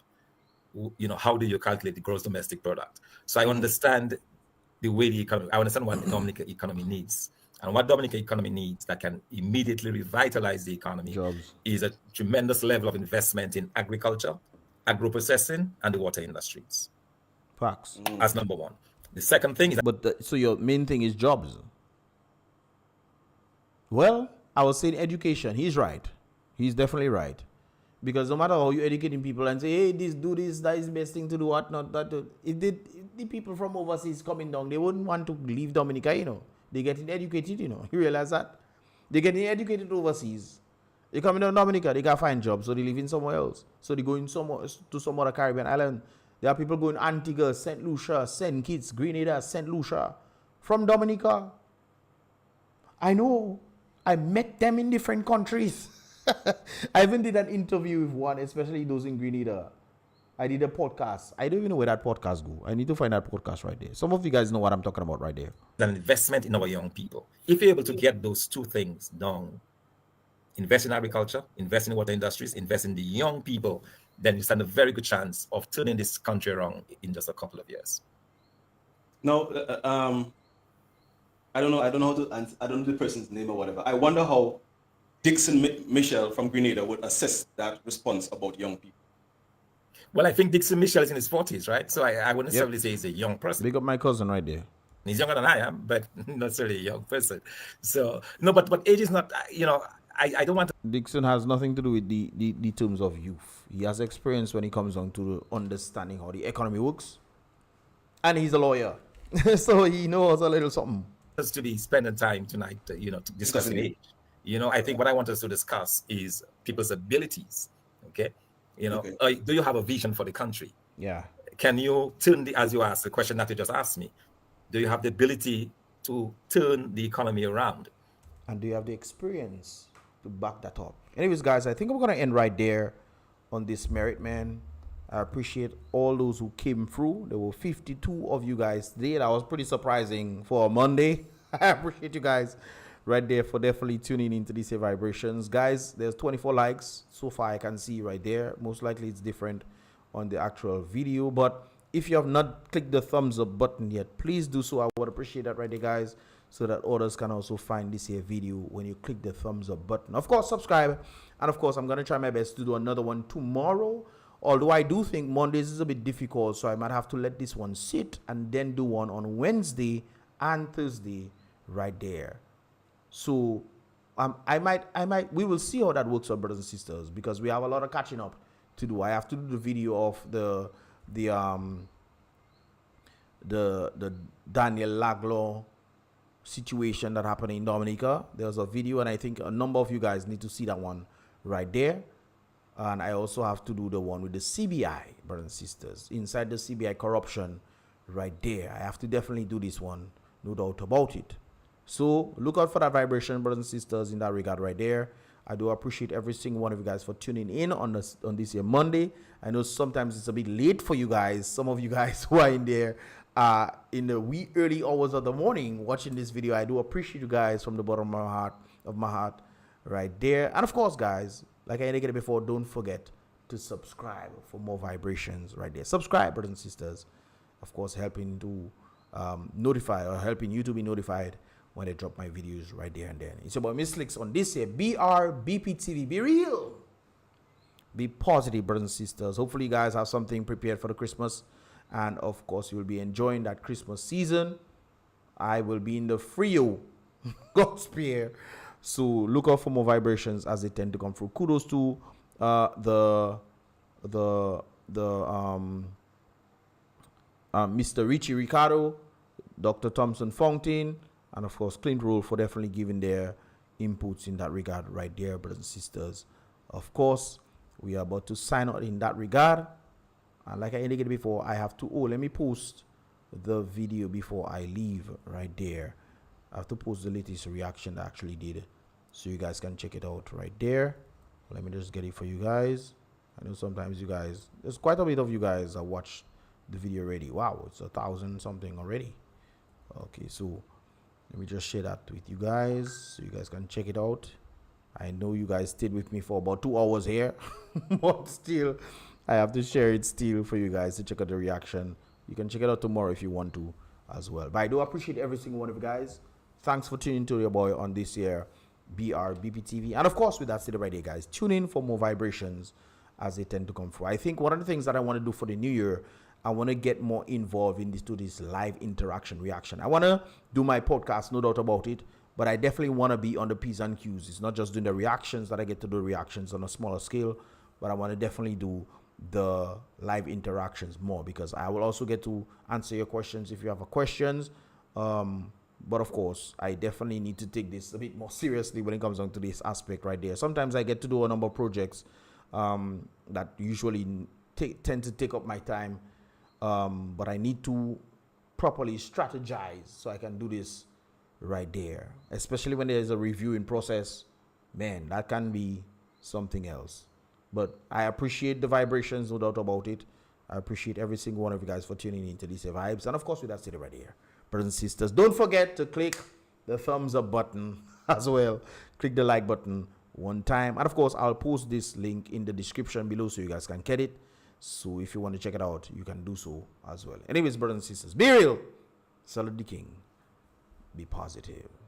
How do you calculate the gross domestic product? So I understand the way the economy, I understand what the Dominica economy needs. And what Dominica economy needs that can immediately revitalize the economy is a tremendous level of investment in agriculture, agro-processing, and the water industries. Facts. As number one. The second thing is... So your main thing is jobs. Well, I was saying education. He's right. He's definitely right. Because no matter how you educating people and say, hey, do this, that is the best thing to do, what not, that. If the people from overseas coming down, they wouldn't want to leave Dominica, you know. They're getting educated, you know. You realize that? They're getting educated overseas. They coming down Dominica, they can't find jobs, so they live in somewhere else. So they go in to some other Caribbean island. There are people going Antigua, St. Lucia, St. Kitts, Grenada, St. Lucia, from Dominica. I know. I met them in different countries. I even did an interview with one, especially those in Grenada. I did a podcast. I don't even know where that podcast go. I need to find that podcast right there. Some of you guys know what I'm talking about right there. An investment in our young people. If you're able to get those two things done, invest in agriculture, invest in water industries, invest in the young people, then you stand a very good chance of turning this country around in just a couple of years. No, I don't know how to answer. I don't know the person's name or whatever. I wonder how Dixon Michel from Grenada would assess that response about young people. Well, I think Dixon Michel is in his 40s, right? So I wouldn't necessarily say he's a young person. Big up my cousin right there. He's younger than I am, but not necessarily a young person. So, no, but age is not, you know, I don't want to. Dixon has nothing to do with the terms of youth. He has experience when it comes down to understanding how the economy works. And he's a lawyer. So he knows a little something. Us to be spending time tonight, you know, to discuss age. You know, I think what I want us to discuss is people's abilities. Okay. You know, do you have a vision for the country? Yeah. Can you turn as you asked, the question that you just asked me, do you have the ability to turn the economy around? And do you have the experience to back that up? Anyways, guys, I think we're going to end right there on this merit, man. I appreciate all those who came through. There were 52 of you guys today. That was pretty surprising for a Monday. I appreciate you guys right there for definitely tuning into these vibrations. Guys, there's 24 likes so far I can see right there. Most likely it's different on the actual video. But if you have not clicked the thumbs up button yet, please do so. I would appreciate that right there, guys, so that others can also find this here video when you click the thumbs up button. Of course, subscribe. And of course, I'm going to try my best to do another one tomorrow. Although I do think Mondays is a bit difficult, so I might have to let this one sit and then do one on Wednesday and Thursday right there. So we will see how that works out, brothers and sisters, because we have a lot of catching up to do. I have to do the video of the Daniel Laglo situation that happened in Dominica. There's a video, and I think a number of you guys need to see that one right there. And I also have to do the one with the CBI, brothers and sisters, inside the CBI corruption right there. I have to definitely do this one, no doubt about it. So look out for that vibration, brothers and sisters, in that regard right there. I do appreciate every single one of you guys for tuning in on this here Monday. I know sometimes it's a bit late for you guys. Some of you guys who are in there in the wee early hours of the morning watching this video. I do appreciate you guys from the bottom of my heart right there. And of course, guys, like I indicated before, don't forget to subscribe for more vibrations right there. Subscribe, brothers and sisters. Of course, helping to helping you to be notified when I drop my videos right there and then. It's about Miss Slicks on this here BPTV. Be real. Be positive, brothers and sisters. Hopefully, you guys have something prepared for the Christmas. And of course, you will be enjoying that Christmas season. I will be in the Frio gospel. So look out for more vibrations as they tend to come through. Kudos to Mr. Richie Ricardo, Dr. Thomson Fontaine, and of course Clint Rule for definitely giving their inputs in that regard right there, brothers and sisters. Of course, we are about to sign out in that regard. And like I indicated before, I have to let me post the video before I leave right there. I have to post the latest reaction that I actually did, so you guys can check it out right there. Let me just get it for you guys. I know sometimes you guys, there's quite a bit of you guys that watch the video already. Wow, it's 1,000 something already. Okay, so let me just share that with you guys so you guys can check it out. I know you guys stayed with me for about 2 hours here, but still, I have to share it still for you guys to check out the reaction. You can check it out tomorrow if you want to as well. But I do appreciate every single one of you guys. Thanks for tuning to your boy on this year BPTV. And of course, with that said right there, guys, tune in for more vibrations as they tend to come through. I think one of the things that I want to do for the new year, I want to get more involved in this live interaction reaction. I want to do my podcast, no doubt about it, but I definitely want to be on the P's and Q's. It's not just doing the reactions that I get to do reactions on a smaller scale, but I want to definitely do the live interactions more, because I will also get to answer your questions if you have questions. But of course, I definitely need to take this a bit more seriously when it comes down to this aspect right there. Sometimes I get to do a number of projects that usually tend to take up my time, but I need to properly strategize so I can do this right there, especially when there's a reviewing process. Man, that can be something else. But I appreciate the vibrations, no doubt about it. I appreciate every single one of you guys for tuning into these vibes. And of course, with that said right here, brothers and sisters, don't forget to click the thumbs up button as well. Click the like button one time. And of course, I'll post this link in the description below so you guys can get it. So if you want to check it out, you can do so as well. Anyways, brothers and sisters, be real, salute the king, be positive.